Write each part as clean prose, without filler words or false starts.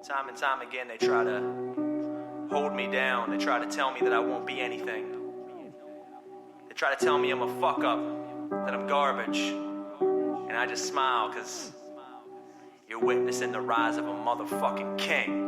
Time and time again, they try to hold me down. They try to tell me that I won't be anything. They try to tell me I'm a fuck up, that I'm garbage. And I just smile, cause you're witnessing the rise of a motherfucking king.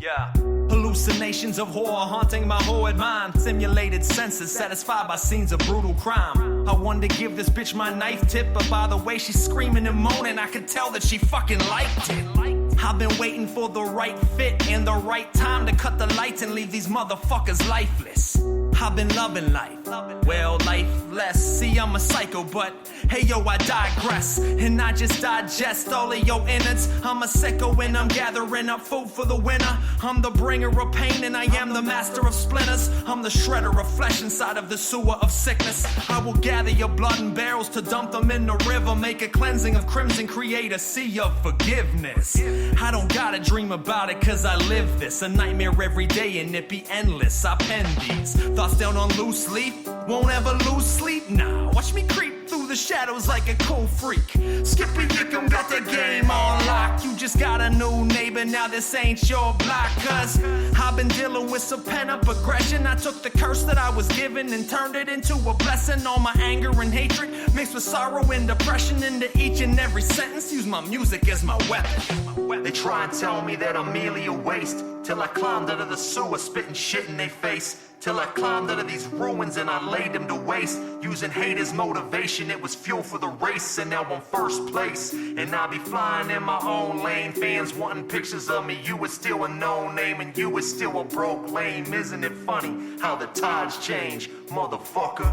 Yeah. Hallucinations of horror haunting my horrid mind. Simulated senses satisfied by scenes of brutal crime. I wanted to give this bitch my knife tip, but by the way she's screaming and moaning, I could tell that she fucking liked it. I've been waiting for the right fit and the right time to cut the lights and leave these motherfuckers lifeless. I've been loving life, well, lifeless. See, I'm a psycho, but hey yo, I digress. And I just digest all of your innards. I'm a sicko and I'm gathering up food for the winter. I'm the bringer of pain and I am the master of splinters. I'm the shredder of flesh inside of the sewer of sickness. I will gather your blood in barrels to dump them in the river. Make a cleansing of crimson, create a sea of forgiveness. I don't gotta dream about it cause I live this. A nightmare every day and it be endless. I pen these thoughts down on loose leaf, won't ever lose sleep now. Watch me creep through the shadows like a cool freak. Skippy Yickum got the game on lock. You just got a new neighbor, now this ain't your block. Cause I've been dealing with some pent-up aggression. I took the curse that I was given and turned it into a blessing. All my anger and hatred mixed with sorrow and depression into each and every sentence. Use my music as my weapon. They try and tell me that I'm merely a waste, till I climbed out of the sewer spitting shit in their face. Till I climbed out of these ruins and I laid them to waste. Using hate as motivation, it was fuel for the race. And now I'm first place, and I be flying in my own lane. Fans wanting pictures of me, you was still a no name. And you was still a broke lame. Isn't it funny how the tides change, motherfucker?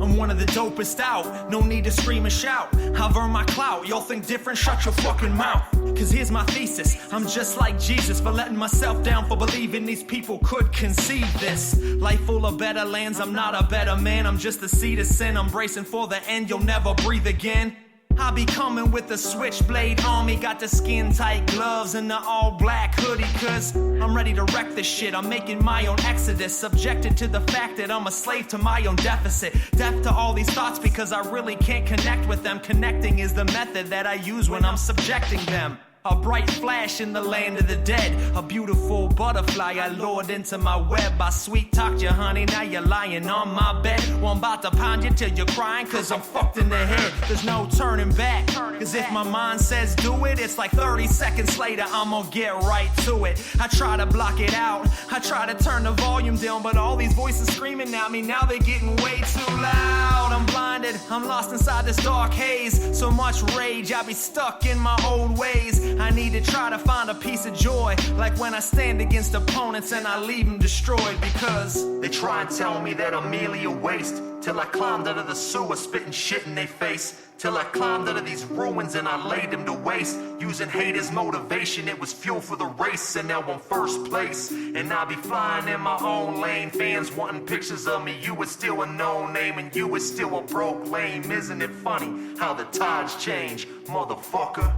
I'm one of the dopest out, no need to scream and shout. I've earned my clout, y'all think different, shut your fucking mouth. Cause here's my thesis, I'm just like Jesus for letting myself down, for believing these people could conceive this. Life full of better lands, I'm not a better man, I'm just a seed of sin, I'm bracing for the end, you'll never breathe again. I be coming with a switchblade army, got the skin tight gloves and the all black hoodie. Cause I'm ready to wreck this shit, I'm making my own exodus. Subjected to the fact that I'm a slave to my own deficit. Deaf to all these thoughts because I really can't connect with them. Connecting is the method that I use when I'm subjecting them. A bright flash in the land of the dead, a beautiful butterfly I lured into my web. I sweet talked you, honey, now you're lying on my bed. Well, I'm about to pound you till you're crying, cause I'm fucked in the head. There's no turning back, cause if my mind says do it, it's like 30 seconds later I'm gonna get right to it. I try to block it out, I try to turn the volume down, but all these voices screaming at me, now they're getting way too loud. I'm blinded, I'm lost inside this dark haze. So much rage, I be stuck in my old ways. I need to try to find a piece of joy, like when I stand against opponents and I leave them destroyed. Because they try and tell me that I'm merely a waste, till I climbed out of the sewer spitting shit in their face. Till I climbed out of these ruins and I laid them to waste. Using hate as motivation, it was fuel for the race. And now I'm first place, and I be flying in my own lane. Fans wanting pictures of me, you was still a no name. And you was still a broke lame. Isn't it funny how the tides change, motherfucker?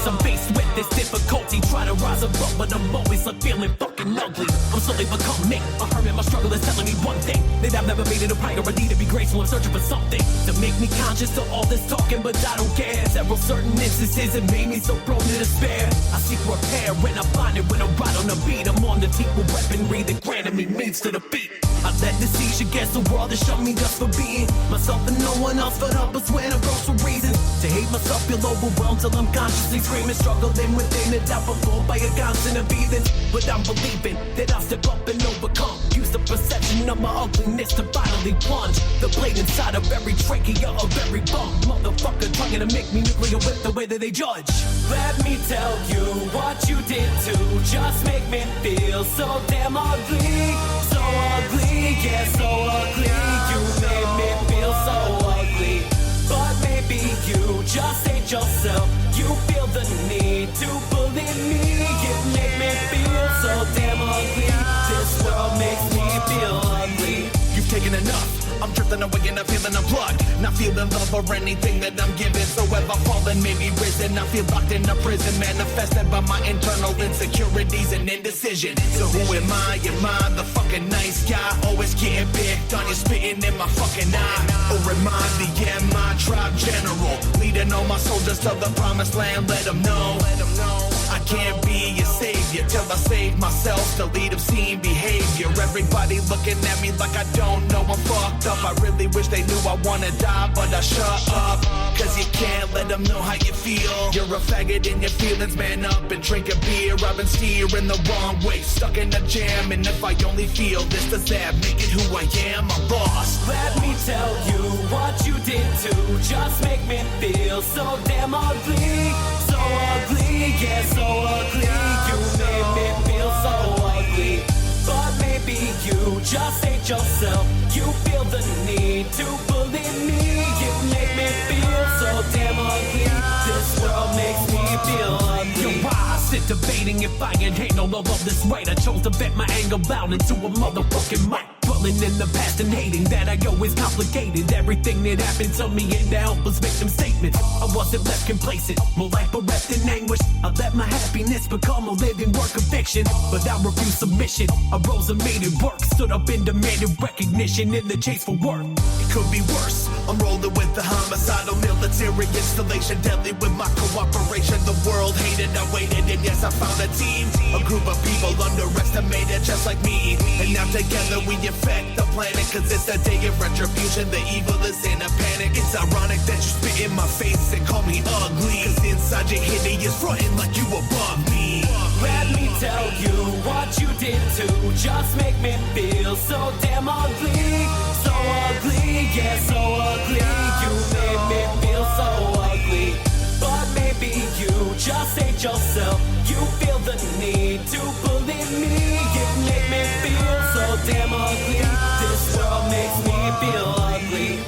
I'm faced with this difficulty, trying to rise above, but I'm always like feeling fucking ugly. I'm slowly becoming a hermit, my struggle is telling me one thing, that I've never made it a prior, I need to be graceful, I'm searching for something to make me conscious of all this talking, but I don't care. Several certain instances have made me so prone to despair. I seek repair when I find it, when I ride on the beat, I'm on the team with weaponry that granted me means to defeat. I let the seizure against the world and shut me just for being myself and no one else but up us when I broke for reasons. To hate myself, feel overwhelmed till I'm consciously screaming, struggling within a doubt before by a constant of heathens. But I'm believing that I'll step up and overcome. Use the perception of my ugliness to finally plunge the blade inside of every trachea of every bum. Motherfucker trying to make me nuclear with the way that they judge. Let me tell you what you did to just make me feel so damn ugly. So ugly, yeah, so ugly. You made me feel so ugly. But maybe you just hate yourself. You feel the need to bully me. It made me feel so damn ugly. This world makes me feel ugly. You've taken enough. I'm drifting away and I'm feeling unplugged. Not feeling love or anything that I'm given. So have I fallen, maybe risen. I feel locked in a prison, manifested by my internal insecurities and indecision. So who am I? Am I the fucking nice guy? Always getting picked on, you spitting in my fucking eye. Or am I the MI tribe general? Leading all my soldiers to the promised land, let them know. I can't be a savior till I save myself. Delete obscene behavior. Everybody looking at me like I don't know I'm fucked up. I really wish they knew I wanna die, but I shut up. Cause you can't let them know how you feel. You're a faggot in your feelings, man up and drink a beer. I've been steering the wrong way, stuck in a jam. And if I only feel this, does that make it who I am? I'm lost. Let me tell you what you did to just make me feel so damn ugly. So ugly, yeah, so ugly. You made me feel so ugly. But maybe you just hate yourself. You feel the need to bully me. You make me feel so damn ugly. This world makes me feel ugly. Yo, I sit debating if I can handle all of this right. I chose to vent my anger out into a motherfucking mic. Dwelling in the past and hating that I always complicated everything that happened to me in the helpless victim statement. I wasn't left complacent, more like bereft in anguish. I let my happiness become a living work of fiction, but I refused submission. I rose and made it work, stood up and demanded recognition in the chase for work. It could be worse. I'm rolling with the homicidal military installation, deadly with my cooperation. The world hated, I waited, and yes, I found a team. A group of people underestimated just like me. And now together we affect the planet, cause it's the day of retribution. The evil is in a panic. It's ironic that you spit in my face and call me ugly, cause inside you're hideous, fronting like you above me. Let me tell you what you did to just make me feel so damn ugly. So ugly, yeah, so ugly. You made me feel so ugly. But maybe you just hate yourself. You feel the need to bully me. You make me feel so damn ugly. This world makes me feel ugly.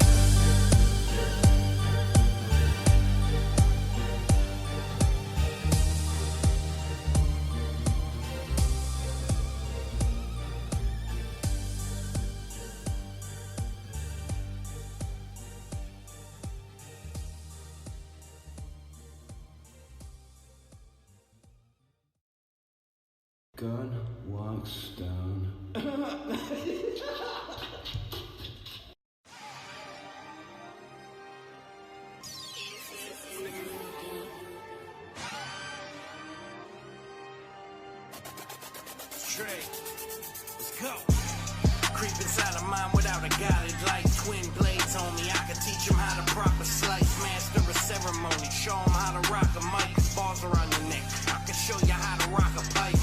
God walks down. Trey, let's go. Creep inside of mine without a guided light. Twin blades on me, I can teach them how to proper slice. Master a ceremony, show them how to rock a mic. Balls around your neck, I can show you how to rock a pipe.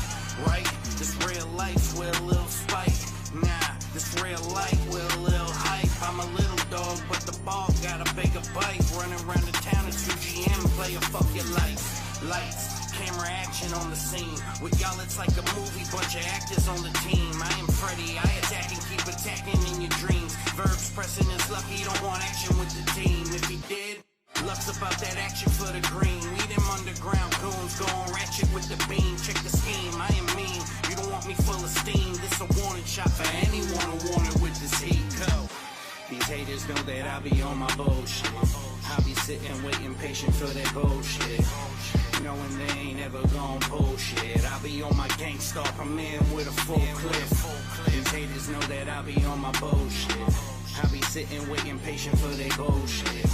Right? This real life with a little spike. Nah, this real life with a little hype. I'm a little dog, but the ball got a bigger bite. Running around the town at 2 GM, player, fuck your life. Lights, camera action on the scene. With y'all it's like a movie, bunch of actors on the team. I am Freddy, I attack and keep attacking in your dreams. Verbs pressing is lucky, don't want action with the team. If he did, luck's about that action for the green. We them underground goons going ratchet with the beam. Check the scheme, I am mean. You don't want me full of steam. This a warning shot for anyone who wanted with this heat. Go. These haters know that I be on my bullshit. I be sitting waiting patient for that bullshit. Knowing they ain't ever gon' pull shit. I be on my gangsta, I'm in with a full clip. These haters know that I be on my bullshit. I be sitting waiting patient for that bullshit.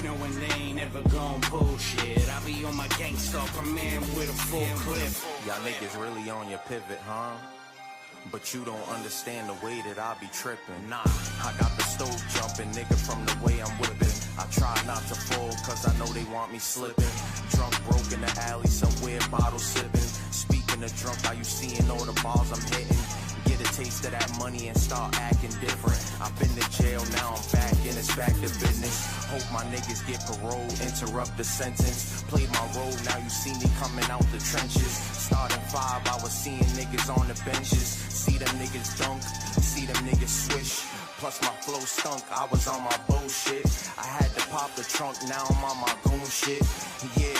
Knowing they ain't ever gon' pull shit. I be on my gangsta, I'm in with a full clip. Y'all niggas really on your pivot, huh? But you don't understand the way that I be trippin'. Nah, I got the stove jumping, nigga, from the way I'm whipping. I try not to fall, cause I know they want me slipping. Drunk, broke in the alley, somewhere, bottle sipping. Speaking of drunk, are you seeing all the balls I'm hitting? Get a taste of that money and start acting different. I've been to jail, now I'm back and it's back to business. Hope my niggas get parole, interrupt the sentence. Played my role, now you see me coming out the trenches. Starting 5, I was seeing niggas on the benches. See them niggas dunk, see them niggas swish. Plus my flow stunk, I was on my bullshit. I had to pop the trunk, now I'm on my goon shit. Yeah,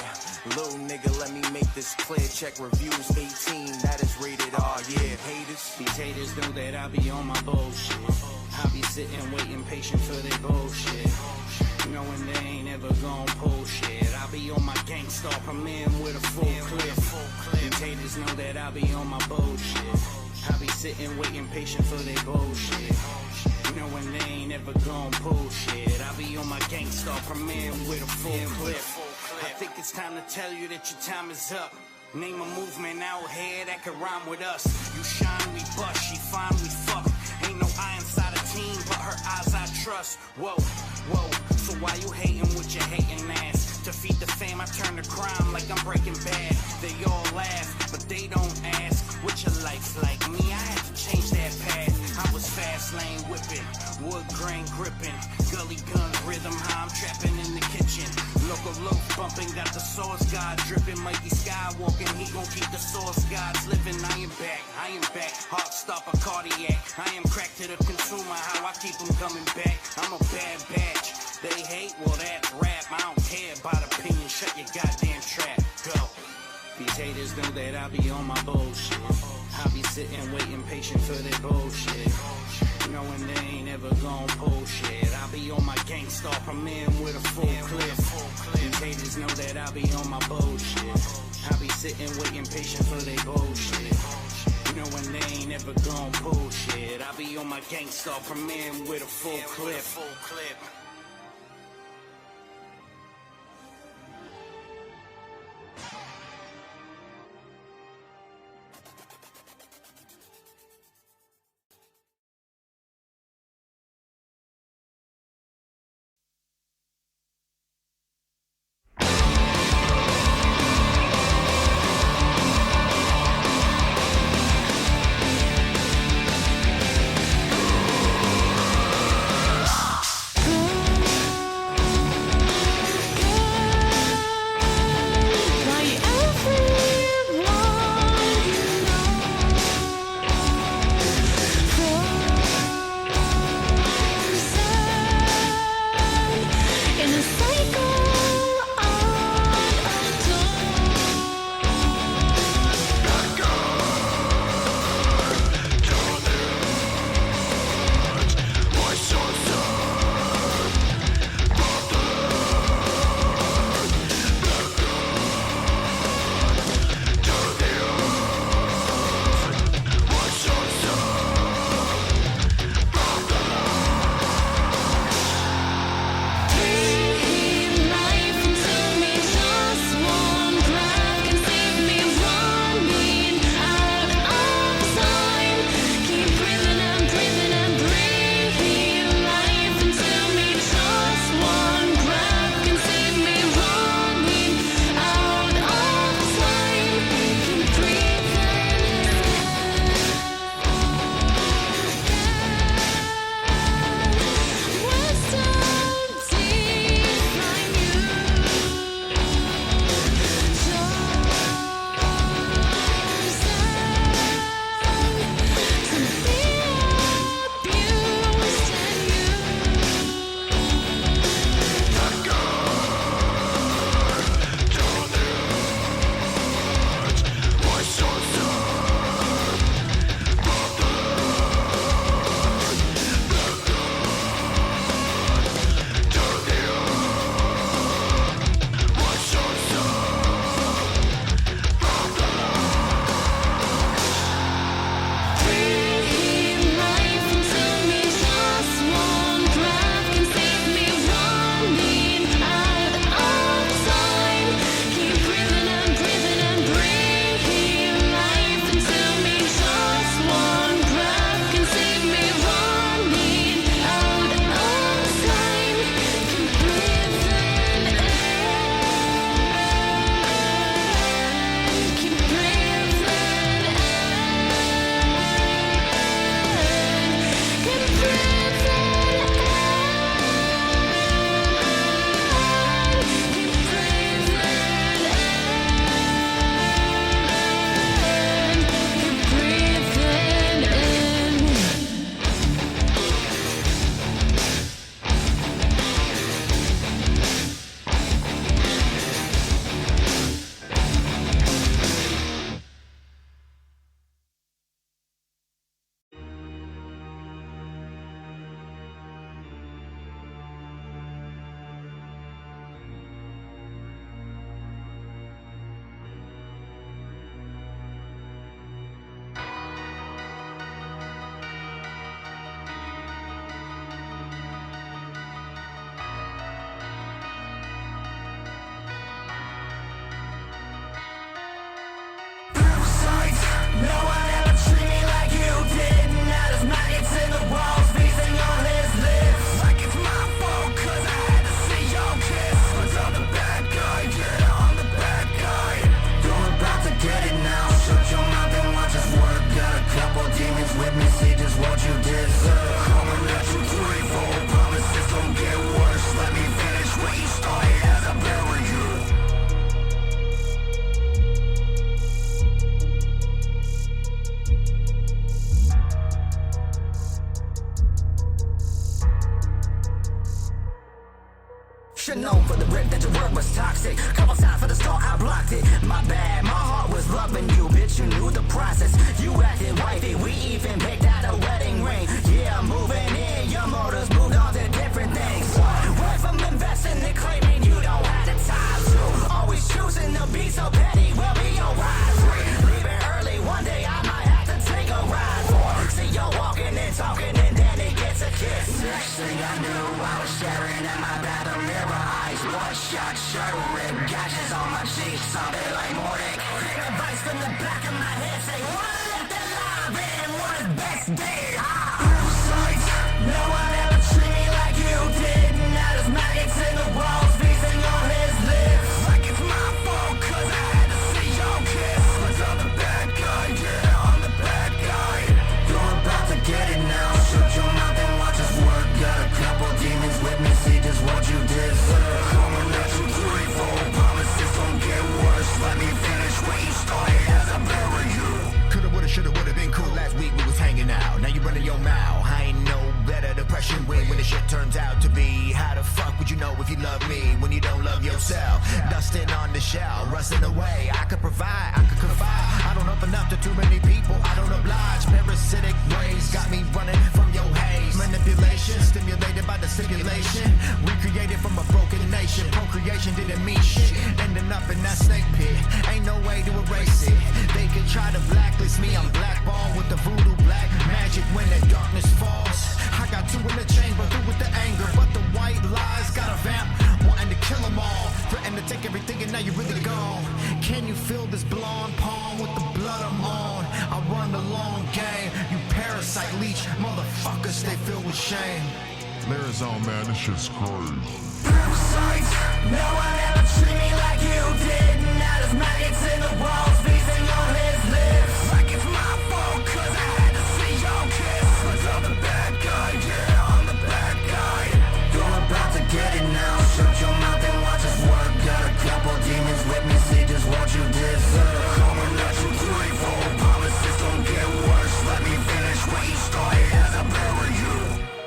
little nigga, let me make this clear. Check reviews 18, that is rated R. Yeah, haters. These haters know that I be on my bullshit. I be sitting waiting patient for their bullshit, knowing they ain't ever gon' pull shit. I be on my gangsta, I'm in with a full clip. These haters know that I be on my bullshit. I be sitting waiting patient for their bullshit, knowing they ain't ever gon' pull shit. I be on my gangsta, I'm in with a full clip. I think it's time to tell you that your time is up. Name a movement out here that could rhyme with us. You shine, we bust, she fine, we fuck. Ain't no I inside a team, but her eyes I trust. Whoa, whoa, so why you hating with your hating ass? To feed the fame, I turn to crime like I'm Breaking Bad. They all laugh, but they don't ask. What your life like me? I had to change that path. I was fast lane whipping, wood grain gripping, gully gun rhythm, how I'm trapping in the kitchen. Local loaf bumping, got the sauce god dripping. Mikey Skywalking, he gon' keep the sauce gods living. I am back, heart stopper, cardiac. I am cracked to the consumer, how I keep them coming back. I'm a bad batch, they hate, well that's rap. I don't care about opinion, shut your goddamn trap, go. These haters know that I be on my bullshit. I be sitting waiting patient for their bullshit, knowing they ain't ever gon' pull shit. I be on my gangsta, I'm in with a full clip. These haters know that I be on my bullshit. I be sitting waiting patient for their bullshit, knowing they ain't ever gon' pull shit. I be on my gangsta, I'm in with a full clip. wish you knew the process. You acted wifey, we even picked out a wedding ring. Yeah, I'm moving in, your motives moved on to different things. Went from investing to claiming you don't have the time to. Always choosing to be so petty, we'll be your ride free. Leaving early, one day I might have to take a ride for. See you walking and talking and then he gets a kiss. Next thing I knew, I was staring at my bathroom mirror. Eyes bloodshot, shirt ripped, gashes on my cheeks, something like morning. Advice from the back of my head say, one left alive and one's best day. Sights, no one ever treated me like you did. Now there's maggots in the walls, feasting on his lips. Like it's my fault, cause I had to see your kiss. Cause I'm the bad guy, yeah, I'm the bad guy. You're about to get it now, shut your mouth and watch us work. Got a couple demons with me, see just what you deserve. Coming at you 3-4, promises don't get worse. Let me finish where you started as I bury you. Coulda, woulda, shoulda, woulda been cool. Last week we was hanging out. Now you running your mouth. I ain't no better. Depression win when the shit turns out to be. How the fuck would you know if you love me when you don't love yourself? Dusting on the shell, rusting away. I could provide, I could confide. I don't open up to too many people. I don't oblige. Parasitic ways got me running from your haze. Manipulation, stimulated by the simulation. Recreated from a broken nation. Procreation didn't mean shit. Ending up in that snake pit. Ain't no way to erase it. They could try to blacklist me. I'm blackballed with the voodoo black magic when the darkness falls. I got two in the chamber, through with the anger. But the white lies got a vamp, wanting to kill them all. Threatening to take everything and now you're really gone. Can you feel this blonde palm with the blood I'm on? I run the long game. You parasite leech motherfuckers, stay filled with shame. Layers on, man, this shit's crazy. Sights, no one ever treated me like you did. Now there's maggots in the walls, feasting on his lips. Like it's my fault, cause I had to see your kiss. Cause I'm the bad guy, yeah, I'm the bad guy. You're about to get it now, shut your mouth and watch us work. Got a couple demons with me, see just what you deserve. Coming at you 3-4, promises don't get worse. Let me finish where you started as I bury you.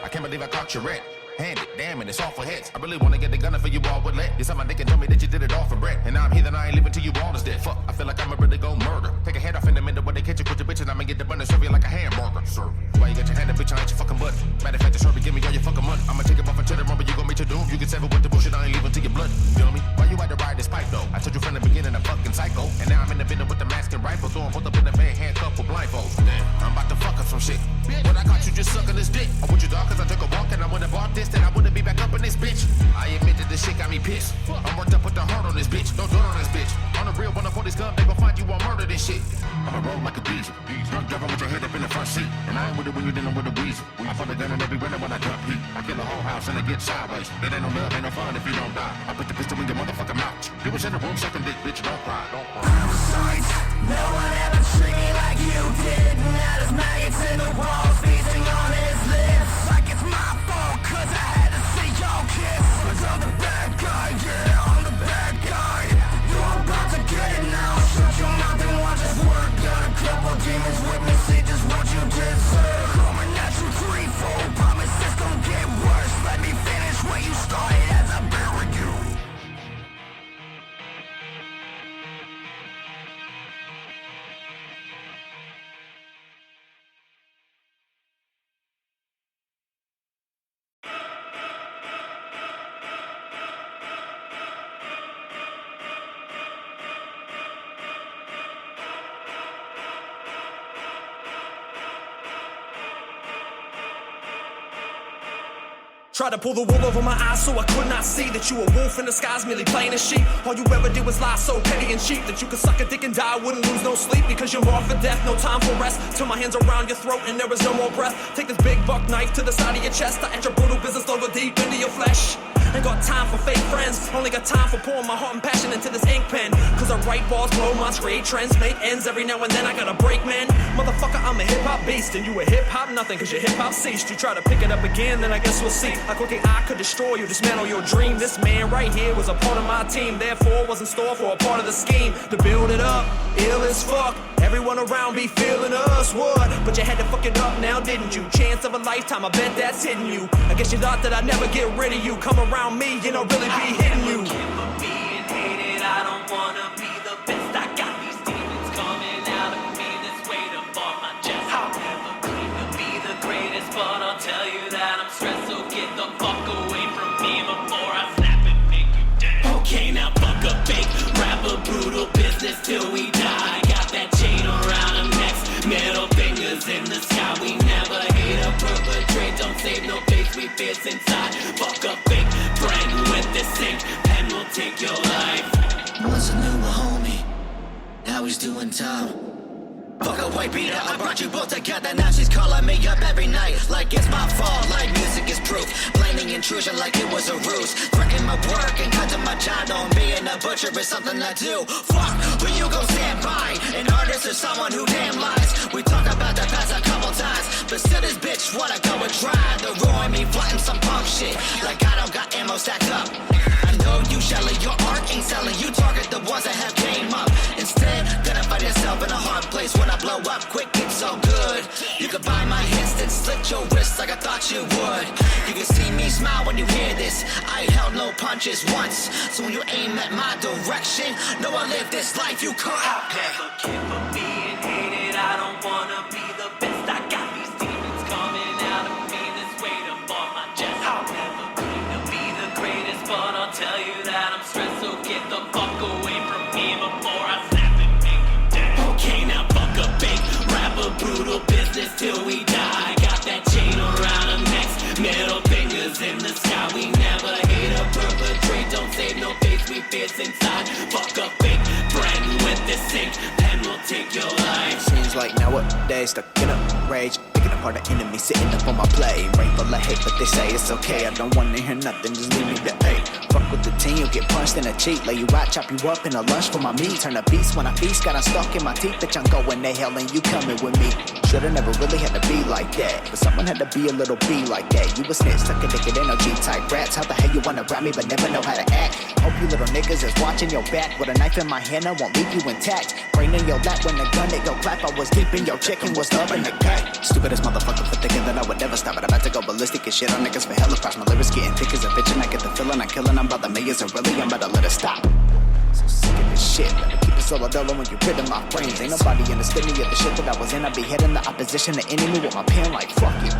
I can't believe I caught you red. Hand it, damn it, it's all for hits. I really wanna get the gunner for you all with lit. You said my dick and tell me that you did it all for bread. And now I'm here, then I ain't leaving till you all is dead. Fuck, I feel like I'ma really go murder. Take a head off in the middle of the kitchen with your bitch and I'ma get the bun and serve you like a hamburger. Serve. Why you got your hand up, bitch, I ain't your fucking butt. Matter of fact, the serve, give me all your fucking money. I'ma take it off into the rumble, you gon' meet your doom. You can sever with the bullshit, I ain't leaving till your blood. You know me? Why you had to ride this pipe though? I told you from the beginning, I'm fucking psycho. And now I'm in the middle with the mask and rifle, throwing both up in the van, handcuffed with blindfolds. Damn, I'm about to fuck up some shit. When I caught you just sucking this dick, I want you dog cause I took a walk and I would've bought this, then I wouldn't be back up in this bitch. I admit that this shit got me pissed. I'm worked up with the heart on this bitch. Don't do it on this bitch. On the real, when I pull this gun, they gon' find you on murder this shit. I'ma roll like a beast. Drunk driver with your head up in the front seat. And I ain't with it when you dealing with a weasel. I put a gun in every window when I drop heat. I kill a whole house and I get sideways. It ain't no love, ain't no fun if you don't die. I put the pistol in your motherfucking mouth. You was in the room sucking dick, bitch. Don't cry, don't cry. Sights, no one ever treated me like you did. Now there's maggots in the walls, feasting on his lips. Like it's my fault, cause I had to see your kiss. Cause I'm the bad guy, yeah, I'm the bad guy. You're about to get it now, shut your mouth and watch us work. Got a couple demons with me, see just what you deserve. Coming at you 3-4, promises don't get worse. Let me finish where you started as I bury you. Tried to pull the wool over my eyes so I could not see that you a wolf in disguise, merely playing a sheep. All you ever did was lie so petty and cheap that you could suck a dick and die, wouldn't lose no sleep because you're marked for death, no time for rest. Till my hands around your throat and there is no more breath. Take this big buck knife to the side of your chest. I enter brutal business, don't go deep into your flesh. Ain't got time for fake friends, only got time for pouring my heart and passion into this ink pen. Cause I write balls, blow minds, create trends, make ends. Every now and then I gotta break, man. Motherfucker, I'm a hip-hop beast and you a hip-hop nothing cause your hip-hop ceased. You try to pick it up again, then I guess we'll see. How quickly I could destroy you, dismantle your dream. This man right here was a part of my team, therefore was in store for a part of the scheme. To build it up, ill as fuck. Everyone around be feeling us, what? But you had to fuck it up now, didn't you? Chance of a lifetime, I bet that's hitting you. I guess you thought that I'd never get rid of you. Come around me, you know, really be hitting you. I don't care for being hated, I don't wanna be the best. I got these demons coming out of business till we die. Got that chain around our necks, middle fingers in the sky. We never hate or perpetrate, don't save no face, we fierce inside. Fuck a fake friend with this ink, pen will take your life. Once I knew a homie, now he's doing time. Fuck a white beater, I brought you both together. Now she's calling me up every night like it's my fault, like music is proof. Blaming intrusion like it was a ruse. Threatening my work and cutting my job on being a butcher is something I do. Fuck, will you go stand by? An artist or someone who damn lies. We talk about the past a couple times, but still this bitch wanna go and try to ruin me, flatten some punk shit like I don't got ammo stacked up. I know you shelling, your art ain't selling. You target the ones that have came up. Instead, gonna find yourself in a hard place. When I blow up quick, it's so good. You could buy my hits, then slit your wrists like I thought you would. You can see me smile when you hear this. I held no punches once, so when you aim at my direction, know I live this life you could. I'll never care for being hated, I don't wanna be the best. I got these demons coming out of me, this weight upon my chest. I'll never claim to be the greatest, but I'll tell you that I'm stressed, so get the fuck away from me before I snap and make you dead. Okay, now fuck a fake, rap a brutal business till we die. Got that chain around our necks, middle fingers in the sky. We never hate or perpetrate, don't save no face, we fierce inside. Fuck a fake friend with this ink, pen will take your life. Seems like nowadays stuck in a rage, picking apart the enemy sitting up on my plate. Rain full of hate, but they say it's okay. I don't wanna hear nothing, just leave me to hate. Fuck with the team, you get punched in a cheek. Lay you out, chop you up in a lunch for my meat. Turn a beast when I feast, got a stalk in my teeth. Bitch, I'm going to hell and you coming with me. Should've never really had to be like that, but someone had to be a little bee like that. You a snitch, suck a dick at energy type rats. How the hell you wanna rap me but never know how to act? Hope you little niggas is watching your back. With a knife in my hand, I won't leave you intact. Brain in your lap when the gun it go clap. I was deep in your chicken, was loving the cat. Stupidest motherfucker for thinking that I would never stop. But I'm about to go ballistic and shit on niggas for hella props. My lyrics getting thick as a bitch and I get the feeling I'm killing. I'm about the millions and really I'm about to let it stop. So sick of this shit, better keep it solo dolo when you rid of my brains. Ain't nobody understood me of the shit that I was in. I be hitting the opposition, the enemy with my pen like fuck you.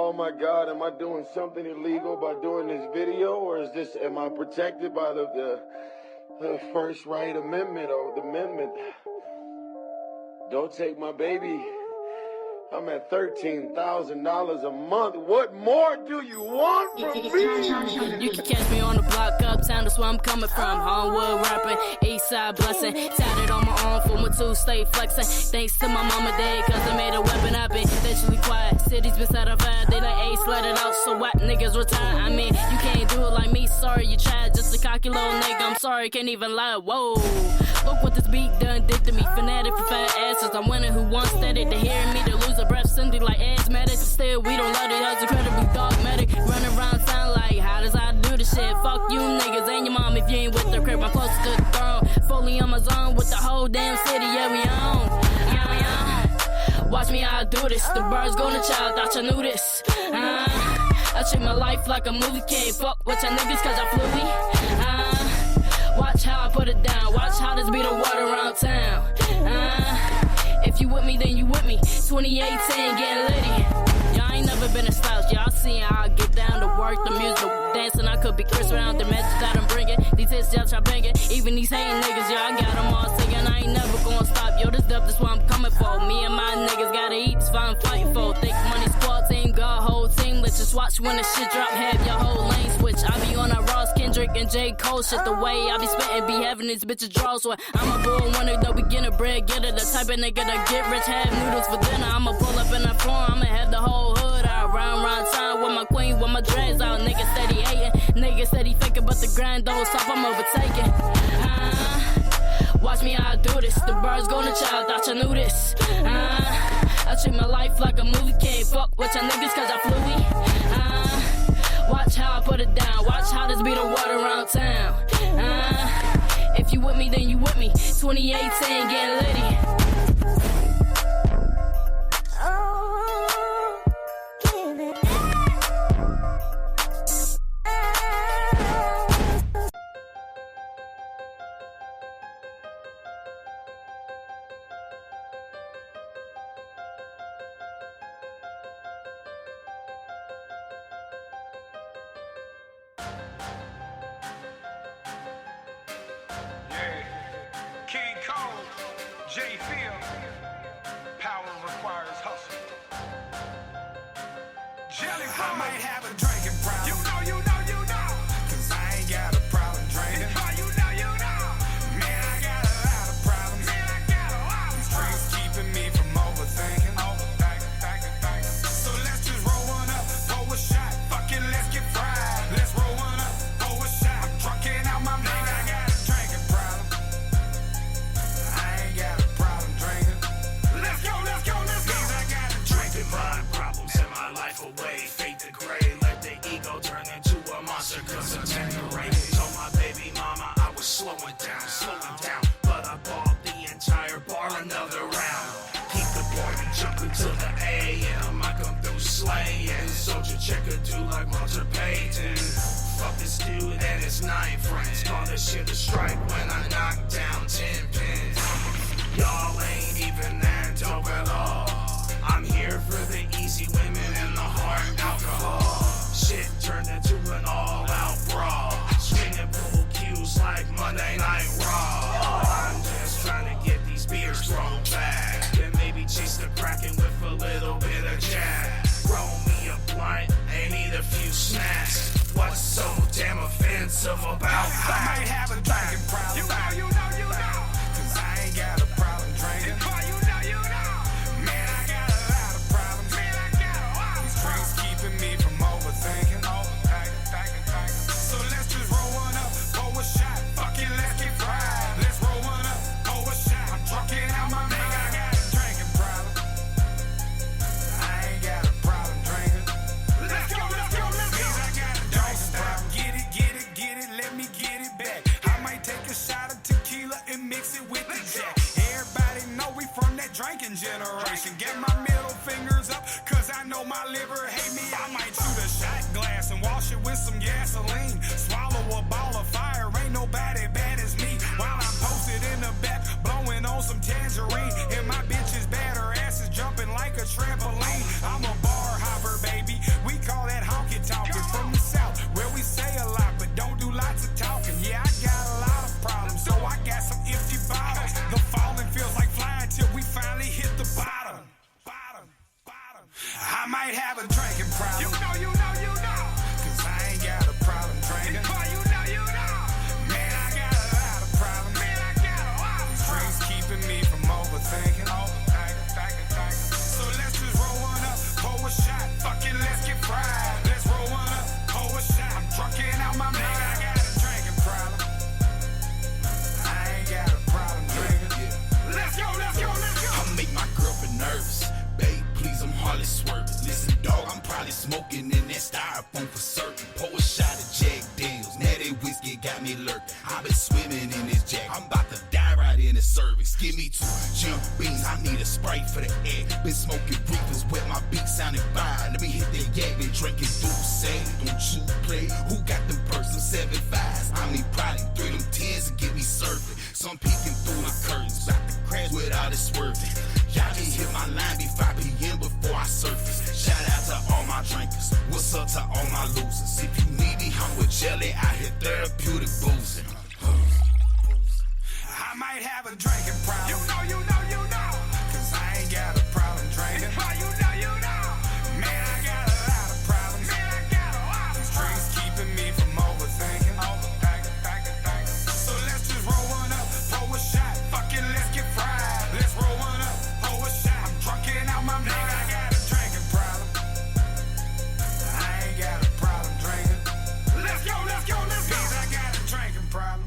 oh my God, am I doing something illegal by doing this video, or am I protected by the First Right Amendment or the amendment? Don't take my baby. I'm at $13,000 a month. What more do you want from me? You can catch me on the block uptown, that's where I'm coming from. Homewood rapping, Eastside blessing. Tatted on my arm for my two stay flexing. Thanks to my mama dad, cause they made a weapon. I've been naturally quiet. City's been satisfied, they like ace, let it out. So what niggas retire? I mean, you can't do it like me, sorry you tried. Just a cocky little nigga, I'm sorry, can't even lie. Whoa, look what this beat done did to me. Fanatic for fat asses, I'm winning who wants steady. To hear me, to lose a breath, Cindy like asthmatic. Still, we don't love it, that's incredibly dogmatic. Running around town like, how does I do this shit? Fuck you niggas and your mom if you ain't with the crib. I'm close to the throne, fully on my zone with the whole damn city. Yeah, we on. Yeah, we on. Watch me how I do this. The birds go to child, thought you knew this. I treat my life like a movie. Can't fuck with your niggas cause I flew. Watch how I put it down. Watch how this be the water around town. If you with me, then you with me. 2018, getting litty. Y'all ain't never been a slouch. Y'all seen how I get down to work, the music, the dancing. I could be Chris around the message that I'm bringing. These hits, y'all try banging. Even these hating niggas, y'all got them all singing. I ain't never gonna stop. Yo, this stuff, this what I'm coming for. Me and my niggas gotta eat, this what I'm fighting for. Think money squad team, God, whole team. Let's just watch when the shit drop. Have your whole lane switch. I be on a Ross, Kendrick, and J. Cole shit. The way I be spitting, be having these bitches draws. So I'm a bull, one of the beginner bread getter. The type of nigga that get rich, have noodles for dinner. I'ma pull up in the floor, I'ma have the whole hood out. Round town with my queen, with my dreads out. Niggas steady hating, niggas steady faking, but the grind don't stop, I'm overtaking. Watch me how I do this. The birds go to child, thought you knew this. I treat my life like a movie. Can't fuck with your niggas cause I flew. Watch how I put it down. Watch how this be the water around town. If you with me, then you with me. 2018, getting litty. I might have a drinking problem. You know. Cause I ain't got a problem drinking. You know. Man, I got a lot of problems. These drinks keeping me from overthinking. So let's just roll one up, roll a shot. Fuck it, let's get fried. Let's roll one up, roll a shot. I'm drunken out my mind. I got a drinking problem. I ain't got a problem drinking. Let's go. I got a drinking mind problems in my life away. Let the ego turn into a monster cause I'm Tanqueray. Told my baby mama I was slowing down, but I bought the entire bar another round. Keep the party jumping till the AM. I come through slaying. Soldier check a dude like Walter Payton. Fuck this dude and his 9 friends. Call this shit a strike when I knock down 10 pins. Y'all ain't even that dope at all. I'm here for the easy women and the hard alcohol. Shit turned into an all-out brawl. Swinging pool cues like Monday Night Raw. I'm just trying to get these beers thrown back. Then maybe chase the Kraken with a little bit of jack. Roll me a blunt and eat a few snacks. What's so damn offensive about that? I might have a drinking problem. You know. Cause I ain't got a problem drinking. Me from overthinking. So let's just roll one up, roll a shot. Fuck it, let's get fried. Let's roll one up, roll a shot. I'm drunken out my mind. I got a drinking problem. I ain't got a problem drinking. Let's go. I got a drinking problem. Get it, let me get it back. I might take a shot of tequila and mix it with the jack. Everybody know we from that drinking generation. Get my middle fingers up, cause I know my liver hate me. I might shoot a shot glass and wash it with some gasoline. Swallow a ball of fire, ain't nobody bad as me. While I'm posted in the back, blowing on some tangerine. And my bitch is bad, her ass is jumping like a trampoline. I'm a bar hopper, baby. Give me 2 jump beans, I need a Sprite for the egg. Been smoking reefers, wet my beat sounding fine. Let me hit that yak, been drinking Douce. Don't you play? Who got them perks? Them 7.5s. I mean, probably 3 them 10s and get me surfing. Some peeking through the curtains, about to crash without it swerving. Y'all can hit my line be 5 p.m. before I surface. Shout out to all my drinkers. What's up to all my losers? If you need me, I'm with Jelly. I hit therapeutic boozing. I might have a drinking problem. You know. Cause I ain't got a problem drinking. You know. Man, I got a lot of problems. These drinks keeping me from overthinking. So let's just roll one up, pour a shot. Fuck it, let's get fried. Let's roll one up, pour a shot. I'm drunken out my mind. I got a drinking problem. I ain't got a problem drinking. Let's go. Cause I got a drinking problem.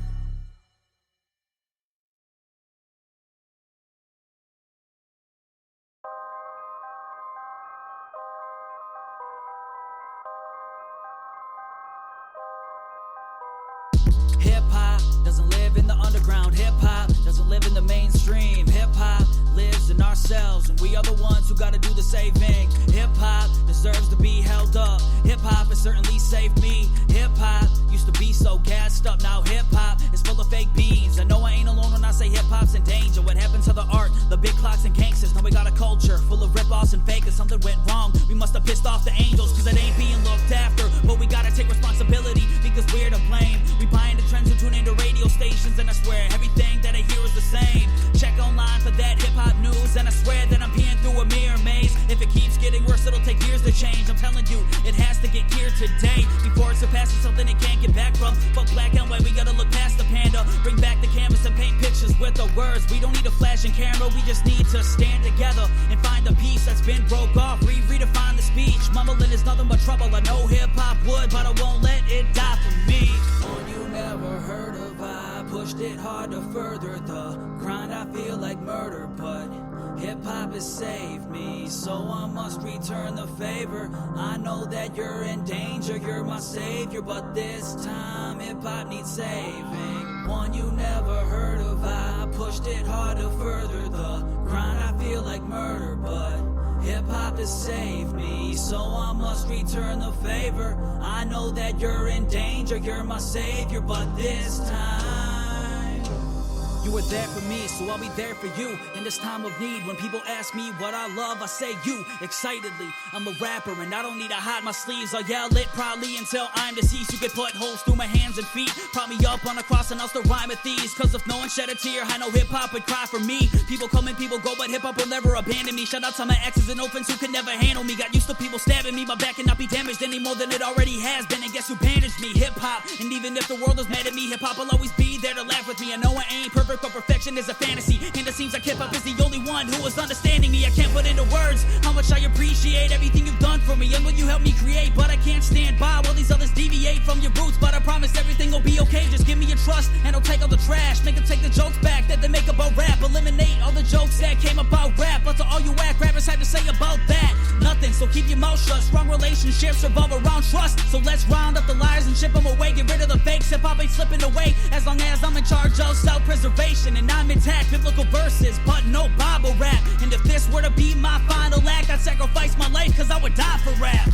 Hip-hop doesn't live in the underground. Hip-hop doesn't live in the mainstream. Hip-hop lives in ourselves, and we are the ones who gotta do the saving. Hip-hop deserves to be held up. Hip-hop has certainly saved me. Hip-hop used to be so gassed up. Now hip-hop is full of fake beans. I know I ain't alone when I say hip-hop's in danger. What happened to the art, the big clocks and gangsters? Now we got a culture full of rip-offs and fakers. Something went wrong. We must have pissed off the angels, cause it ain't being looked after. But we gotta take responsibility, because we're to blame. We buying the trends and tune into radio stations, and I swear everything that I hear is the same. Check online for that hip-hop news, and I swear that I'm peeing through a mirror maze. If it keeps getting worse, it'll take years to change. I'm telling you, it has to get here today before it surpasses something it can't get back from. Fuck black and white, we gotta look past the panda. Bring back the canvas and paint pictures with the words. We don't need a flashing camera, we just need to stand together and find the piece that's been broke off. Redefine the speech. Mumbling is nothing but trouble. I know hip-hop would, but I won't let it die for me. One you never heard of, I pushed it hard to further the grind. I feel like murder, but hip-hop has saved me, so I must return the favor. I know that you're in danger, you're my savior, but this time hip-hop needs saving. One you never heard of, I pushed it hard to further the grind. I feel like murder, but hip-hop has saved me, so I must return the favor. I know that you're in danger, you're my savior, but this time you were there for me, so I'll be there for you in this time of need. When people ask me what I love, I say you, excitedly. I'm a rapper and I don't need to hide my sleeves. I'll yell it proudly until I'm deceased. You could put holes through my hands and feet, prop me up on a cross and I'll still rhyme with these. Cause if no one shed a tear, I know hip-hop would cry for me. People come and people go, but hip-hop will never abandon me. Shout out to my exes and orphans who could never handle me. Got used to people stabbing me, my back cannot be damaged any more than it already has been. And guess who bandaged me? Hip-hop. And even if the world is mad at me, hip-hop will always be there to laugh with me. I know I ain't perfect, but perfection is a fantasy, and it seems like hip-hop is the only one who is understanding me. I can't put into words how much I appreciate everything you've done for me and what you helped me create, but I can't stand by while these others deviate from your roots. But I promise everything will be okay. Just give me your trust and I'll take all the trash. Make them take the jokes back that they make about rap. Eliminate all the jokes that came about rap. But to all you whack rappers had to say about that, nothing. So keep your mouth shut. Strong relationships revolve around trust. So let's round up the liars and ship them away. Get rid of the fakes. Hip-hop ain't slipping away as long as I'm in charge of self-preservation. And I'm intact, biblical verses, but no Bible rap. And if this were to be my final act, I'd sacrifice my life cause I would die for rap.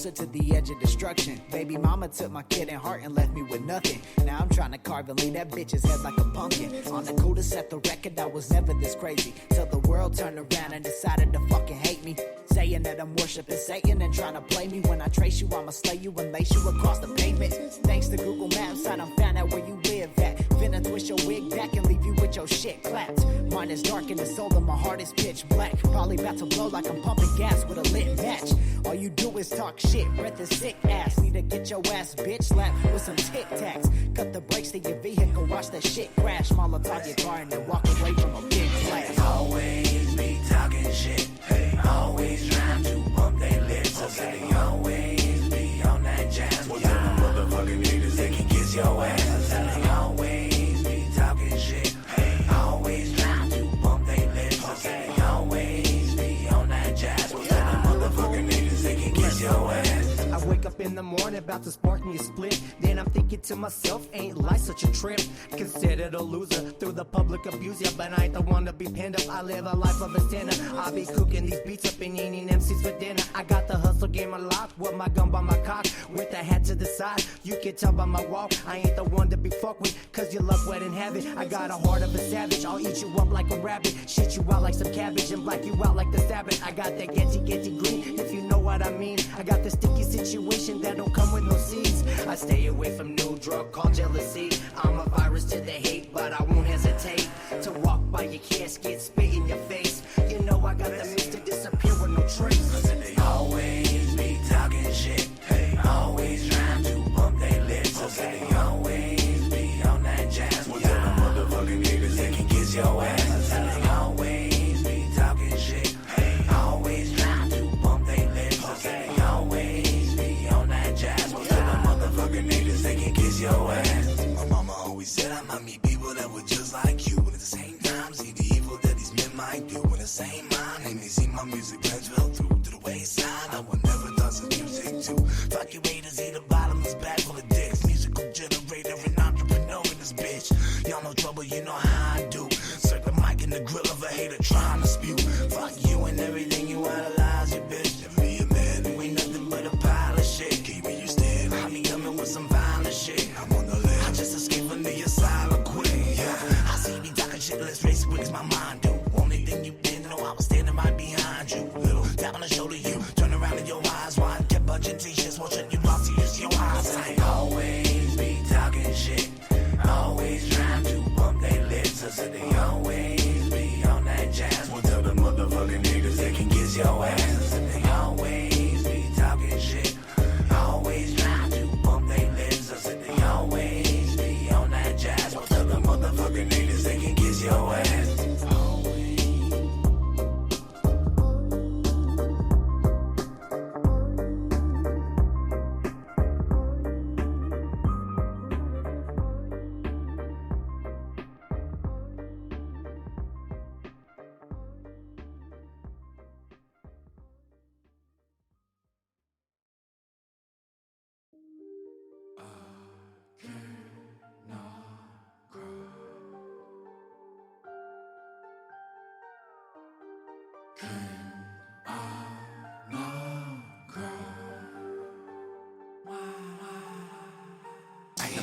closer to the edge of destruction. Baby mama took my kid and heart and left me with nothing. Now I'm trying to carve and leave that bitch's head like a pumpkin. On the cool to set the record, I was never this crazy. Till the world turned around and decided to fucking hate me. Saying that I'm worshiping Satan and trying to play me. When I trace you, I'ma slay you and lace you across the pavement. Thanks to Google Maps, I done found out where you live at. Finna twist your wig back and leave you with your shit clapped. Mine is dark and the soul of my heart is pitch black. Probably about to blow like I'm pumping gas with a lit match. All you do is talk shit, breath is sick ass. Need to get your ass bitch slapped with some Tic Tacs. Cut the brakes to your vehicle, watch that shit crash. Molotov your car and then walk away from a big flash. Always be talking shit. Hey, always trying to bump their lips. Okay, they always be on that jazz. Well, tell them motherfucking niggas they can kiss your ass. They always be talking shit. Hey, always trying to bump their lips. Okay, they always be on that jazz. Well, tell them motherfucking niggas they can kiss your ass. I wake up in the morning about to spark me a split. Then I'm thinking to myself, ain't life such a trip? Considered a loser through the public abuse, yeah, but I ain't the one to be pinned up. I live a life of a sinner. I be cooking these beats up and eating MCs for dinner. I got the hustle game unlocked with my gun by my cock, with the hat to the side. You can tell by my walk, I ain't the one to be fucked with, cause your luck wet and have it. I got a heart of a savage, I'll eat you up like a rabbit, shit you out like some cabbage and black you out like the Sabbath. I got that getty green, if you know what I mean. I got the sticky situation that don't come with no seeds. I stay away from new drug called jealousy. I'm a virus to the hate, but I won't hesitate to walk by your casket, spit in your face. You know I got the means to disappear with no trace. They always be talking shit. Hey, always trying to bump their lips. Okay, they always be on that jazz. Well, tell them motherfucking niggas they can kiss your ass. They always be talking shit. Hey, always trying to bump their lips. Okay, they always be on that jazz. Well, tell them motherfucking niggas they can kiss your ass. My mama always said I might meet people that were just like you, but at the same time see the evil that these men might do. In the same mind, and they see my music plans fell through to the wayside. I would never does the music too. Fuck you haters, eat the bottomless bag full of dicks. Musical generator and entrepreneur in this bitch. Y'all know trouble, you know how I do. Circle the mic in the grill of a hater trying to spew. Fuck you and everything you idolize, you bitch. To me a man who ain't nothing but a pile of shit. Keep me you stand, I be coming with some violent shit. I'm on the list, I just escaped from the asylum quick. Yeah, I see me talking shit, let's race quick as my mind do. Only thing you didn't know, I was standing right behind you. Little tap on the shoulder, you turn around and your eyes wide. Kept bunching t-shirts, won't shut you off to use your eyes. I always be talking shit, always trying to bump their lips. I said they always be on that jazz. Well, tell the motherfucking niggas they can kiss your ass. I said they always be talking shit, always trying to bump their lips. I said they always be on that jazz. Well, tell the motherfucking niggas they can kiss your ass.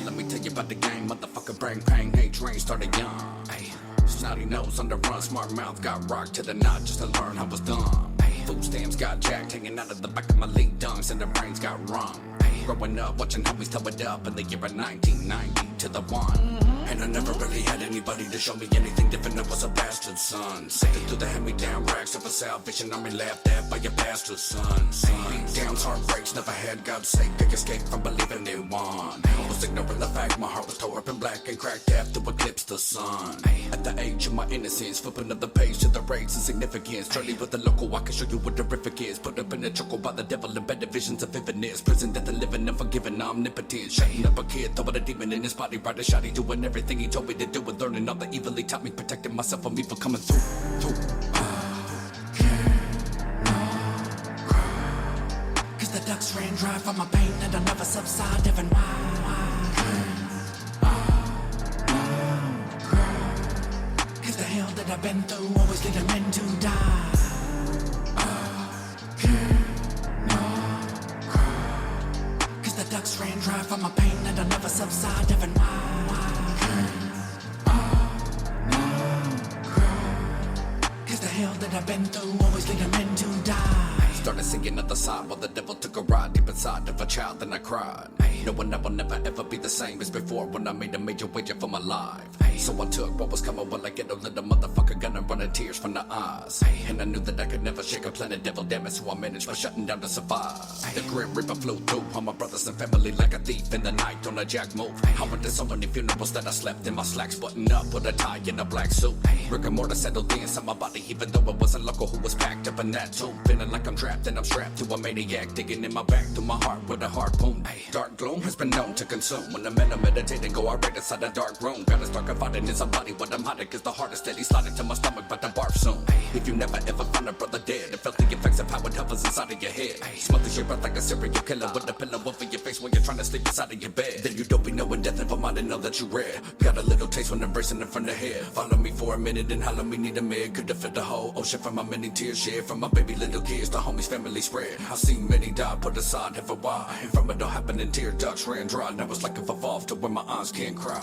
Let me tell you about the game, motherfucker, brain pain, hate train started young. Ay, snotty nose on the run, smart mouth got rocked to the knot just to learn I was dumb. Ay, food stamps got jacked, hanging out of the back of my lead dunks, and the brains got wrung. Ay, growing up, watching how we throw it up in the year of 1990 to the one. And I never really had anybody to show me anything different. I was a bastard son. Sifting through the hand-me-down racks of a salvation army, laughed at by your bastard son. Beat downs, heartbreaks, never had God's sake. I escaped from believing in one. I was ignoring the fact my heart was tore up and black and cracked after eclipsed the sun. At the age of my innocence, flipping up the page to the race and significance. Journey with the local, I can show you what terrific is. Put up in a choke by the devil and better visions of vividness. Prison death and living, unforgiving, omnipotent. Shutting up a kid, throwing a demon in his body, right a shot, he doing everything he told me to do, and learning all the evil he taught me, protecting myself from evil coming through. Cause the ducks ran dry from my pain and I'll never subside, even cause the hell that I've been through always leading men to die. and I never subside, even cause the hell that I've been through always leading men to die. Started singing on the side while the devil took a ride deep inside of a child, and I cried. Knowing I will never ever be the same as before when I made a major wager for my life. So I took what was coming while I get a little motherfucker gonna run in tears from the eyes. And I knew that I could never shake a planet devil, damn it, so I managed by shutting down to survive. The grim reaper flew through all my brothers and family like a thief in the night on a jack move. I went to so many funerals that I slept in my slacks, buttoned up with a tie in a black suit. Rigor mortis settled inside my body, even though it wasn't local who was packed up in that tomb. Feeling like I'm trapped and I'm strapped to a maniac, digging in my back through my heart with a harpoon. Dark gloom has been known to consume. When I'm in a meditating, go I right inside a dark room. Got a dark and fighting in somebody when I'm hiding, cause the heart is steady sliding to my stomach, but I barf soon. If you never ever found a brother dead and felt the effects of how it hovers inside of your head, smothers your breath like a serial killer with a pillow over your face when you're trying to sleep inside of your bed. Then you don't be knowing death if I'm out and know that you read. Got a little taste when I'm bracing in front of head. Follow me for a minute and holler me need a med. Could have fed the whole ocean from my many tears shed. From my baby little kids, the homies family spread. I've seen many die put aside for a while, and from it all happening tear ducts ran dry. Now it's like I've evolved to where my eyes can't cry.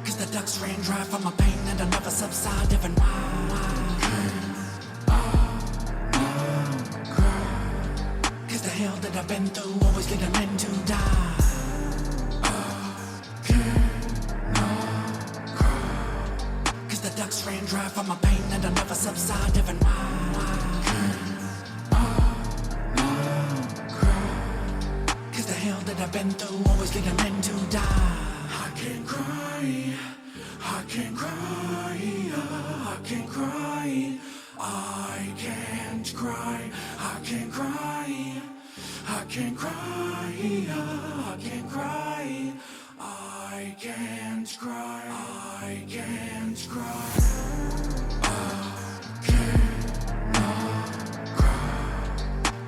Cause the ducts ran dry from my pain and I never subside, even cause the hell that I've been through always leading men to die. Cause the ducts ran dry from my pain and I never subside, even cause the hell that I've been through always leading men to die. I can't cry, I can't cry, I can't cry, I can't cry, I can't cry, I can't cry, I can't cry, I can't cry, I can't cry.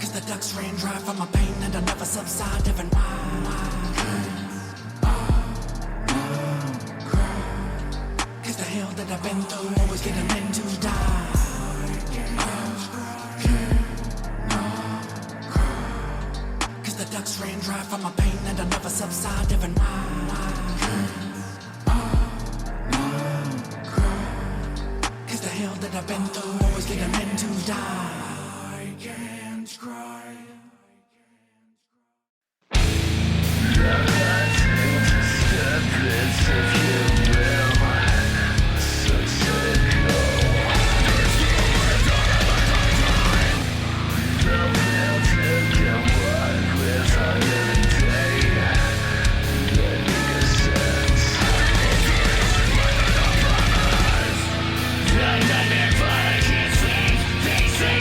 Cause the ducts ran dry from my pain and I never subside, even cause the hell that I've been through always getting men to die. Cause the ducts ran dry from my pain and I never subside, even cause the hell that I've been through always getting men to die. I can't cry. Say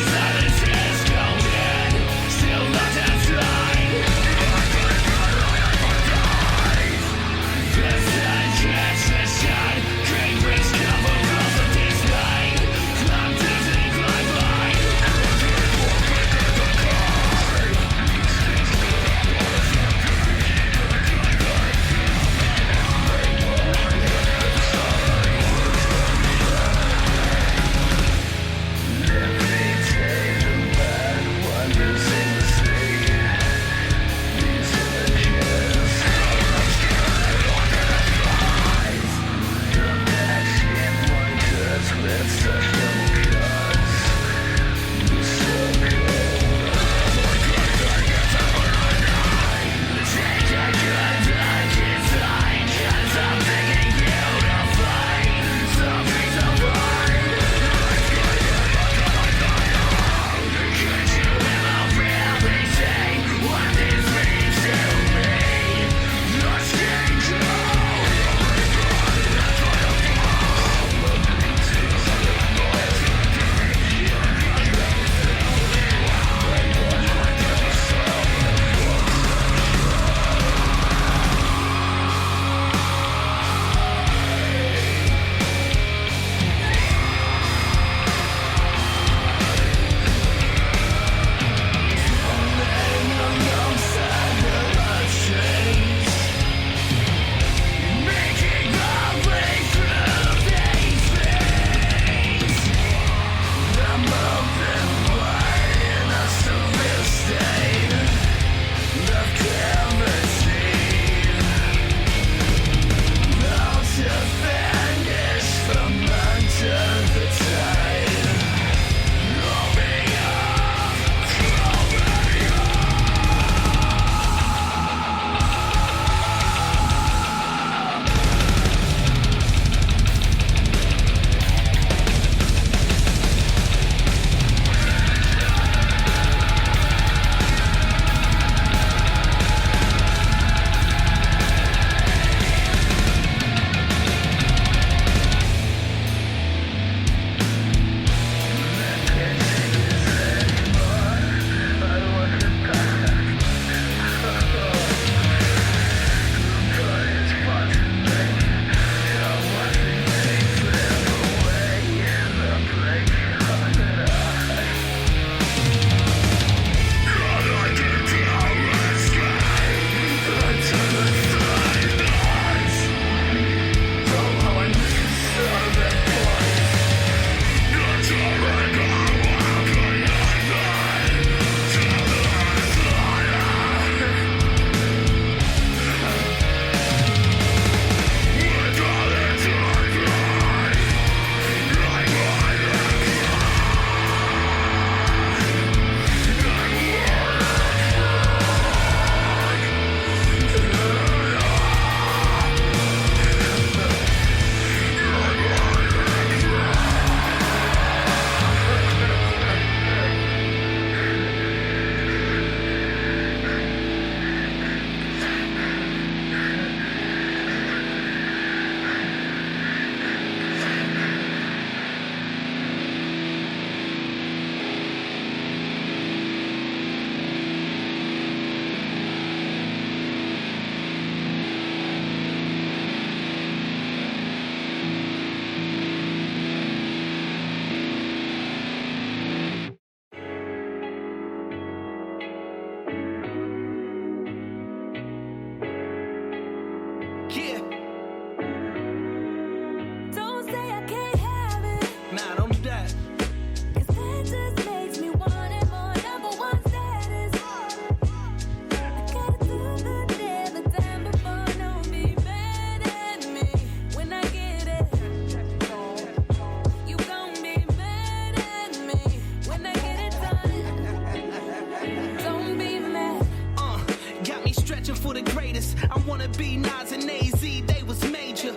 greatest. I wanna be Nas and AZ, they was major.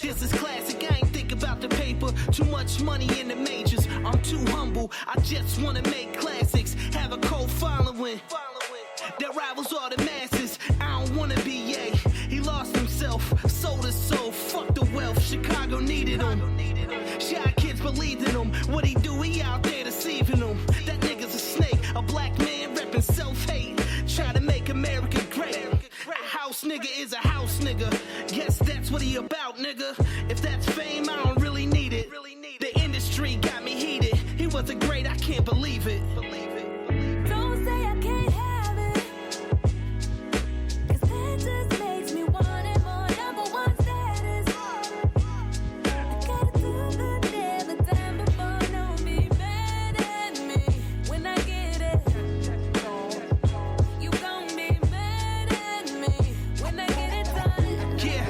This is classic, I ain't think about the paper. Too much money in the majors, I'm too humble. I just wanna make classics, have a cold following that rivals all the masses. I don't wanna be Ye. He lost himself, sold his soul, fuck the wealth. Chicago needed him. Shy kids believed in him. What he do? He out there deceiving them. That nigga's a snake, a black man reppin' self-hate. Try to make America great. A house nigga is a house nigga. Guess that's what he about, nigga. If that's fame, I don't really need it. The industry got me heated. He wasn't great, I can't believe it. Don't say I can't have it, 'cause that just makes me want it more. Number one status. I gotta do the damn time before. Don't be mad at me when I get it. You gon' be mad at me when I get it done. Yeah.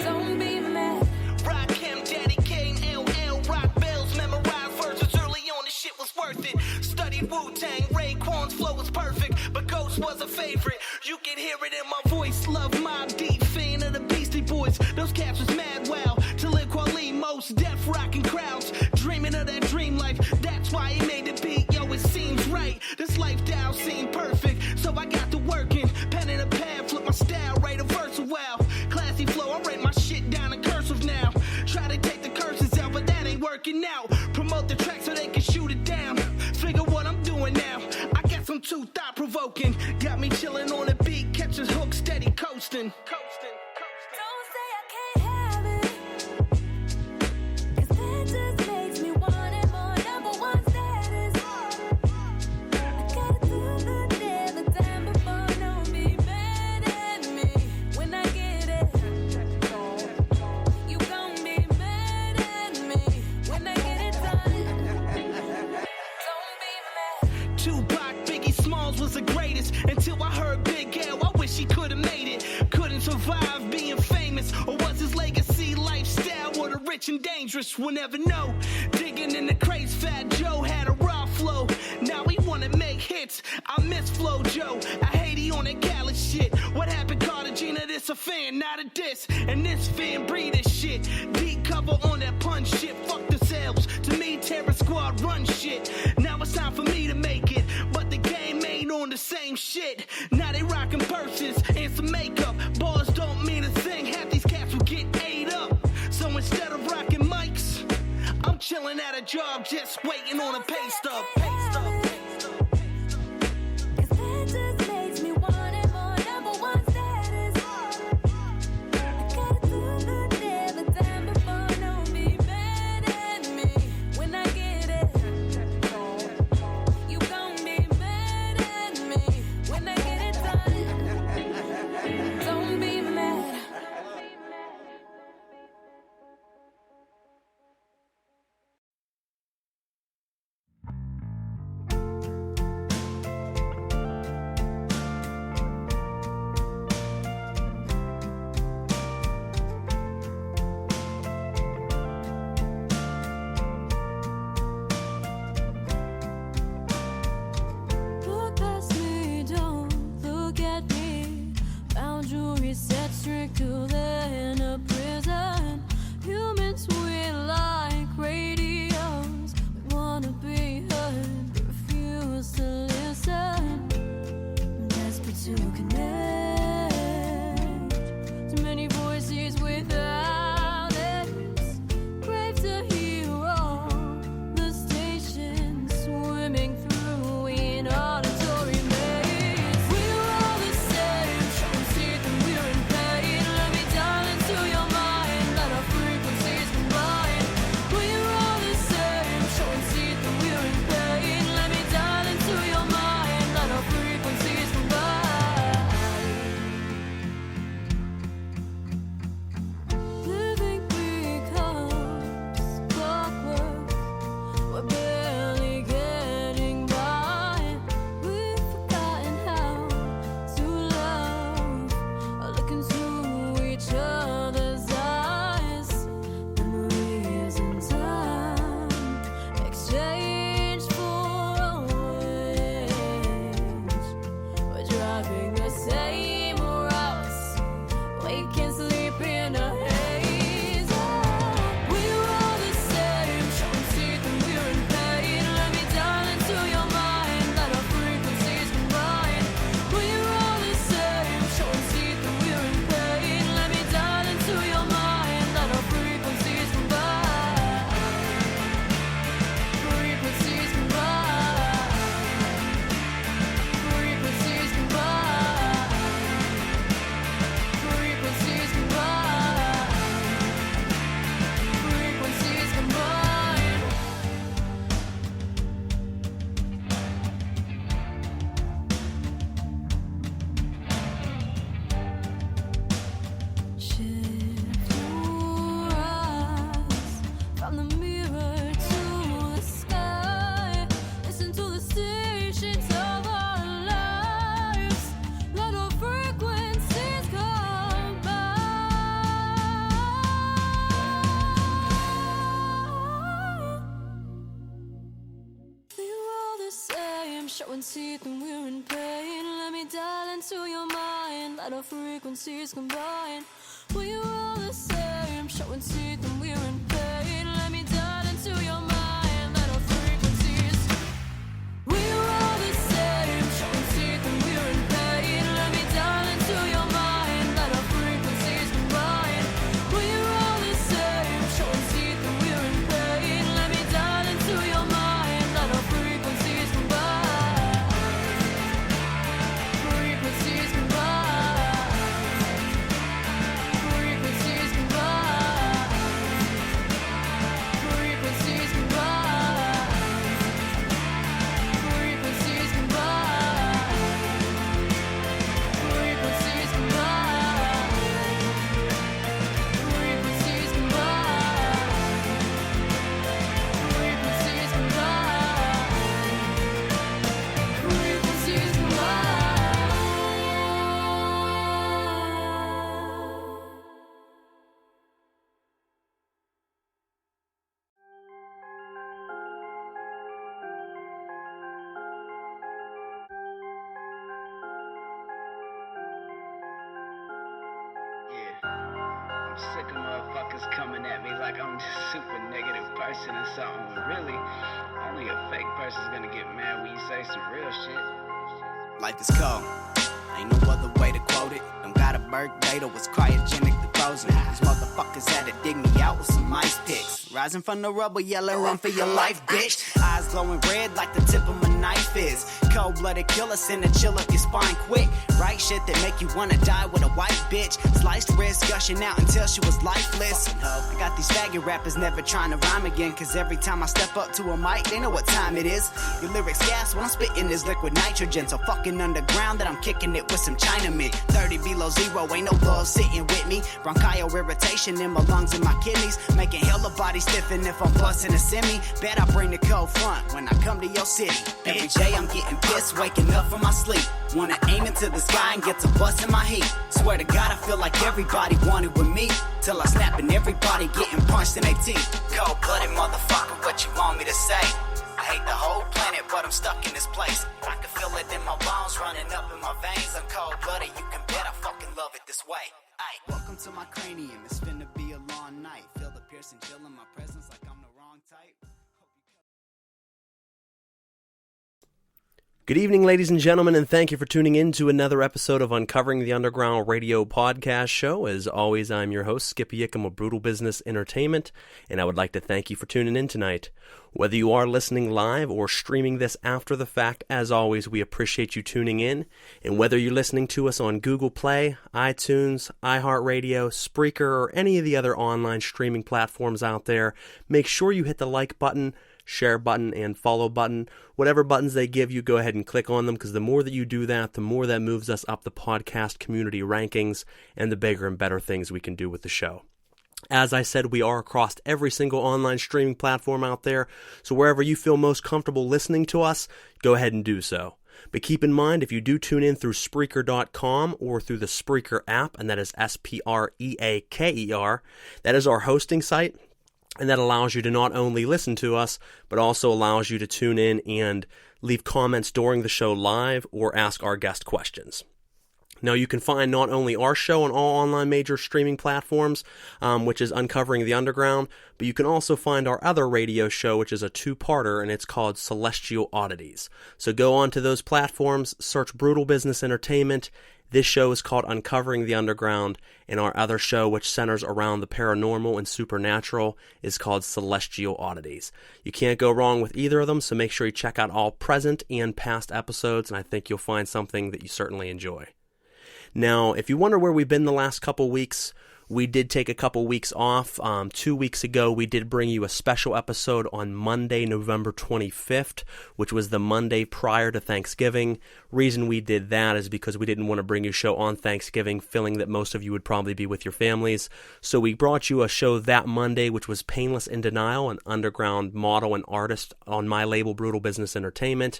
Don't be mad. Rock him, Daddy Kane, LL, rock bells, memorized verses early on, the shit was worth it. Studied Wu-Tang, Raekwon's flow was perfect, but Ghost was a favorite. You can hear it in my voice, love Mob Deep, fan of the Beastie Boys. Those cats was mad wow, to live Kweli, most deaf rocking crowds, dreaming of that dream life, that's why he made the beat, yo, it seems right. This lifestyle seemed perfect, so I got to working, pen and a pad, flip my style, write a verse a while. Classy flow, I write my shit down in cursive now. Try to take the curses out, but that ain't working out. Promote the track so they can shoot it down. Figure what I'm doing now. I guess I'm too thought-provoking. Got me chilling on the beat, catch his hook, steady coasting. Don't say I can't have it, 'cause that just makes me want it more. Number one status. I gotta do the damn time before. Don't be mad at me when I get it. You gon' be mad at me when I get it done. Don't be mad. Tupac, Biggie Smalls was the greatest until I heard Big L. I wish he could've made it. Couldn't survive being famous, or was his legacy lifestyle or the rich and dangerous? We'll never know. Digging in the crates, Fat Joe had a raw flow. Now he wanna make hits. I miss Flo Joe. I hate he on that Khaled shit. What happened, Cartagena? This a fan, not a diss. And this fan breed this shit. Deep cover on that punch shit. Fuck the sales. To me, Terror Squad run shit. Now it's time for me to make it, but the game ain't on the same shit. Now they rockin' purses and some makeup. Bars don't mean a thing. Half these cats will get ate up. So instead of rocking mics, I'm chilling at a job, just waiting on a pay stub. 'Cause that just makes me want it more. Number one status. I gotta do the damn time before. Don't be mad at me when I get it. You gon' be mad at me when I get it done. Don't be mad. we're in pain. Let me dial into your mind, let our frequencies combine. We were all the same, showing teeth and we're in pain. Let me dial into your mind, let our frequencies. We were all the same, showing teeth and we're in pain. Let me dial into your mind, let our frequencies combine. We were all the same, showing teeth and we're in pain. Let me dial into your mind, let our frequencies combine. Frequencies combine. Frequencies combine. Frequencies combine. Frequencies combine. Frequencies combine. Frequencies combine. Frequencies combine. Frequencies I'm sick of motherfuckers coming at me like I'm this super negative person or something. When really, only a fake person's gonna get mad when you say some real shit. Life is cold. Ain't no other way to quote it. Don't got a birthday that was cryogenically frozen. These motherfuckers had to dig me out with some ice picks. Rising from the rubble, yelling, run for your life, bitch. Eyes glowing red like the tip of my knife is. Cold-blooded killer, send a chill up your spine quick. Right shit that make you wanna die with a white bitch. Sliced wrist gushing out until she was lifeless. I got these faggot rappers never trying to rhyme again. Cause every time I step up to a mic, they know what time it is. Your lyrics gas when I'm spitting this liquid nitrogen. So fucking underground that I'm kicking it with some Chinamen. 30 below zero, ain't no love sitting with me. Bronchial irritation in my lungs and my kidneys. Making hella body stiffin' if I'm busting a semi. Bet I bring the cold front when I come to your city. Every day I'm getting pissed, waking up from my sleep. Wanna aim into the sky and get to busting my heat. Swear to God, I feel like everybody wanted with me. Till I snap and everybody getting punched in their teeth. Cold-blooded motherfucker, what you want me to say? I hate the whole planet, but I'm stuck in this place. I can feel it in my bones, running up in my veins. I'm cold-blooded, you can bet I fucking love it this way. Aye. Welcome to my cranium, it's finna be a long night. Feel the piercing chill in my presence like I'm the wrong type. Good evening, ladies and gentlemen, and thank you for tuning in to another episode of Uncovering the Underground Radio podcast show. As always, I'm your host, Skippy Yickham of Brutal Business Entertainment, and I would like to thank you for tuning in tonight. Whether you are listening live or streaming this after the fact, as always, we appreciate you tuning in. And whether you're listening to us on Google Play, iTunes, iHeartRadio, Spreaker, or any of the other online streaming platforms out there, make sure you hit the like button, share button, and follow button. Whatever buttons they give you, go ahead and click on them, because the more that you do that, the more that moves us up the podcast community rankings, and the bigger and better things we can do with the show. As I said, we are across every single online streaming platform out there, so wherever you feel most comfortable listening to us, go ahead and do so. But keep in mind, if you do tune in through Spreaker.com or through the Spreaker app, and that is Spreaker, that is our hosting site, and that allows you to not only listen to us, but also allows you to tune in and leave comments during the show live or ask our guest questions. Now, you can find not only our show on all online major streaming platforms, which is Uncovering the Underground, but you can also find our other radio show, which is a two-parter, and it's called Celestial Oddities. So go on to those platforms, search Brutal Business Entertainment. This show is called Uncovering the Underground, and our other show, which centers around the paranormal and supernatural, is called Celestial Oddities. You can't go wrong with either of them, so make sure you check out all present and past episodes, and I think you'll find something that you certainly enjoy. Now, if you wonder where we've been the last couple weeks, we did take a couple weeks off. 2 weeks ago, we did bring you a special episode on Monday, November 25th, which was the Monday prior to Thanksgiving. Reason we did that is because we didn't want to bring you a show on Thanksgiving, feeling that most of you would probably be with your families. So we brought you a show that Monday, which was Painless in Denial, an underground model and artist on my label, Brutal Business Entertainment.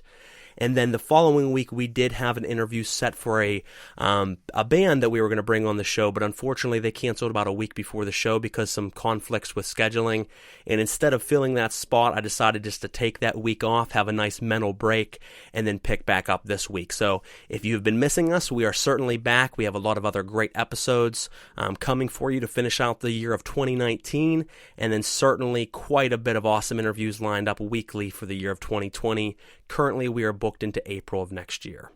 And then the following week, we did have an interview set for a band that we were going to bring on the show, but unfortunately they canceled about a week before the show because some conflicts with scheduling. And instead of filling that spot, I decided just to take that week off, have a nice mental break, and then pick back up this week. So if you've been missing us, we are certainly back. We have a lot of other great episodes coming for you to finish out the year of 2019, and then certainly quite a bit of awesome interviews lined up weekly for the year of 2020. Currently, we are booked into April of next year.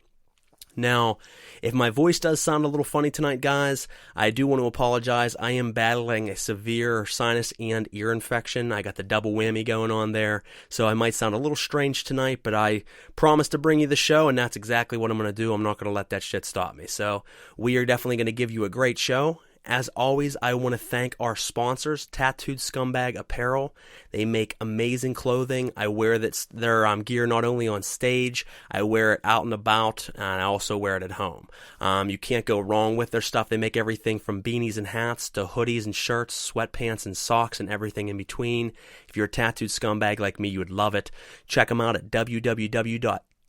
Now, if my voice does sound a little funny tonight, guys, I do want to apologize. I am battling a severe sinus and ear infection. I got the double whammy going on there, so I might sound a little strange tonight, but I promised to bring you the show, and that's exactly what I'm going to do. I'm not going to let that shit stop me. So we are definitely going to give you a great show. As always, I want to thank our sponsors, Tattooed Scumbag Apparel. They make amazing clothing. I wear their gear not only on stage, I wear it out and about, and I also wear it at home. You can't go wrong with their stuff. They make everything from beanies and hats to hoodies and shirts, sweatpants and socks, and everything in between. If you're a tattooed scumbag like me, you would love it. Check them out at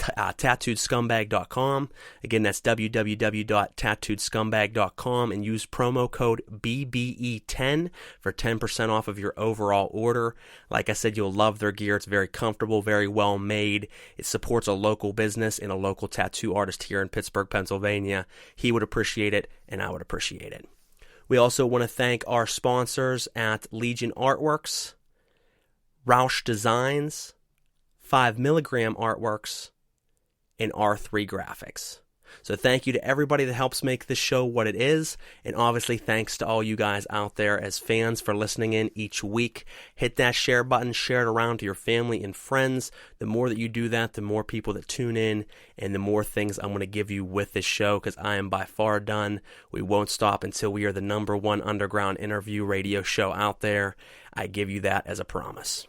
tattooedscumbag.com. Again, that's www.tattooedscumbag.com, and use promo code BBE10 for 10% off of your overall order. Like I said, you'll love their gear. It's very comfortable, very well made. It supports a local business and a local tattoo artist here in Pittsburgh, Pennsylvania. He would appreciate it, and I would appreciate it. We also want to thank our sponsors at Legion Artworks, Roush Designs, 5 Milligram Artworks, and R3 Graphics. So thank you to everybody that helps make this show what it is, and obviously thanks to all you guys out there as fans for listening in each week. Hit that share button, share it around to your family and friends. The more that you do that, the more people that tune in, and the more things I'm going to give you with this show, because I am by far done. We won't stop until we are the #1 underground interview radio show out there. I give you that as a promise.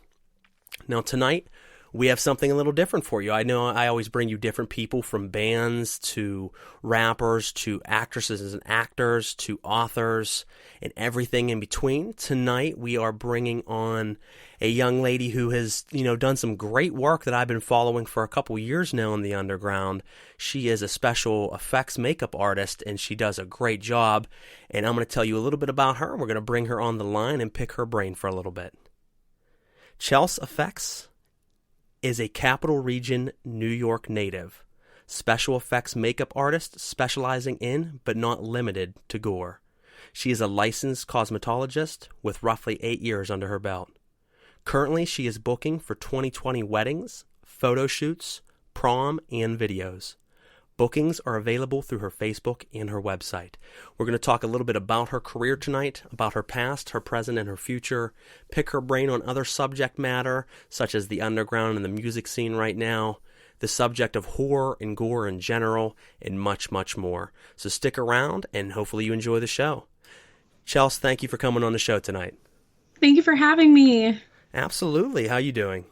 Now tonight, we have something a little different for you. I know I always bring you different people, from bands to rappers to actresses and actors to authors and everything in between. Tonight we are bringing on a young lady who has, done some great work that I've been following for a couple years now in the underground. She is a special effects makeup artist, and she does a great job. And I'm going to tell you a little bit about her. We're going to bring her on the line and pick her brain for a little bit. ChelsFX is a Capital Region, New York native, special effects makeup artist specializing in, but not limited to, Gore. She is a licensed cosmetologist with roughly 8 years under her belt. Currently, she is booking for 2020 weddings, photo shoots, prom, and videos. Bookings are available through her Facebook and her website. We're going to talk a little bit about her career tonight, about her past, her present, and her future, pick her brain on other subject matter, such as the underground and the music scene right now, the subject of horror and gore in general, and much, much more. So stick around, and hopefully you enjoy the show. Chels, thank you for coming on the show tonight. Thank you for having me. Absolutely. How you doing?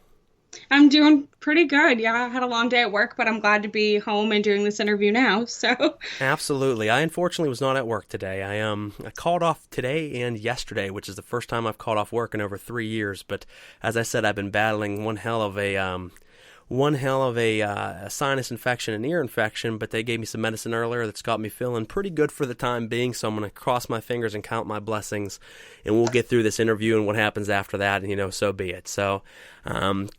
I'm doing pretty good. Yeah, I had a long day at work, but I'm glad to be home and doing this interview now. So absolutely. I unfortunately was not at work today. I called off today and yesterday, which is the first time I've called off work in over 3 years. But as I said, I've been battling one hell of a sinus infection and ear infection, but they gave me some medicine earlier that's got me feeling pretty good for the time being, so I'm going to cross my fingers and count my blessings, and we'll get through this interview, and what happens after that, so be it. So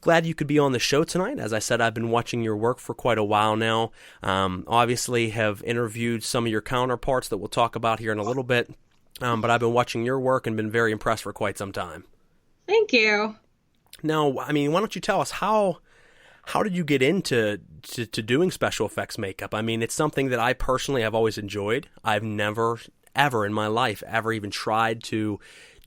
glad you could be on the show tonight. As I said, I've been watching your work for quite a while now. Obviously have interviewed some of your counterparts that we'll talk about here in a little bit, but I've been watching your work and been very impressed for quite some time. Thank you. Now, why don't you tell us how did you get into doing special effects makeup? I mean, it's something that I personally have always enjoyed. I've never, ever in my life ever even tried to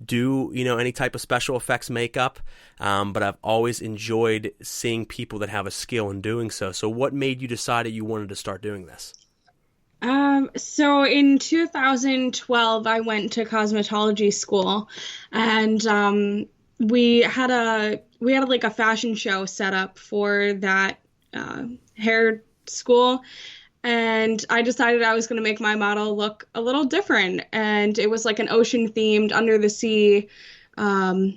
do, any type of special effects makeup, but I've always enjoyed seeing people that have a skill in doing so. So what made you decide that you wanted to start doing this? So in 2012, I went to cosmetology school, and we had a fashion show set up for that hair school, and I decided I was going to make my model look a little different, and it was like an ocean themed, under the sea kind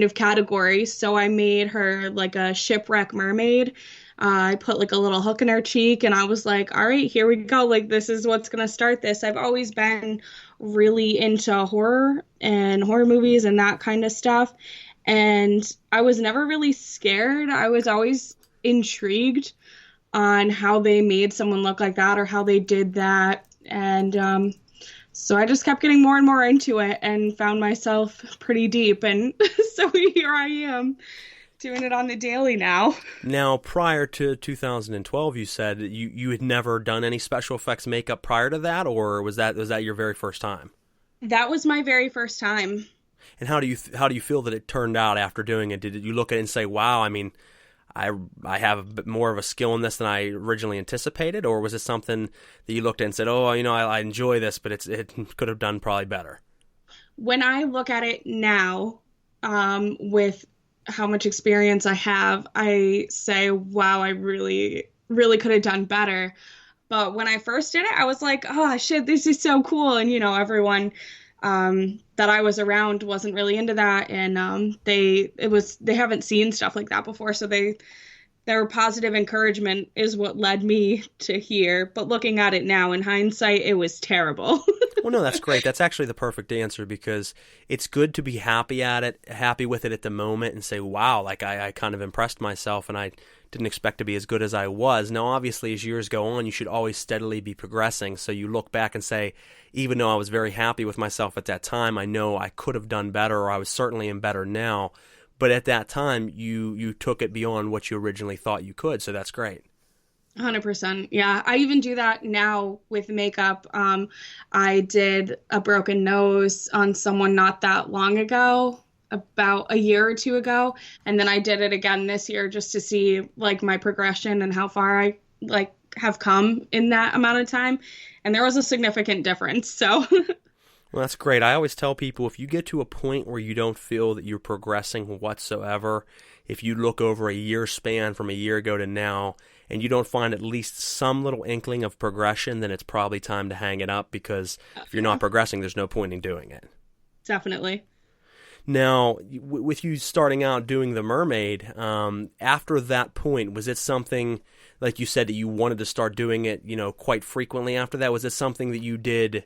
of category. So I made her like a shipwreck mermaid. I put like a little hook in her cheek, and I was like, all right, here we go. Like, this is what's going to start this. I've always been really into horror and horror movies and that kind of stuff. And I was never really scared. I was always intrigued on how they made someone look like that or how they did that. And so I just kept getting more and more into it and found myself pretty deep. And so here I am doing it on the daily now. Now, prior to 2012, you said that you had never done any special effects makeup prior to that, or was that your very first time? That was my very first time. And how do you feel that it turned out after doing it? Did you look at it and say, "Wow, I mean, I have a bit more of a skill in this than I originally anticipated," or was it something that you looked at and said, "Oh, you know, I enjoy this, but it could have done probably better"? When I look at it now, with how much experience I have, I say, wow, I really, really could have done better. But when I first did it, I was like, oh shit, this is so cool. And, you know, everyone that I was around wasn't really into that. And they haven't seen stuff like that before. So their positive encouragement is what led me to here. But looking at it now, in hindsight, it was terrible. Well, no, that's great. That's actually the perfect answer, because it's good to be happy with it at the moment and say, wow, like I kind of impressed myself and I didn't expect to be as good as I was. Now, obviously, as years go on, you should always steadily be progressing. So you look back and say, even though I was very happy with myself at that time, I know I could have done better, or I was certainly am better now. But at that time, you took it beyond what you originally thought you could. So that's great. 100%. Yeah. I even do that now with makeup. I did a broken nose on someone not that long ago, about a year or two ago. And then I did it again this year just to see like my progression and how far I like have come in that amount of time. And there was a significant difference. So well, that's great. I always tell people, if you get to a point where you don't feel that you're progressing whatsoever, if you look over a year span from a year ago to now, and you don't find at least some little inkling of progression, then it's probably time to hang it up, because if you're not progressing, there's no point in doing it. Definitely. Now, with you starting out doing The Mermaid, after that point, was it something, like you said, that you wanted to start doing it, you know, quite frequently after that? Was it something that you did,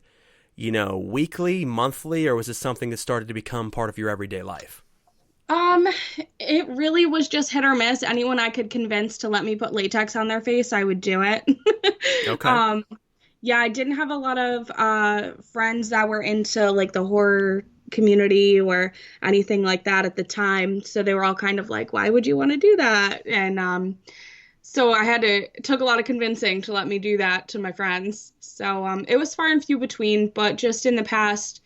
you know, weekly, monthly, or was it something that started to become part of your everyday life? It really was just hit or miss. Anyone I could convince to let me put latex on their face, I would do it. Okay. Yeah, I didn't have a lot of friends that were into like the horror community or anything like that at the time. So they were all kind of like, why would you want to do that? And so it took a lot of convincing to let me do that to my friends. So it was far and few between, but just in the past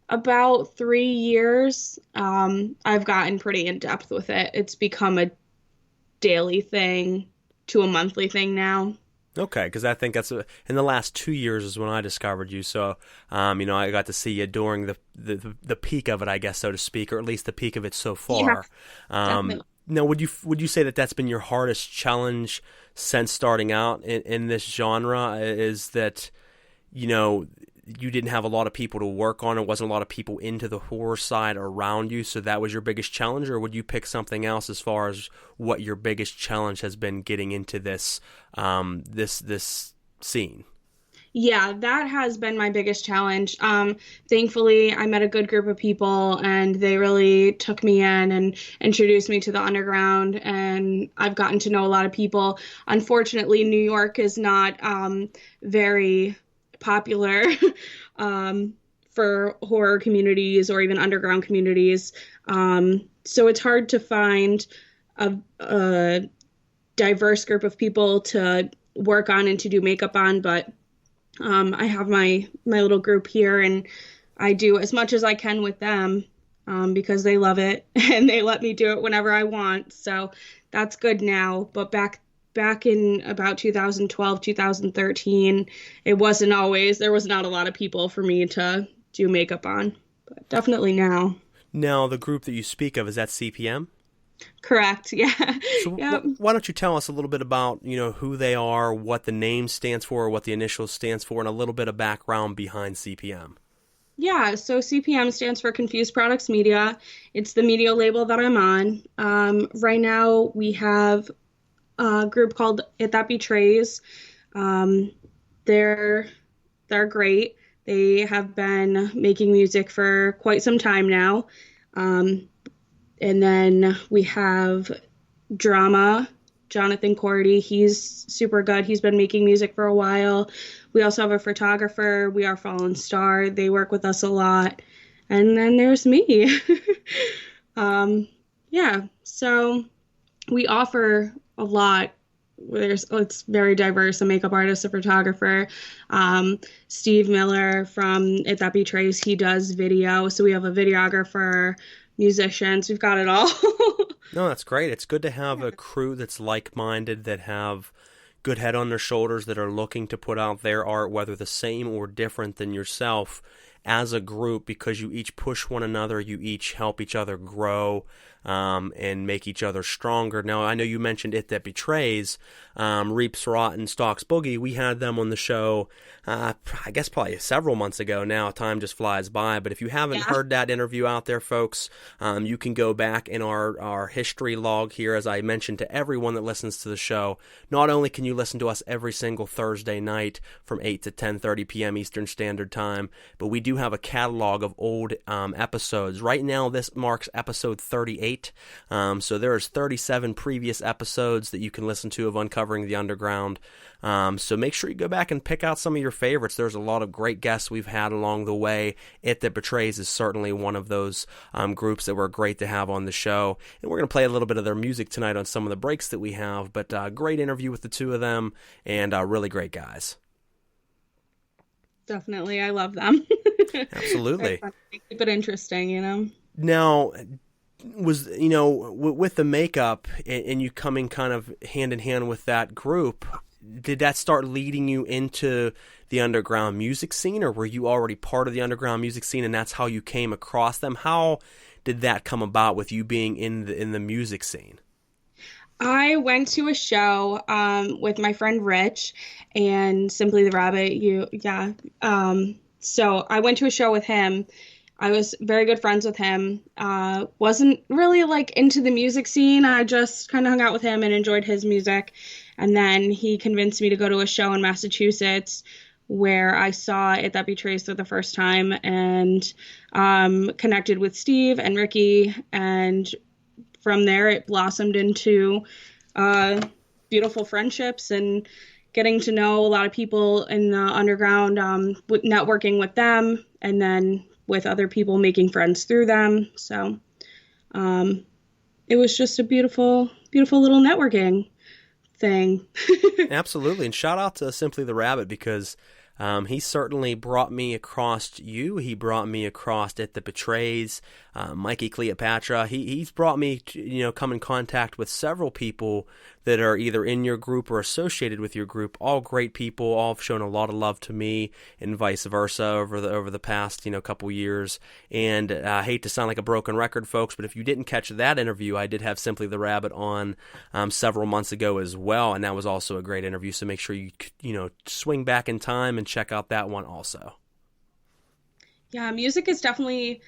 about 3 years, I've gotten pretty in depth with it. It's become a daily thing to a monthly thing now. Okay, because I think that's in the last 2 years is when I discovered you. So, you know, I got to see you during the peak of it, I guess, so to speak, or at least the peak of it so far. Yeah, now, would you say that that's been your hardest challenge since starting out in this genre? Is that, you know, you didn't have a lot of people to work on, and wasn't a lot of people into the horror side around you, so that was your biggest challenge? Or would you pick something else as far as what your biggest challenge has been getting into this this scene? Yeah, that has been my biggest challenge. Thankfully, I met a good group of people, and they really took me in and introduced me to the underground, and I've gotten to know a lot of people. Unfortunately, New York is not very popular for horror communities or even underground communities. So it's hard to find a diverse group of people to work on and to do makeup on, but I have my little group here, and I do as much as I can with them because they love it and they let me do it whenever I want. So that's good now. But back in about 2012, 2013, there was not a lot of people for me to do makeup on, but definitely now. Now, the group that you speak of, is that CPM? Correct, yeah. So Yep. why don't you tell us a little bit about, you know, who they are, what the name stands for, what the initials stands for, and a little bit of background behind CPM. Yeah, so CPM stands for Confused Products Media. It's the media label that I'm on. Right now we have a group called It That Betrays. They're great. They have been making music for quite some time now. And then we have Drama, Jonathan Cordy. He's super good. He's been making music for a while. We also have a photographer, We Are Fallen Star. They work with us a lot. And then there's me. Yeah, so we offer a lot. It's very diverse, a makeup artist, a photographer. Steve Miller from It That Betrays, he does video. So we have a videographer, musicians, we've got it all. No, that's great. It's good to have a crew that's like-minded, that have good head on their shoulders, that are looking to put out their art, whether the same or different than yourself, as a group, because you each push one another, you each help each other grow, and make each other stronger. Now, I know you mentioned It That Betrays, Reaps Rot and Stalks Boogie. We had them on the show, I guess probably several months ago now. Time just flies by. But if you haven't heard that interview out there, folks, you can go back in our history log here. As I mentioned to everyone that listens to the show, not only can you listen to us every single Thursday night from 8 to 10:30 p.m. Eastern Standard Time, but we do have a catalog of old episodes. Right now, this marks episode 38. So there's 37 previous episodes that you can listen to of Uncovering the Underground. So make sure you go back and pick out some of your favorites. There's a lot of great guests we've had along the way. It That Betrays is certainly one of those groups that were great to have on the show. And we're going to play a little bit of their music tonight on some of the breaks that we have. But great interview with the two of them, and really great guys. Definitely, I love them. Absolutely. Keep it interesting, you know. Now, was, you know, with the makeup and you coming kind of hand in hand with that group, did that start leading you into the underground music scene, or were you already part of the underground music scene and that's how you came across them? How did that come about with you being in the music scene? I went to a show with my friend Rich and Simply the Rabbit. So I went to a show with him. I was very good friends with him. Wasn't really like into the music scene. I just kind of hung out with him and enjoyed his music. And then he convinced me to go to a show in Massachusetts where I saw It That Betrays for the first time, and connected with Steve and Ricky. And from there, it blossomed into beautiful friendships and getting to know a lot of people in the underground, networking with them, and then with other people, making friends through them. So it was just a beautiful, beautiful little networking thing. Absolutely. And shout out to Simply the Rabbit, because he certainly brought me across you. He brought me across It That Betrays, Mikey Cleopatra. He's brought me to, come in contact with several people that are either in your group or associated with your group. All great people, all have shown a lot of love to me, and vice versa over the past couple years. And I hate to sound like a broken record, folks, but if you didn't catch that interview, I did have Simply the Rabbit on several months ago as well, and that was also a great interview. So make sure you swing back in time and check out that one also. Yeah, music is definitely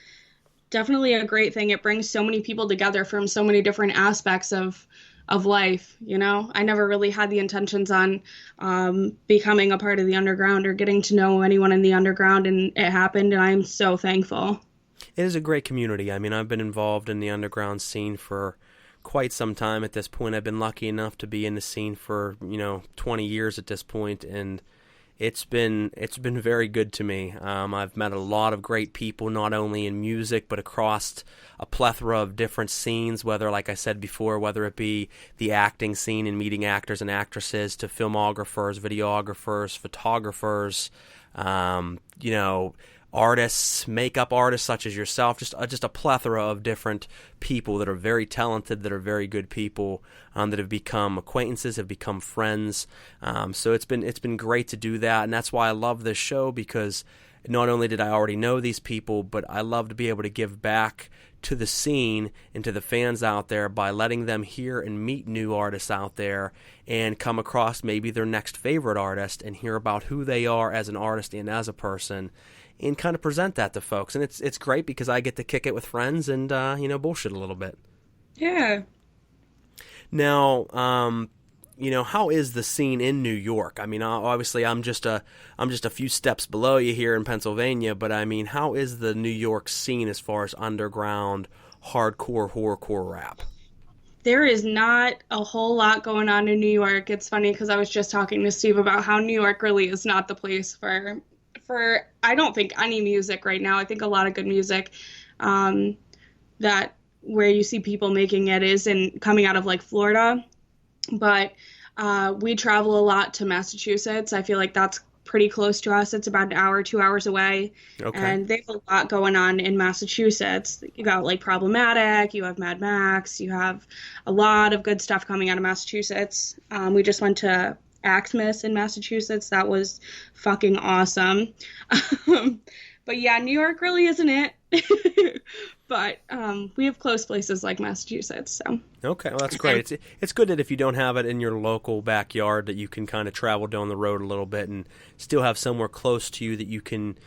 a great thing. It brings so many people together from so many different aspects of life. I never really had the intentions on becoming a part of the underground or getting to know anyone in the underground, and it happened, and I'm so thankful. It is a great community. I mean, I've been involved in the underground scene for quite some time at this point. I've been lucky enough to be in the scene for 20 years at this point, and it's been very good to me. I've met a lot of great people, not only in music, but across a plethora of different scenes, whether, like I said before, whether it be the acting scene and meeting actors and actresses, to filmographers, videographers, photographers, artists, makeup artists such as yourself, just a plethora of different people that are very talented, that are very good people, that have become acquaintances, have become friends. So it's been great to do that, and that's why I love this show, because not only did I already know these people, but I love to be able to give back to the scene and to the fans out there by letting them hear and meet new artists out there and come across maybe their next favorite artist and hear about who they are as an artist and as a person, and kind of present that to folks. And it's great because I get to kick it with friends and bullshit a little bit. Yeah. Now, how is the scene in New York? I mean, obviously I'm just a few steps below you here in Pennsylvania, but I mean, how is the New York scene as far as underground, hardcore, horrorcore rap? There is not a whole lot going on in New York. It's funny because I was just talking to Steve about how New York really is not the place for I don't think any music right now. I think a lot of good music that where you see people making it is coming out of like Florida. But we travel a lot to Massachusetts. I feel like that's pretty close to us. It's about an hour, 2 hours away. Okay. And they have a lot going on in Massachusetts. You got like Problematic, you have Mad Max, you have a lot of good stuff coming out of Massachusetts. We just went to Axmis in Massachusetts. That was fucking awesome. But yeah, New York really isn't it. But we have close places like Massachusetts. So okay, well, that's great. It's good that if you don't have it in your local backyard, that you can kind of travel down the road a little bit and still have somewhere close to you that you can,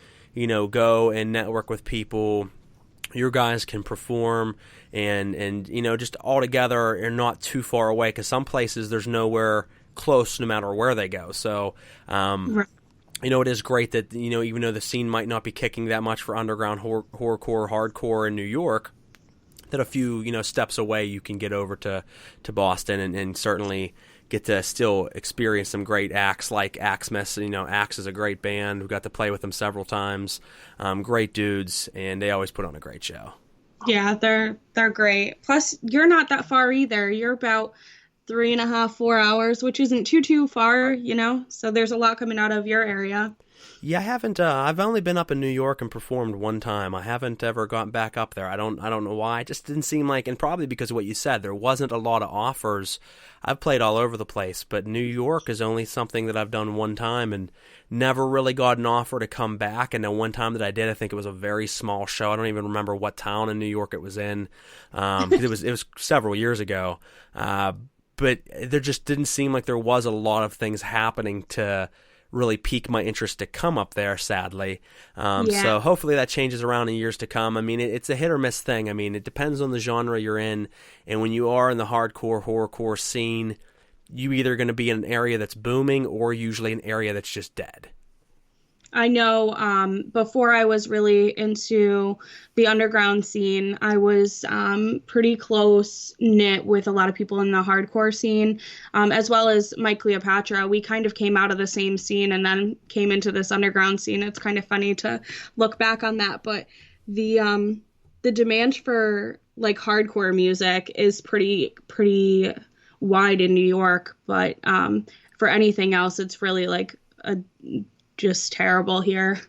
go and network with people. Your guys can perform and just all together and not too far away, because some places there's nowhere close no matter where they go. So right. It is great that, even though the scene might not be kicking that much for underground horrorcore, hardcore in New York, that a few, steps away you can get over to Boston and certainly get to still experience some great acts like Axmis. Axe is a great band. We got to play with them several times. Great dudes, and they always put on a great show. Yeah, they're great. Plus, you're not that far either. You're about 3.5, 4 hours, which isn't too far, so there's a lot coming out of your area. Yeah, I haven't. I've only been up in New York and performed one time. I haven't ever gotten back up there. I don't know why. It just didn't seem like, and probably because of what you said, there wasn't a lot of offers. I've played all over the place, but New York is only something that I've done one time and never really got an offer to come back. And the one time that I did, I think it was a very small show. I don't even remember what town in New York it was in. It was several years ago. But there just didn't seem like there was a lot of things happening to really pique my interest to come up there, sadly. So hopefully that changes around in years to come. I mean, it's a hit or miss thing. I mean, it depends on the genre you're in. And when you are in the hardcore, horrorcore scene, you either going to be in an area that's booming or usually an area that's just dead. I know before I was really into the underground scene, I was pretty close-knit with a lot of people in the hardcore scene, as well as Mike Cleopatra. We kind of came out of the same scene and then came into this underground scene. It's kind of funny to look back on that, but the demand for like hardcore music is pretty wide in New York, but for anything else, it's really like just terrible here.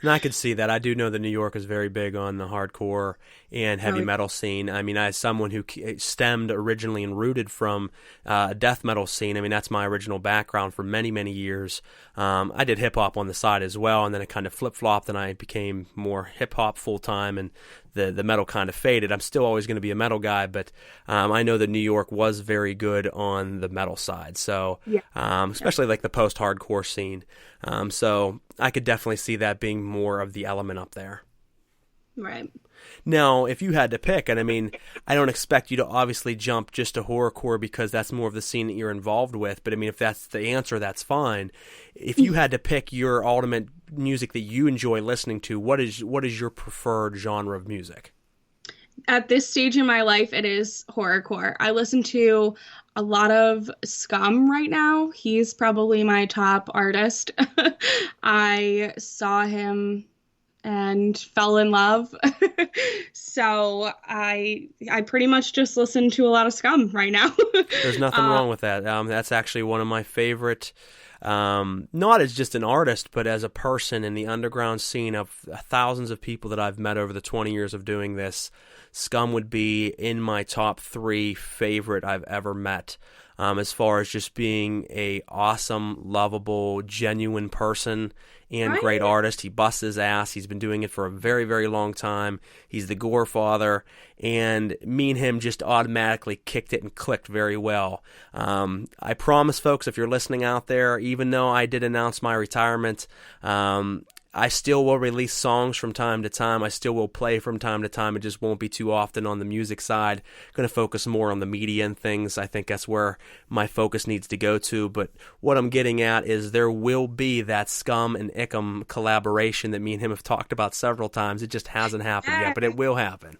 And I could see that. I do know that New York is very big on the hardcore and heavy metal scene. I mean, as someone who stemmed originally and rooted from a death metal scene, I mean, that's my original background for many, many years. I did hip-hop on the side as well, and then it kind of flip-flopped, and I became more hip-hop full-time, and the metal kind of faded. I'm still always going to be a metal guy, but I know that New York was very good on the metal side, so especially like the post-hardcore scene. So I could definitely see that being more of the element up there. Right. Now, if you had to pick, and I mean, I don't expect you to obviously jump just to horrorcore because that's more of the scene that you're involved with, but I mean, if that's the answer, that's fine. If you had to pick your ultimate music that you enjoy listening to, what is your preferred genre of music? At this stage in my life, it is horrorcore. I listen to a lot of Scum right now. He's probably my top artist. I saw him and fell in love. So I pretty much just listen to a lot of Scum right now. There's nothing wrong with that. That's actually one of my favorite, not as just an artist, but as a person in the underground scene of thousands of people that I've met over the 20 years of doing this. Scum would be in my top 3 favorite I've ever met, as far as just being a awesome, lovable, genuine person and great artist. He busts his ass. He's been doing it for a very, very long time. He's the Gore father, and me and him just automatically kicked it and clicked very well. I promise, folks, if you're listening out there, even though I did announce my retirement, I still will release songs from time to time. I still will play from time to time. It just won't be too often on the music side. Going to focus more on the media and things. I think that's where my focus needs to go to. But what I'm getting at is there will be that Scum and Ickum collaboration that me and him have talked about several times. It just hasn't happened yet, but it will happen.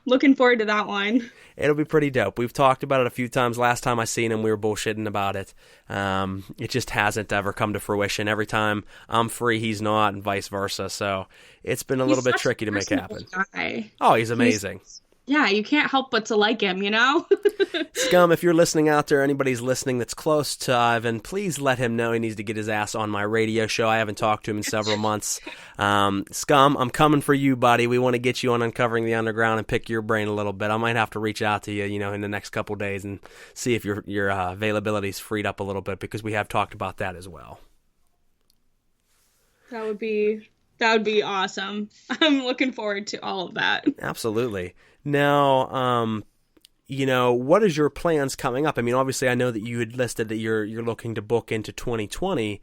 Looking forward to that one. It'll be pretty dope. We've talked about it a few times. Last time I seen him, we were bullshitting about it. It just hasn't ever come to fruition. Every time I'm free, he's not, and vice versa. So it's been a little bit tricky to make happen. Guy. Oh, he's amazing. Yeah, you can't help but to like him, you know? Scum, if you're listening out there, anybody's listening that's close to Ivan, please let him know he needs to get his ass on my radio show. I haven't talked to him in several months. Scum, I'm coming for you, buddy. We want to get you on Uncovering the Underground and pick your brain a little bit. I might have to reach out to you, in the next couple days and see if your availability's freed up a little bit, because we have talked about that as well. That would be awesome. I'm looking forward to all of that. Absolutely. Now, what is your plans coming up? I mean, obviously, I know that you had listed that you're looking to book into 2020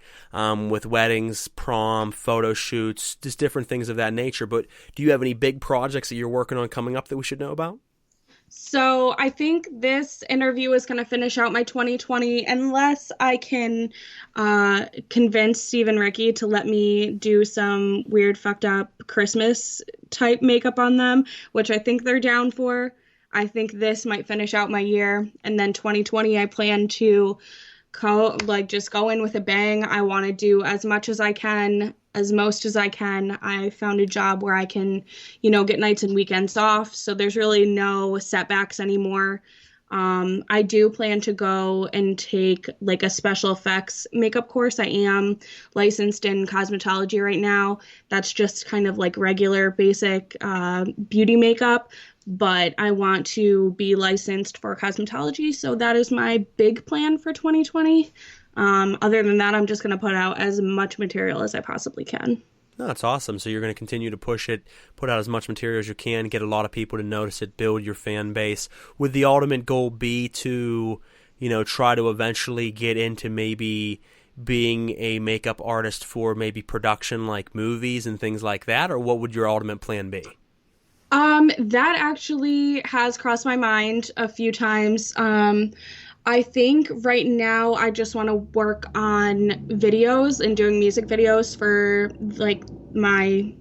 with weddings, prom, photo shoots, just different things of that nature. But do you have any big projects that you're working on coming up that we should know about? So I think this interview is going to finish out my 2020 unless I can convince Steve and Ricky to let me do some weird fucked up Christmas type makeup on them, which I think they're down for. I think this might finish out my year. And then 2020, I plan to just go in with a bang. I want to do as much as I can, as most as I can. I found a job where I can, get nights and weekends off. So there's really no setbacks anymore. I do plan to go and take a specialfx makeup course. I am licensed in cosmetology right now. That's just kind of regular basic beauty makeup, but I want to be licensed for cosmetology. So that is my big plan for 2020. Other than that, I'm just going to put out as much material as I possibly can. No, that's awesome. So you're going to continue to push it, put out as much material as you can, get a lot of people to notice it, build your fan base. Would the ultimate goal be to, try to eventually get into maybe being a makeup artist for maybe production like movies and things like that? Or what would your ultimate plan be? That actually has crossed my mind a few times. I think right now I just want to work on videos and doing music videos for my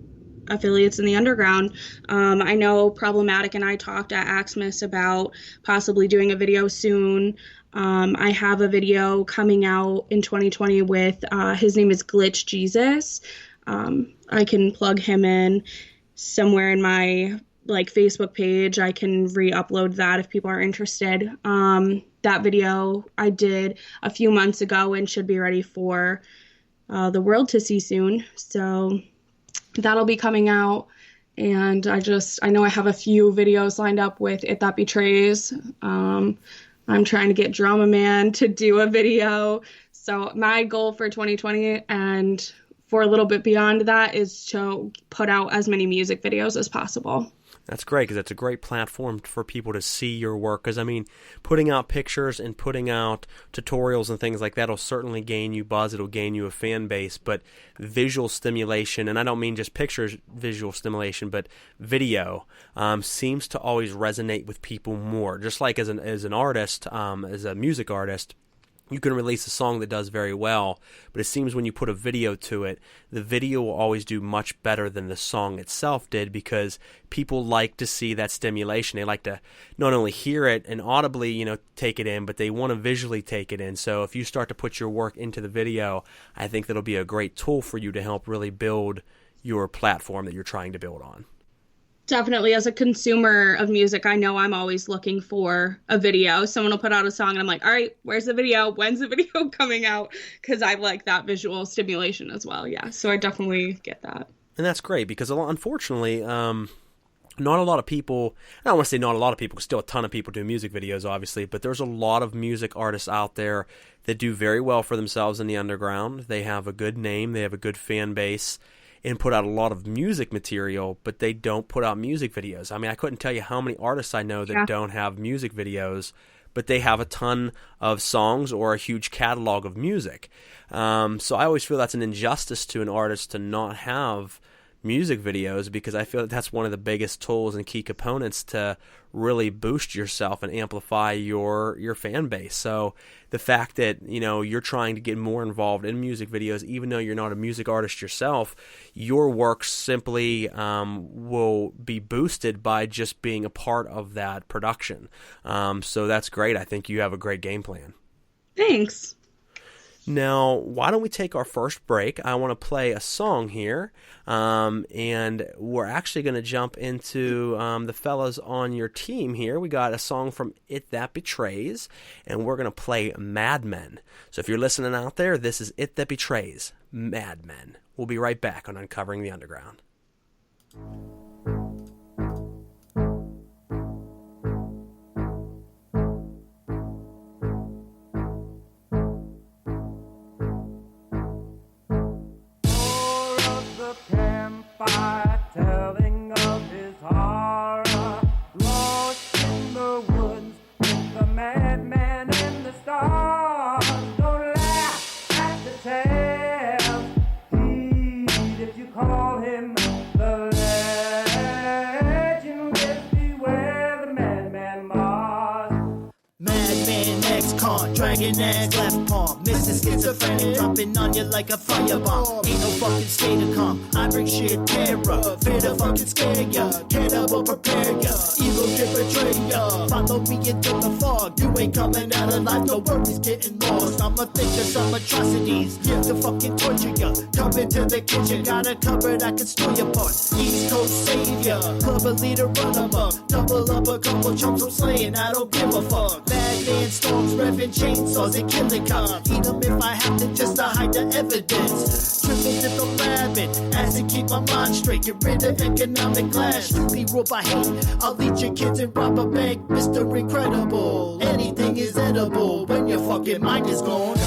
affiliates in the underground. I know Problematic and I talked at Axmas about possibly doing a video soon. I have a video coming out in 2020 with, his name is Glitch Jesus. I can plug him in somewhere in my Facebook page. I can re-upload that if people are interested. That video I did a few months ago and should be ready for the world to see soon. So that'll be coming out. And I know I have a few videos lined up with It That Betrays. I'm trying to get Drama Man to do a video. So my goal for 2020 and for a little bit beyond that is to put out as many music videos as possible. That's great, because it's a great platform for people to see your work. Because, putting out pictures and putting out tutorials and things like that will certainly gain you buzz. It'll gain you a fan base. But visual stimulation, and I don't mean just pictures visual stimulation, but video, seems to always resonate with people more. Just like as an artist, as a music artist, you can release a song that does very well, but it seems when you put a video to it, the video will always do much better than the song itself did, because people like to see that stimulation. They like to not only hear it and audibly, take it in, but they want to visually take it in. So if you start to put your work into the video, I think that'll be a great tool for you to help really build your platform that you're trying to build on. Definitely, as a consumer of music, I know I'm always looking for a video. Someone will put out a song and I'm like, all right, where's the video? When's the video coming out? Because I like that visual stimulation as well. Yeah, so I definitely get that. And that's great, because unfortunately, not a lot of people, I don't want to say not a lot of people, because still a ton of people do music videos, obviously, but there's a lot of music artists out there that do very well for themselves in the underground. They have a good name, they have a good fan base, and put out a lot of music material, but they don't put out music videos. I couldn't tell you how many artists I know that don't have music videos but they have a ton of songs or a huge catalog of music. So I always feel that's an injustice to an artist to not have music videos, because I feel that's one of the biggest tools and key components to really boost yourself and amplify your fan base. So the fact that, you know, you're trying to get more involved in music videos, even though you're not a music artist yourself, your work simply will be boosted by just being a part of that production. So that's great. I think you have a great game plan. Thanks. Now, why don't we take our first break? I want to play a song here, and we're actually going to jump into the fellas on your team here. We got a song from It That Betrays, and we're going to play Mad Men. So if you're listening out there, this is It That Betrays, Mad Men. We'll be right back on Uncovering the Underground. Campfire telling of his horror, lost in the woods with the madman and the stars. Don't laugh at the tale, heed if you call him the legend. With beware the madman Mars. Madman ex-con, dragon ass left palm, Mr. Schizophrenic dropping on you like a firebomb. Ain't no fucking state of calm, I bring shit terror, fear to fucking scare ya, cannibal prepare ya, evil can betray ya. Follow me into the fog, you ain't coming out alive, no worries getting lost. I'ma think of some atrocities, to fucking torture ya. Come into the kitchen, got a cupboard I can store your parts. East Coast savior, club leader run amok, double up a couple chumps I'm slaying, I don't give a fuck. Madman storms, revving chainsaws and killing cops. Eat them if I have to just to hide the evidence. Triple dip a rabbit, as to keep my mind straight. Get rid of economic clash. Be ruled by hate. I'll lead your kids and rob a bank. Mr. Incredible. Anything is edible when your fucking mind is gone.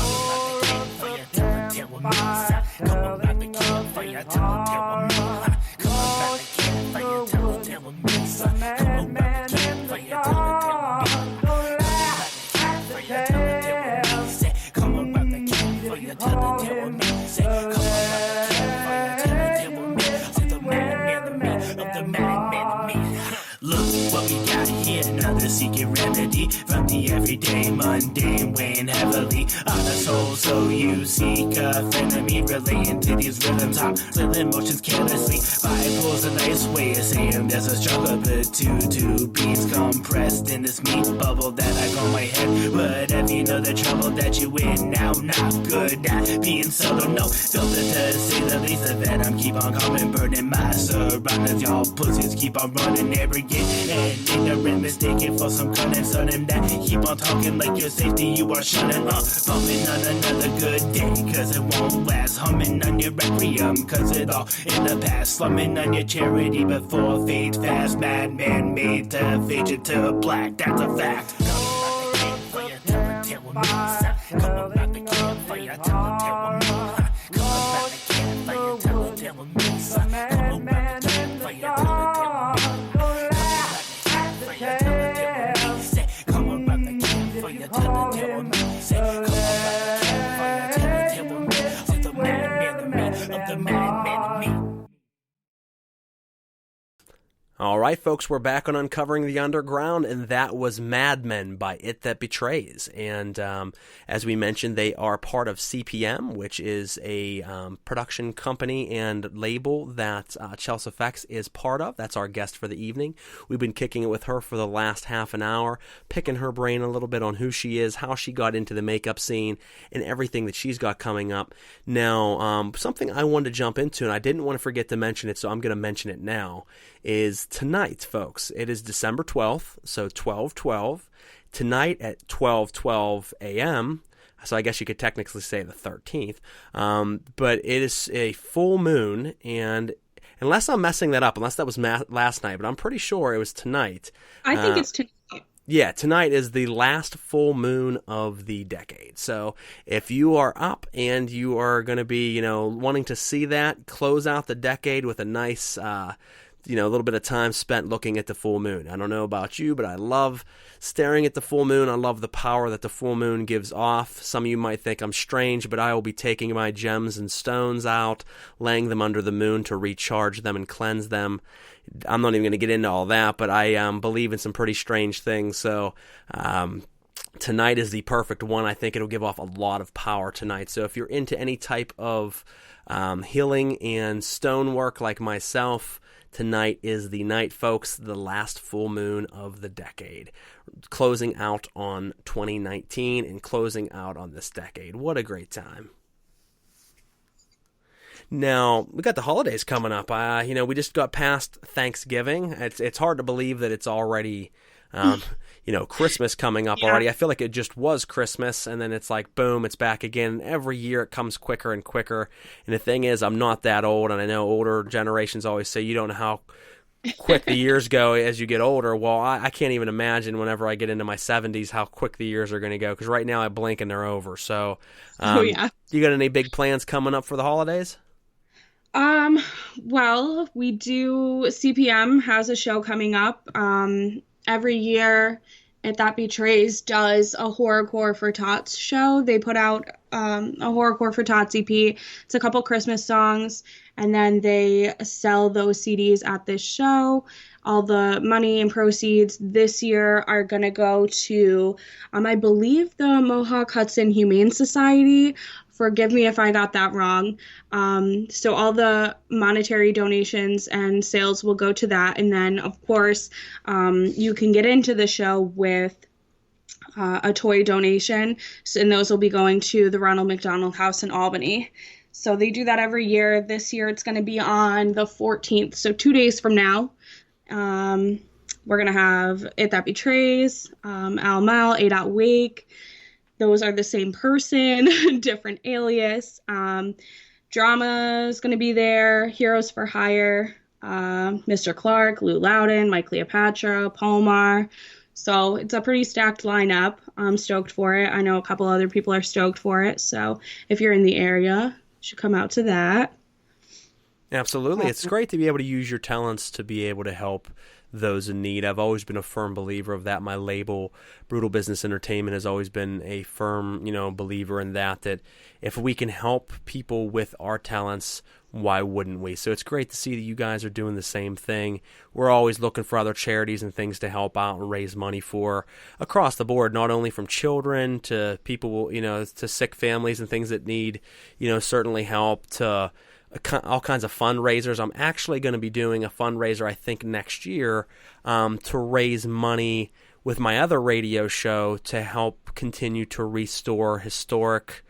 Look what we got here, another secret remedy from the everyday mundane weighing heavily on the soul. So you seek a frenemy relating to these rhythms. I'm flailing motions carelessly. Biple's a nice way of saying there's a struggle, but two beats compressed in this meat bubble that I call my head. Whatever, you know the trouble that you in now, not good at being subtle, no filter to say the least. The venom keep on coming, burning my surroundings. Y'all pussies keep on running arrogant and ignorant, mistaken for some cunning. Sudden that keep on talking like your safety you are shunning. Bumping on another good day, cause it won't last. Humming on your requiem, cause it all in the past. Slumming on your charity before fade fast. Madman made to fade you to black, that's a fact. All right, folks, we're back on Uncovering the Underground, and that was Mad Men by It That Betrays. And as we mentioned, they are part of CPM, which is a production company and label that ChelsFX is part of. That's our guest for the evening. We've been kicking it with her for the last half an hour, picking her brain a little bit on who she is, how she got into the makeup scene, and everything that she's got coming up. Now, something I wanted to jump into, and I didn't want to forget to mention it, so I'm going to mention it now, is tonight, folks. It is December 12th, so 12/12. Tonight at 12:12 a.m., so I guess you could technically say the 13th, but it is a full moon, and unless I'm messing that up, unless that was last night, but I'm pretty sure it was tonight. I think it's tonight. Yeah, tonight is the last full moon of the decade. So if you are up and you are going to be, wanting to see that, close out the decade with a nice a little bit of time spent looking at the full moon. I don't know about you, but I love staring at the full moon. I love the power that the full moon gives off. Some of you might think I'm strange, but I will be taking my gems and stones out, laying them under the moon to recharge them and cleanse them. I'm not even going to get into all that, but I believe in some pretty strange things. So tonight is the perfect one. I think it'll give off a lot of power tonight. So if you're into any type of healing and stonework like myself, tonight is the night, folks, the last full moon of the decade. Closing out on 2019 and closing out on this decade. What a great time. Now, we got the holidays coming up. We just got past Thanksgiving. It's hard to believe that it's already Christmas coming up already. I feel like it just was Christmas, and then it's like, boom, it's back again. Every year it comes quicker and quicker. And the thing is, I'm not that old, and I know older generations always say you don't know how quick the years go as you get older. Well, I can't even imagine whenever I get into my 70s how quick the years are going to go, because right now I blink and they're over. So, you got any big plans coming up for the holidays? Well, we do, CPM has a show coming up. Every year, If That Betrays does a Horrorcore for Tots show. They put out a Horrorcore for Tots EP. It's a couple Christmas songs, and then they sell those CDs at this show. All the money and proceeds this year are going to go to, I believe, the Mohawk Hudson Humane Society. Forgive me if I got that wrong. So all the monetary donations and sales will go to that. And then, of course, you can get into the show with a toy donation. And those will be going to the Ronald McDonald House in Albany. So they do that every year. This year it's going to be on the 14th. So 2 days from now. We're going to have If That Betrays, Al Mal, A. Wake. Those are the same person, different alias. Drama is going to be there. Heroes for Hire, Mr. Clark, Lou Loudon, Mike Cleopatra, Palmar. So it's a pretty stacked lineup. I'm stoked for it. I know a couple other people are stoked for it. So if you're in the area, you should come out to that. Absolutely. It's great to be able to use your talents to be able to help those in need. I've always been a firm believer of that. My label, Brutal Business Entertainment, has always been a firm, believer in that if we can help people with our talents, why wouldn't we? So it's great to see that you guys are doing the same thing. We're always looking for other charities and things to help out and raise money for across the board, not only from children to people, to sick families and things that need, certainly help, to all kinds of fundraisers. I'm actually going to be doing a fundraiser, I think, next year to raise money with my other radio show to help continue to restore historic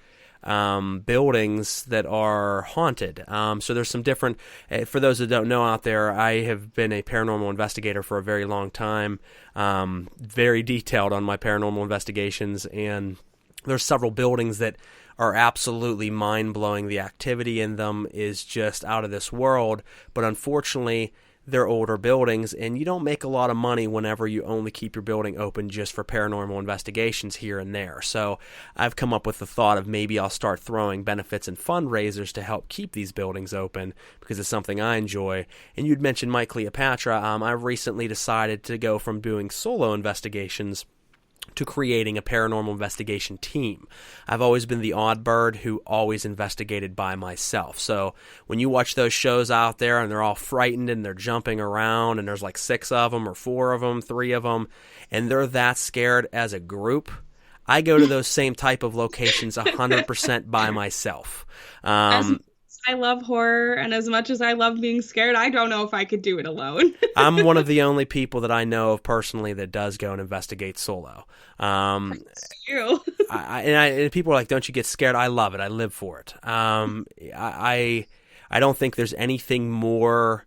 buildings that are haunted. So there's some different, for those that don't know out there, I have been a paranormal investigator for a very long time, very detailed on my paranormal investigations, and there's several buildings that are absolutely mind-blowing. The activity in them is just out of this world, but unfortunately, they're older buildings, and you don't make a lot of money whenever you only keep your building open just for paranormal investigations here and there. So I've come up with the thought of maybe I'll start throwing benefits and fundraisers to help keep these buildings open, because it's something I enjoy. And you'd mentioned Mike Cleopatra. I've recently decided to go from doing solo investigations to creating a paranormal investigation team. I've always been the odd bird who always investigated by myself. So when you watch those shows out there and they're all frightened and they're jumping around and there's like 6 of them or 4 of them, 3 of them, and they're that scared as a group, I go to those same type of locations 100% by myself. I love horror, and as much as I love being scared, I don't know if I could do it alone. I'm one of the only people that I know of personally that does go and investigate solo. You. And people are like, "Don't you get scared?" I love it. I live for it. I don't think there's anything more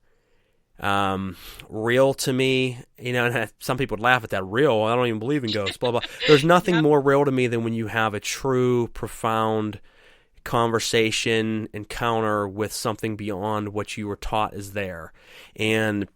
real to me. And some people would laugh at that. Real? I don't even believe in ghosts. Blah blah. There's nothing more real to me than when you have a true, profound conversation, encounter with something beyond what you were taught is there. And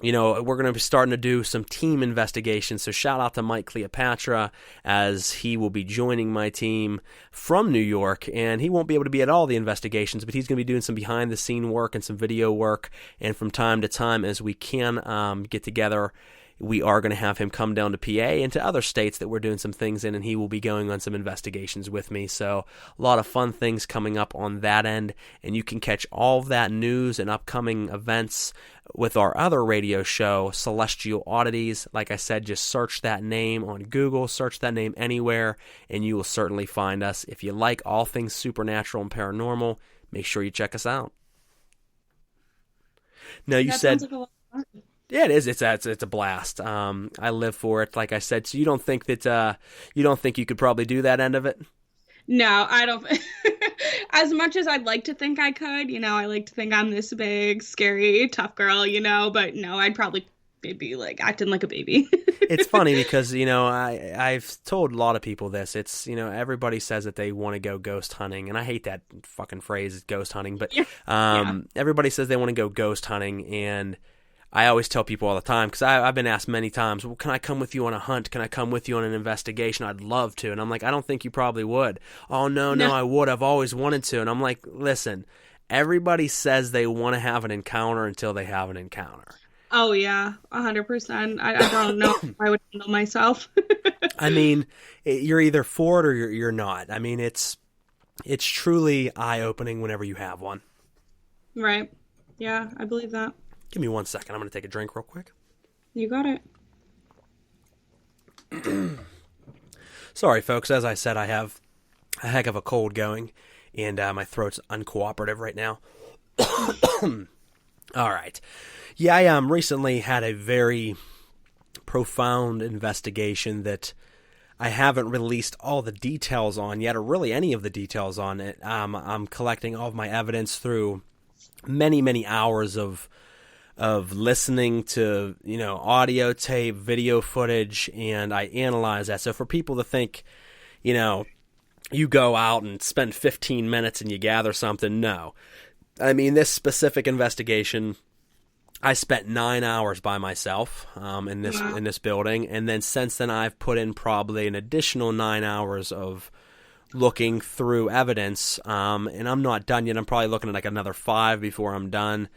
we're going to be starting to do some team investigations. So shout out to Mike Cleopatra, as he will be joining my team from New York, and he won't be able to be at all the investigations, but he's going to be doing some behind the scene work and some video work. And from time to time, as we can get together, we are going to have him come down to PA and to other states that we're doing some things in, and he will be going on some investigations with me. So a lot of fun things coming up on that end, and you can catch all of that news and upcoming events with our other radio show, Celestial Oddities. Like I said, just search that name on Google, search that name anywhere, and you will certainly find us. If you like all things supernatural and paranormal, make sure you check us out. Now, you said... sounds like a lot of fun. Yeah, it is. It's a blast. I live for it, like I said. So you don't think you could probably do that end of it? No, I don't. As much as I'd like to think I could, I like to think I'm this big, scary, tough girl, but no, I'd probably be like acting like a baby. It's funny because, I've told a lot of people this. It's, everybody says that they want to go ghost hunting, and I hate that fucking phrase, ghost hunting, but everybody says they want to go ghost hunting, and I always tell people all the time, because I've been asked many times, well, can I come with you on a hunt? Can I come with you on an investigation? I'd love to. And I'm like, I don't think you probably would. Oh, no, I would. I've always wanted to. And I'm like, listen, everybody says they want to have an encounter until they have an encounter. Oh, yeah, 100%. I don't know if I would handle myself. I mean, you're either for it or you're not. I mean, it's truly eye-opening whenever you have one. Right. Yeah, I believe that. Give me 1 second. I'm going to take a drink real quick. You got it. Sorry, folks. As I said, I have a heck of a cold going, and my throat's uncooperative right now. All right. Yeah, I recently had a very profound investigation that I haven't released all the details on yet, or really any of the details on it. I'm collecting all of my evidence through many, many hours of listening to, audio tape, video footage, and I analyze that. So for people to think, you go out and spend 15 minutes and you gather something, no. I mean, this specific investigation, I spent 9 hours by myself in this building, and then since then I've put in probably an additional 9 hours of looking through evidence, and I'm not done yet. I'm probably looking at like another 5 before I'm done.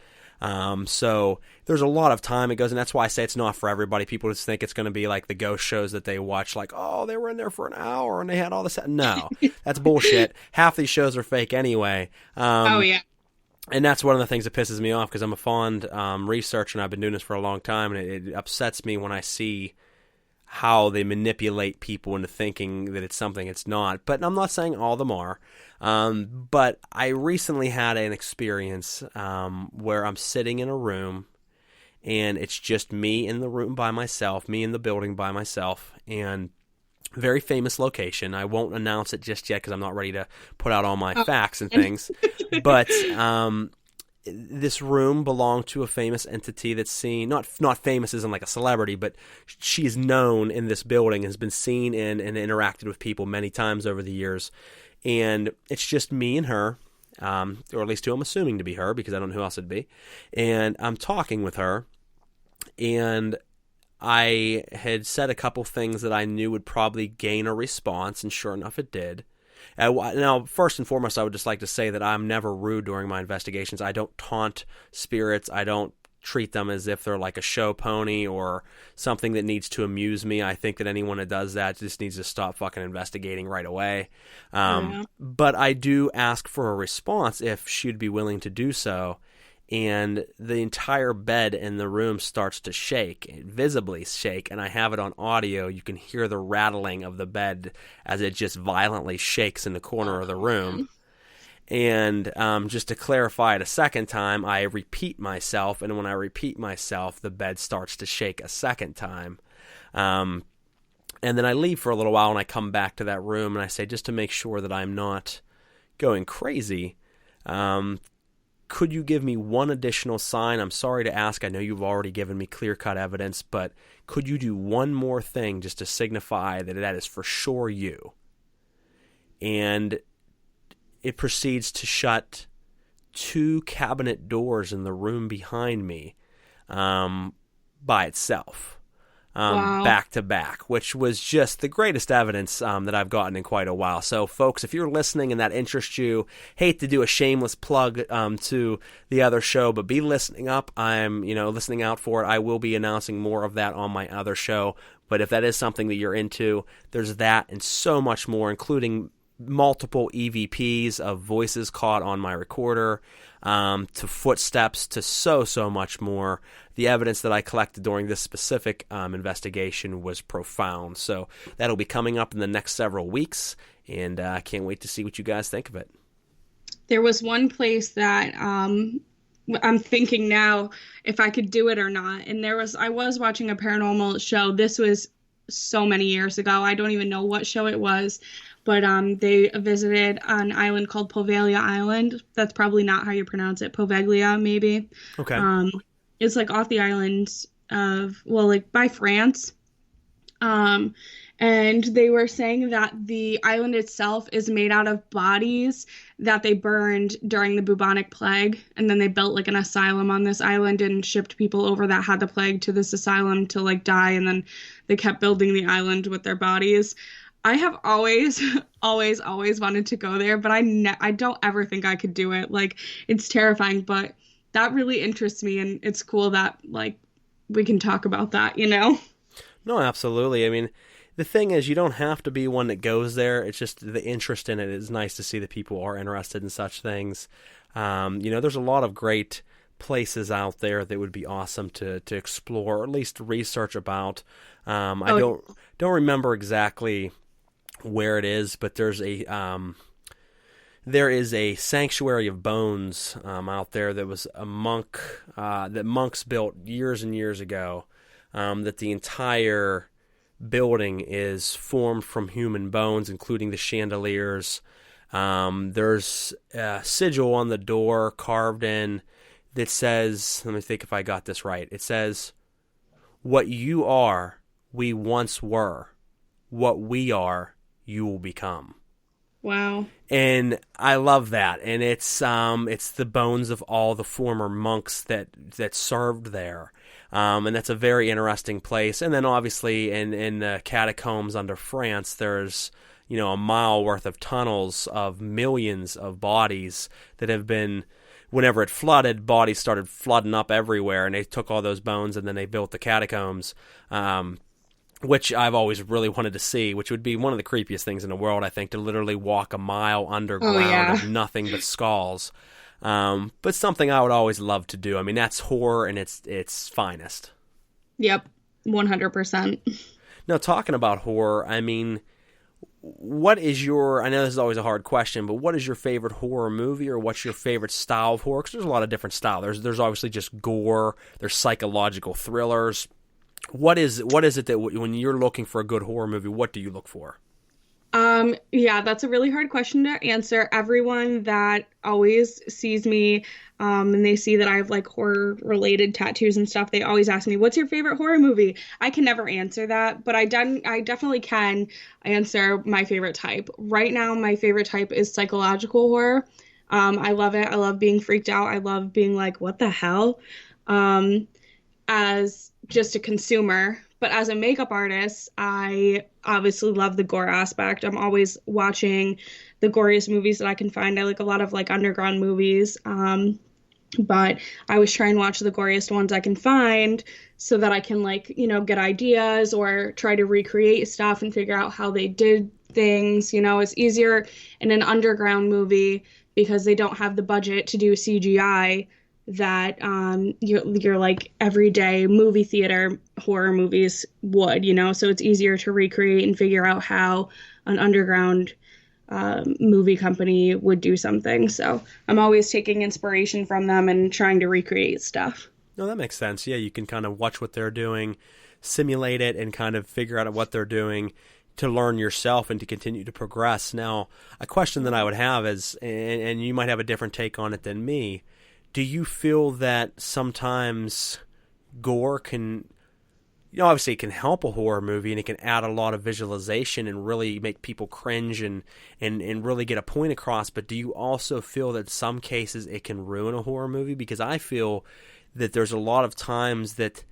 So there's a lot of time it goes, and that's why I say it's not for everybody. People just think it's going to be like the ghost shows that they watch, like, oh, they were in there for an hour and they had all this. No, that's bullshit. Half these shows are fake anyway. Oh, yeah. And that's one of the things that pisses me off, because I'm a fond researcher and I've been doing this for a long time, and it upsets me when I see how they manipulate people into thinking that it's something it's not. But I'm not saying all of them are. But I recently had an experience where I'm sitting in a room, and it's just me in the room by myself, me in the building by myself, and very famous location. I won't announce it just yet because I'm not ready to put out all my facts and things. But this room belonged to a famous entity that's seen, not famous as in like a celebrity, but she's known in this building, has been seen in and interacted with people many times over the years. And it's just me and her, or at least who I'm assuming to be her, because I don't know who else it'd be. And I'm talking with her, and I had said a couple things that I knew would probably gain a response, and sure enough, it did. Now, first and foremost, I would just like to say that I'm never rude during my investigations. I don't taunt spirits. I don't treat them as if they're like a show pony or something that needs to amuse me. I think that anyone that does that just needs to stop fucking investigating right away. But I do ask for a response if she'd be willing to do so. And the entire bed in the room starts to shake, visibly shake, and I have it on audio. You can hear the rattling of the bed as it just violently shakes in the corner of the room. And just to clarify it a second time, I repeat myself, and when I repeat myself, the bed starts to shake a second time. And then I leave for a little while, and I come back to that room, and I say, just to make sure that I'm not going crazy, could you give me one additional sign? I'm sorry to ask. I know you've already given me clear-cut evidence, but could you do one more thing just to signify that that is for sure you? And it proceeds to shut 2 cabinet doors in the room behind me. by itself. Wow. Back to back, which was just the greatest evidence that I've gotten in quite a while. So, folks, if you're listening and that interests you, hate to do a shameless plug to the other show, but be listening up. I'm, listening out for it. I will be announcing more of that on my other show. But if that is something that you're into, there's that and so much more, including multiple EVPs of voices caught on my recorder, to footsteps, to so much more. The evidence that I collected during this specific investigation was profound. So that'll be coming up in the next several weeks, and I can't wait to see what you guys think of it. There was one place that I'm thinking now if I could do it or not. And I was watching a paranormal show. This was so many years ago. I don't even know what show it was. But they visited an island called Poveglia Island. That's probably not how you pronounce it. Poveglia, maybe. Okay. It's like off the island of, by France. And they were saying that the island itself is made out of bodies that they burned during the bubonic plague. And then they built like an asylum on this island and shipped people over that had the plague to this asylum to die. And then they kept building the island with their bodies. I have always wanted to go there, but I don't ever think I could do it. It's terrifying, but that really interests me, and it's cool that, we can talk about that, No, absolutely. I mean, the thing is, you don't have to be one that goes there. It's just the interest in it is nice to see that people are interested in such things. There's a lot of great places out there that would be awesome to explore, or at least research about. I don't remember exactly where it is, but there is a sanctuary of bones out there that was a monk that monks built years and years ago. That the entire building is formed from human bones, including the chandeliers. There's a sigil on the door carved in that says, let me think if I got this right. It says, "What you are, we once were. What we are, you will become." Wow. And I love that. And it's the bones of all the former monks that served there. And that's a very interesting place. And then obviously in the catacombs under France, there's, a mile worth of tunnels of millions of bodies that have been, whenever it flooded, bodies started flooding up everywhere, and they took all those bones and then they built the catacombs, which I've always really wanted to see, which would be one of the creepiest things in the world, I think, to literally walk a mile underground of nothing but skulls. But something I would always love to do. I mean, that's horror in its finest. Yep, 100%. Now, talking about horror, I mean, what is I know this is always a hard question, but what is your favorite horror movie, or what's your favorite style of horror? Because there's a lot of different styles. There's obviously just gore, there's psychological thrillers. What is it that when you're looking for a good horror movie, what do you look for? Yeah, that's a really hard question to answer. Everyone that always sees me, and they see that I have horror related tattoos and stuff, they always ask me, "What's your favorite horror movie?" I can never answer that, but I definitely can answer my favorite type. Right now, my favorite type is psychological horror. I love it. I love being freaked out. I love being like, what the hell? As just a consumer. But as a makeup artist, I obviously love the gore aspect. I'm always watching the goriest movies that I can find. I like a lot of underground movies. But I always try and watch the goriest ones I can find so that I can get ideas or try to recreate stuff and figure out how they did things. It's easier in an underground movie because they don't have the budget to do CGI that your everyday movie theater horror movies would, so it's easier to recreate and figure out how an underground movie company would do something. So I'm always taking inspiration from them and trying to recreate stuff. No, that makes sense. Yeah, you can kind of watch what they're doing, simulate it, and kind of figure out what they're doing to learn yourself and to continue to progress. Now, a question that I would have is, and you might have a different take on it than me, do you feel that sometimes gore can, obviously it can help a horror movie and it can add a lot of visualization and really make people cringe and really get a point across, but do you also feel that in some cases it can ruin a horror movie? Because I feel that there's a lot of times that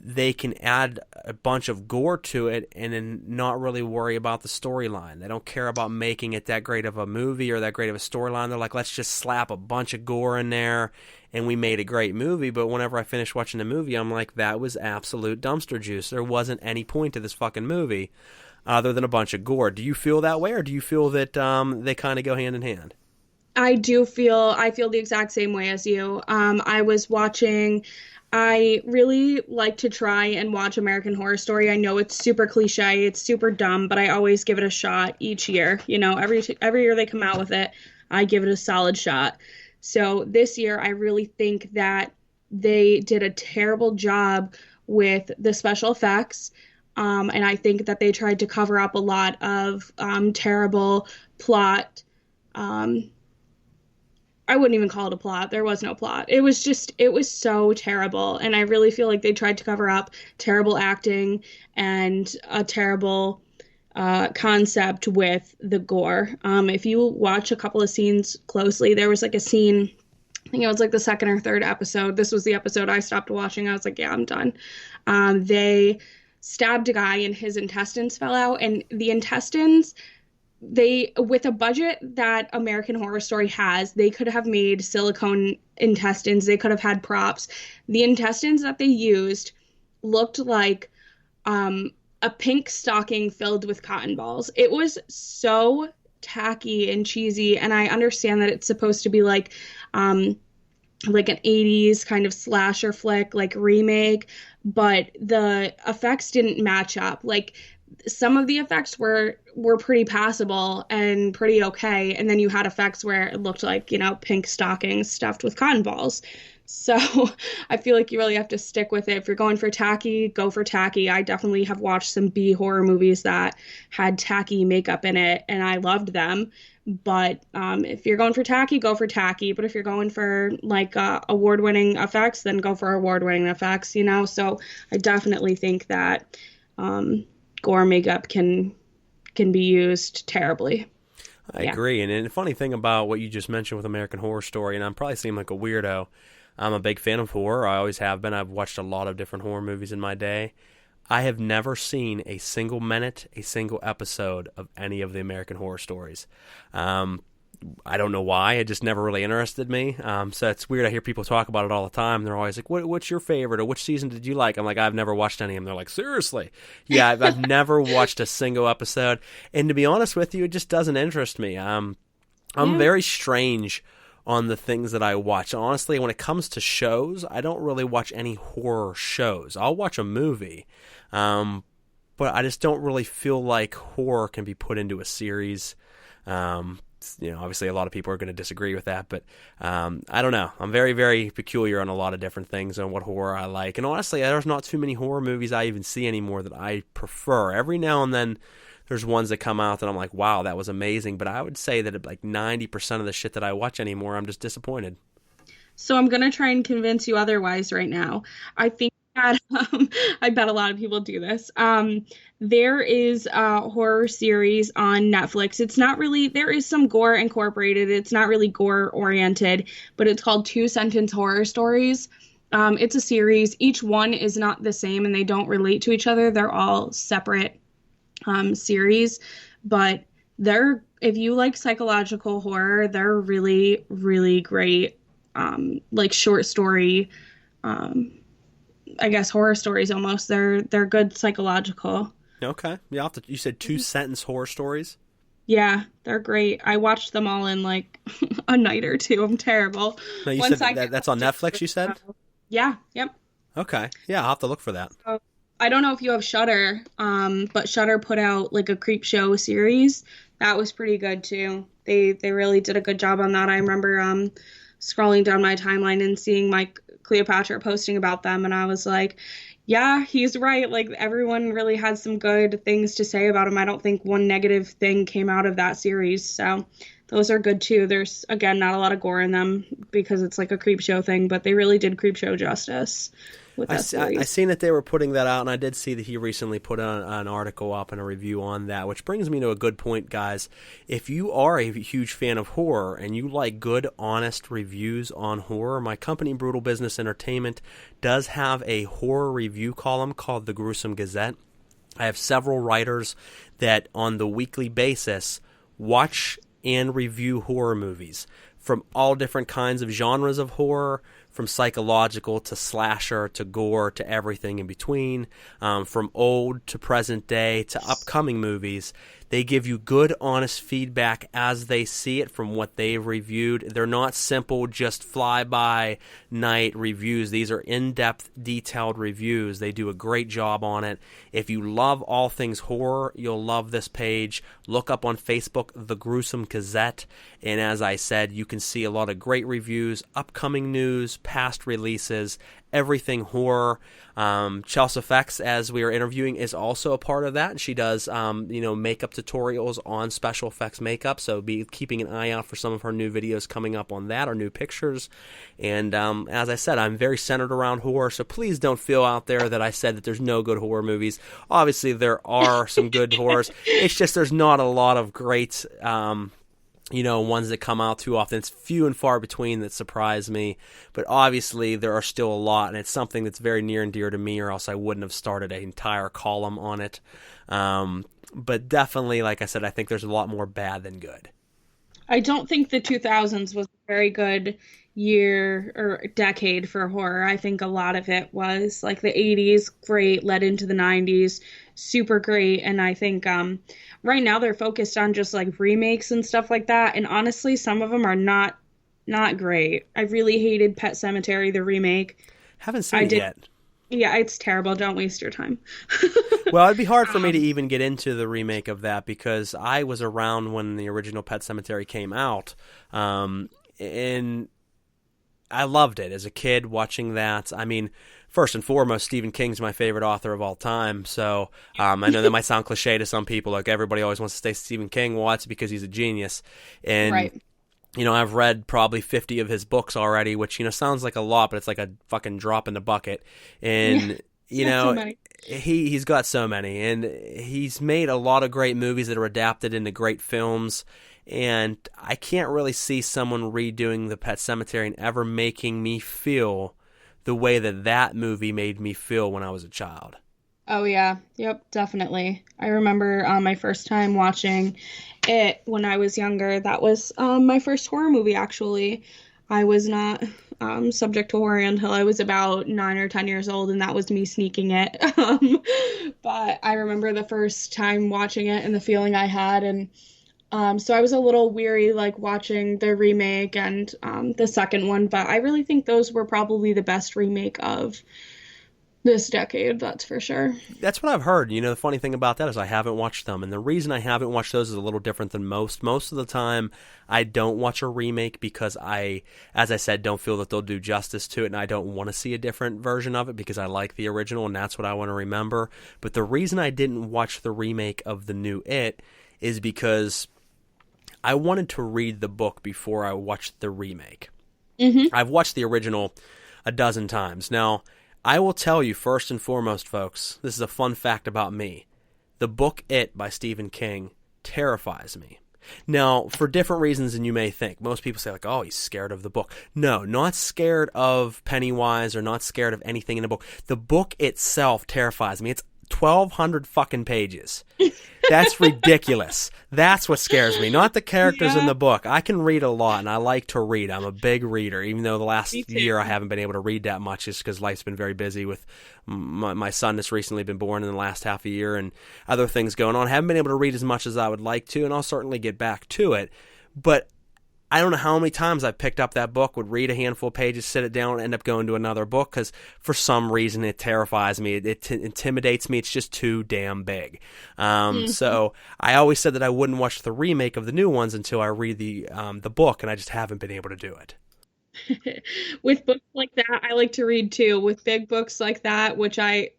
they can add a bunch of gore to it and then not really worry about the storyline. They don't care about making it that great of a movie or that great of a storyline. They're like, let's just slap a bunch of gore in there and we made a great movie. But whenever I finish watching the movie, I'm like, that was absolute dumpster juice. There wasn't any point to this fucking movie other than a bunch of gore. Do you feel that way, or do you feel that they kind of go hand in hand? I feel the exact same way as you. I really like to try and watch American Horror Story. I know it's super cliche, it's super dumb, but I always give it a shot each year. You know, every year they come out with it, I give it a solid shot. So this year, I really think that they did a terrible job with the special effects. And I think that they tried to cover up a lot of terrible plot. I wouldn't even call it a plot. There was no plot. It was so terrible. And I really feel like they tried to cover up terrible acting and a terrible concept with the gore. If you watch a couple of scenes closely, there was like a scene, I think it was like the second or third episode. This was the episode I stopped watching. I was like, yeah, I'm done. They stabbed a guy and his intestines fell out. And the intestines, with a budget that American Horror Story has, they could have made silicone intestines. They could have had props. The intestines that they used looked like a pink stocking filled with cotton balls. It was so tacky and cheesy, and I understand that it's supposed to be like an 80s kind of slasher flick, like remake, but the effects didn't match up. Like, some of the effects were pretty passable and pretty okay, and then you had effects where it looked like, you know, pink stockings stuffed with cotton balls. So I feel like you really have to stick with it. If you're going for tacky, go for tacky. I definitely have watched some B horror movies that had tacky makeup in it, and I loved them. But if you're going for tacky, go for tacky. But if you're going for like award-winning effects, then go for award-winning effects, you know? So I definitely think that gore makeup can be used terribly. I agree. And the funny thing about what you just mentioned with American Horror Story, and I'm probably seem like a weirdo, I'm a big fan of horror. I always have been. I've watched a lot of different horror movies in my day. I have never seen a single minute, a single episode of any of the American Horror Stories. I don't know why. It just never really interested me. So it's weird. I hear people talk about it all the time. They're always like, what's your favorite, or which season did you like? I'm like, I've never watched any of them. They're like, seriously? Yeah, I've never watched a single episode. And to be honest with you, it just doesn't interest me. I'm very strange on the things that I watch. Honestly, when it comes to shows, I don't really watch any horror shows. I'll watch a movie, but I just don't really feel like horror can be put into a series. You know, obviously a lot of people are going to disagree with that, but I don't know. I'm very, very peculiar on a lot of different things on what horror I like. And honestly, there's not too many horror movies I even see anymore that I prefer. Every now and then there's ones that come out that I'm like, wow, that was amazing. But I would say that like 90% of the shit that I watch anymore, I'm just disappointed. So I'm going to try and convince you otherwise right now. I think that, I bet a lot of people do this. There is a horror series on Netflix. It's not really, there is some gore incorporated. It's not really gore oriented, but it's called 2 Sentence Horror Stories. It's a series. Each one is not the same and they don't relate to each other. They're all separate series, but if you like psychological horror, they're really, really great, like short story, I guess horror stories almost. They're good psychological. Okay. Yeah, you said 2 Sentence Horror Stories? Yeah, they're great. I watched them all in like a night or two. I'm terrible. No, you said that's on Netflix, you said? Yeah, yep. Okay. Yeah, I'll have to look for that. So, I don't know if you have Shudder, but Shudder put out like a Creepshow series. That was pretty good too. They really did a good job on that. I remember scrolling down my timeline and seeing Mike Cleopatra posting about them, and I was like, yeah, he's right. Like, everyone really had some good things to say about him. I don't think one negative thing came out of that series. So those are good too. There's, again, not a lot of gore in them because it's like a Creepshow thing, but they really did Creepshow justice. with I that series. seen that they were putting that out, and I did see that he recently put an article up and a review on that, which brings me to a good point, guys. If you are a huge fan of horror and you like good, honest reviews on horror, my company, Brutal Business Entertainment, does have a horror review column called The Gruesome Gazette. I have several writers that on the weekly basis watch and review horror movies from all different kinds of genres of horror, from psychological to slasher to gore to everything in between, from old to present day to upcoming movies. They give you good, honest feedback as they see it from what they've reviewed. They're not simple, just fly-by-night reviews. These are in-depth, detailed reviews. They do a great job on it. If you love all things horror, you'll love this page. Look up on Facebook, The Gruesome Gazette. And as I said, you can see a lot of great reviews, upcoming news, past releases, everything horror. ChelsFX, as we are interviewing, is also a part of that, and she does makeup tutorials on special effects makeup, so be keeping an eye out for some of her new videos coming up on that, or new pictures. And as I said, I'm very centered around horror, so please don't feel out there that I said that there's no good horror movies. Obviously there are some good horrors. It's just there's not a lot of great ones that come out too often. It's few and far between that surprise me, but obviously there are still a lot, and it's something that's very near and dear to me, or else I wouldn't have started an entire column on it. But definitely, like I said, I think there's a lot more bad than good. I don't think the 2000s was a very good year or decade for horror. I think a lot of it was like the 80s, great, led into the 90s, super great, and I think right now they're focused on just like remakes and stuff like that, and honestly some of them are not great. I really hated Pet Sematary, the remake. Haven't seen it yet. Yeah, it's terrible. Don't waste your time. Well, it'd be hard for me to even get into the remake of that because I was around when the original Pet Sematary came out, and I loved it as a kid watching that. I mean, first and foremost, Stephen King's my favorite author of all time, so I know that might sound cliche to some people, like everybody always wants to say Stephen King. Well, that's because he's a genius. And right. I've read probably 50 of his books already, which, sounds like a lot, but it's like a fucking drop in the bucket. And, he's got so many. And he's made a lot of great movies that are adapted into great films. And I can't really see someone redoing the Pet Sematary and ever making me feel the way that movie made me feel when I was a child. Oh, yeah. Yep, definitely. I remember my first time watching it when I was younger. That was my first horror movie, actually. I was not subject to horror until I was about 9 or 10 years old, and that was me sneaking it. But I remember the first time watching it and the feeling I had, and so I was a little weary, like, watching the remake and the second one, but I really think those were probably the best remake of this decade, that's for sure. That's what I've heard. The funny thing about that is I haven't watched them, and the reason I haven't watched those is a little different than most. Most of the time, I don't watch a remake because I, as I said, don't feel that they'll do justice to it, and I don't want to see a different version of it because I like the original, and that's what I want to remember. But the reason I didn't watch the remake of the new It is because I wanted to read the book before I watched the remake. Mm-hmm. I've watched the original a dozen times. Now, I will tell you first and foremost, folks, this is a fun fact about me. The book It by Stephen King terrifies me. Now, for different reasons than you may think. Most people say, like, oh, he's scared of the book. No, not scared of Pennywise or not scared of anything in the book. The book itself terrifies me. It's 1,200 fucking pages. That's ridiculous. That's what scares me, not the characters in the book. I can read a lot, and I like to read. I'm a big reader, even though the last year I haven't been able to read that much just because life's been very busy with my son that's recently been born in the last half a year and other things going on. I haven't been able to read as much as I would like to, and I'll certainly get back to it. But I don't know how many times I've picked up that book, would read a handful of pages, sit it down, and end up going to another book because for some reason it terrifies me. It intimidates me. It's just too damn big. So I always said that I wouldn't watch the remake of the new ones until I read the book, and I just haven't been able to do it. With books like that, I like to read too. With big books like that, which I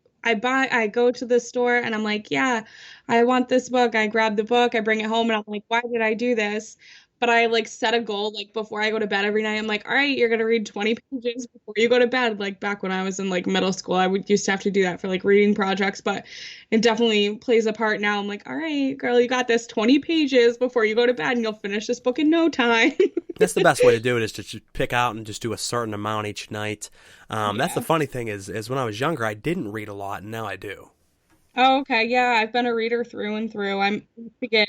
go to the store and I'm like, yeah, I want this book. I grab the book, I bring it home, and I'm like, why did I do this? but I like set a goal like before I go to bed every night. I'm like, all right, you're gonna read 20 pages before you go to bed. Like back when I was in like middle school, I would used to have to do that for like reading projects, but it definitely plays a part now. I'm like, all right, girl, you got this 20 pages before you go to bed and you'll finish this book in no time. That's the best way to do it, is to just pick out and just do a certain amount each night. That's the funny thing is when I was younger, I didn't read a lot, and now I do. Oh, okay. Yeah, I've been a reader through and through. I'm to get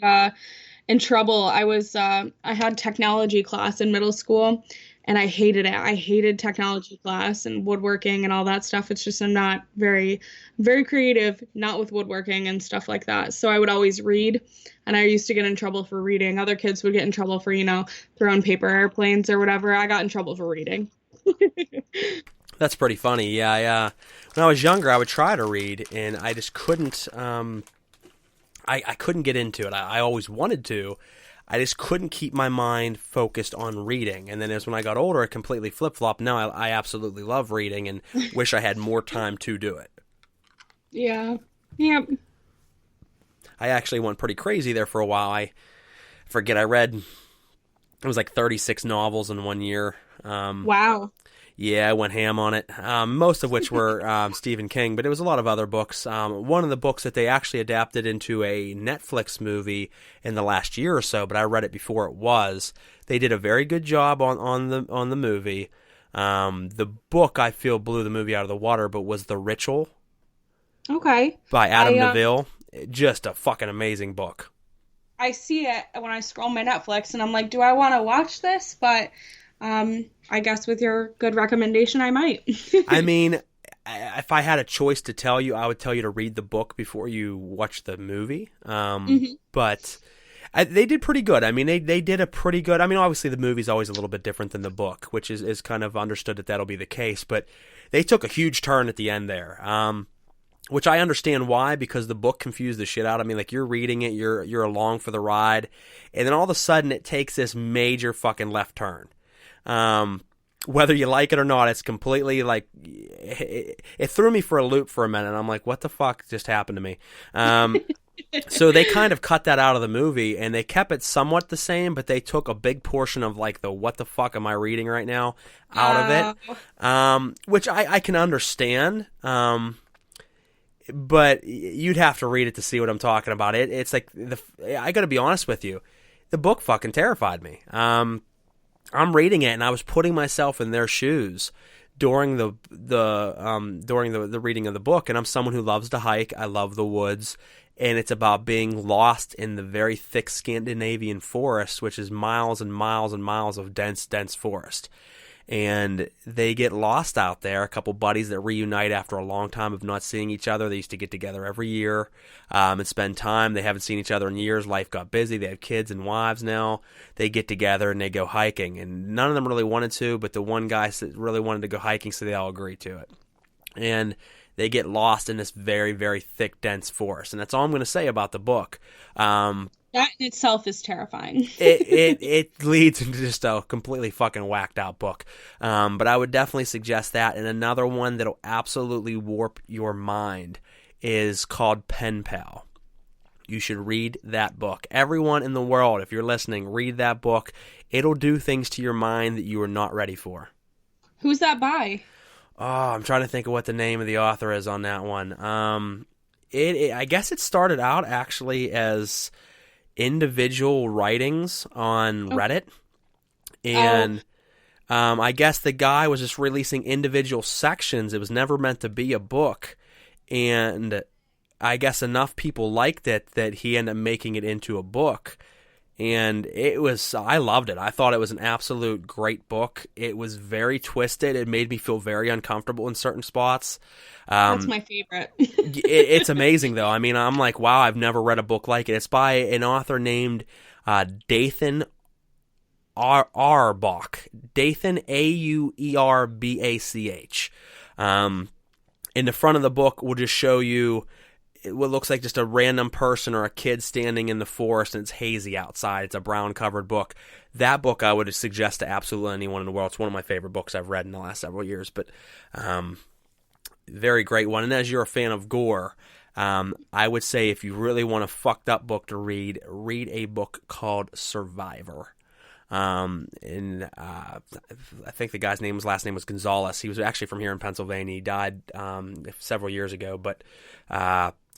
in trouble. I had technology class in middle school and I hated it. I hated technology class and woodworking and all that stuff. It's just I'm not very, very creative, not with woodworking and stuff like that. So I would always read, and I used to get in trouble for reading. Other kids would get in trouble for, throwing paper airplanes or whatever. I got in trouble for reading. That's pretty funny. Yeah. When I was younger, I would try to read, and I just couldn't. I couldn't get into it. I always wanted to. I just couldn't keep my mind focused on reading. And then as when I got older, it completely flip-flopped. Now I absolutely love reading and wish I had more time to do it. Yeah. Yep. I actually went pretty crazy there for a while. I read, it was like 36 novels in 1 year. Wow. Yeah, I went ham on it, most of which were Stephen King, but it was a lot of other books. One of the books that they actually adapted into a Netflix movie in the last year or so, but I read it before it was. They did a very good job on the movie. The book, I feel, blew the movie out of the water, but was The Ritual. Okay. By Adam Neville. Just a fucking amazing book. I see it when I scroll my Netflix, and I'm like, do I want to watch this? But I guess with your good recommendation, I might. I mean, if I had a choice to tell you, I would tell you to read the book before you watch the movie. But they did pretty good. I mean, they did a pretty good. I mean, obviously the movie's always a little bit different than the book, which is kind of understood that that'll be the case. But they took a huge turn at the end there. Which I understand why, because the book confused the shit out of me. Like, you're reading it, you're along for the ride, and then all of a sudden it takes this major fucking left turn. Whether you like it or not, it's completely like it threw me for a loop for a minute. I'm like, what the fuck just happened to me? So they kind of cut that out of the movie, and they kept it somewhat the same, but they took a big portion of like the what the fuck am I reading right now out of it, which I can understand. But you'd have to read it to see what I'm talking about. It's like I got to be honest with you, the book fucking terrified me. I'm reading it and I was putting myself in their shoes during the reading of the book, and I'm someone who loves to hike. I love the woods, and it's about being lost in the very thick Scandinavian forest, which is miles and miles and miles of dense forest. And they get lost out there. A couple buddies that reunite after a long time of not seeing each other. They used to get together every year and spend time. They haven't seen each other in years. Life got busy. They have kids and wives now. They get together and they go hiking. And none of them really wanted to, but the one guy really wanted to go hiking, so they all agreed to it. And they get lost in this very, very thick, dense forest. And that's all I'm going to say about the book. That in itself is terrifying. it leads into just a completely fucking whacked out book. But I would definitely suggest that. And another one that'll absolutely warp your mind is called Pen Pal. You should read that book. Everyone in the world, if you're listening, read that book. It'll do things to your mind that you are not ready for. Who's that by? Oh, I'm trying to think of what the name of the author is on that one. I guess it started out actually as individual writings on Reddit, and I guess the guy was just releasing individual sections. It was never meant to be a book, and I guess enough people liked it that he ended up making it into a book. And I loved it. I thought it was an absolute great book. It was very twisted. It made me feel very uncomfortable in certain spots. That's my favorite. It's amazing, though. I mean, I'm like, wow, I've never read a book like it. It's by an author named Dathan Auerbach. Dathan, Auerbach. In the front of the book, we'll just show you what looks like just a random person or a kid standing in the forest, and it's hazy outside. It's a brown-covered book. That book I would suggest to absolutely anyone in the world. It's one of my favorite books I've read in the last several years, but very great one. And as you're a fan of Gore, I would say if you really want a fucked up book to read a book called Survivor. And I think the guy's last name was Gonzalez. He was actually from here in Pennsylvania. He died several years ago, but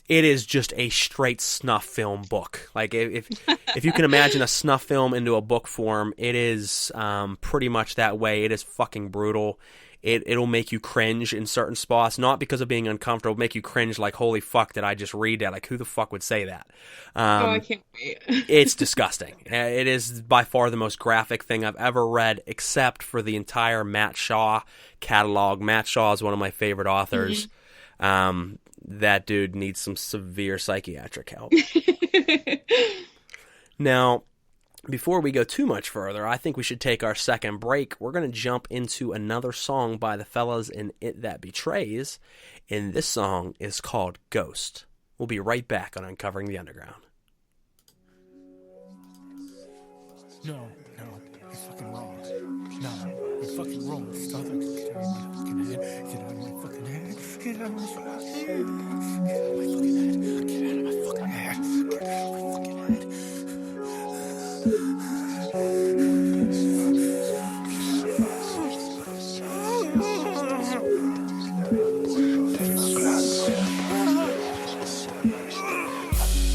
it is just a straight snuff film book. Like if you can imagine a snuff film into a book form, it is pretty much that way. It is fucking brutal. It'll make you cringe in certain spots, not because of being uncomfortable. It'll make you cringe like, holy fuck, did I just read that? Like, who the fuck would say that? I can't wait. It's disgusting. It is by far the most graphic thing I've ever read, except for the entire Matt Shaw catalog. Matt Shaw is one of my favorite authors. Mm-hmm. That dude needs some severe psychiatric help. Now, before we go too much further, I think we should take our second break. We're going to jump into another song by the fellas in It That Betrays, and this song is called Ghost. We'll be right back on Uncovering the Underground. No, you're fucking wrong. No, you're fucking wrong. Stop it. Get out of my fucking head. Get out of my fucking head. Get out of my fucking head. Get out of my fucking head. Get out of my fucking head. Get out of my fucking head.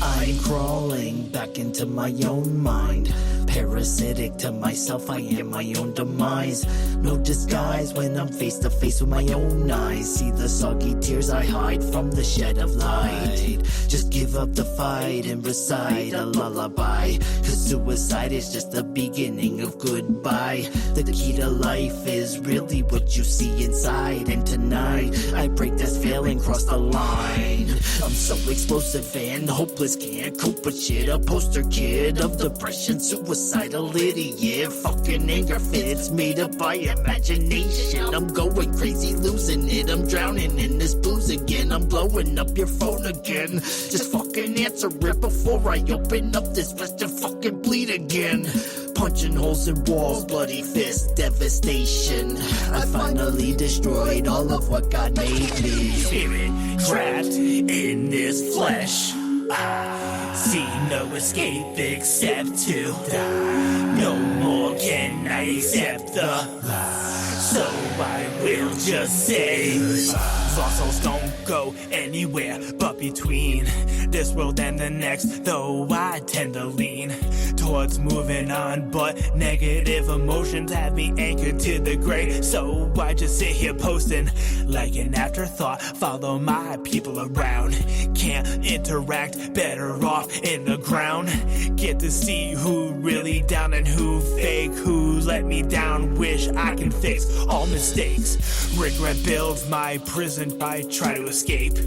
I'm crawling back into my own mind. Parasitic to myself, I am my own demise. No disguise when I'm face to face with my own eyes. See the soggy tears I hide from the shed of light. Just give up the fight and recite a lullaby. Cause suicide is just the beginning of goodbye. The key to life is really what you see inside. And tonight, I break that veil and cross the line. I'm so explosive and hopeless, can't cope with shit. A poster kid of depression, suicidal idiot. Fucking anger fits made up by imagination. I'm going crazy, losing it. I'm drowning in this booze again. I'm blowing up your phone again. Just fucking answer it before I open up this fist and fucking bleed again. Punching holes in walls, bloody fist, devastation. I finally destroyed all of what God made me. Spirit trapped in this flesh. I see no escape except to die. No more can I accept the lie. So I will just say lost souls don't go anywhere but between this world and the next. Though I tend to lean towards moving on, but negative emotions have me anchored to the grave. So I just sit here posting like an afterthought. Follow my people around, can't interact, better off in the ground. Get to see who really down and who fake, who let me down. Wish I can fix all mistakes. Regret builds my prison, I try to escape.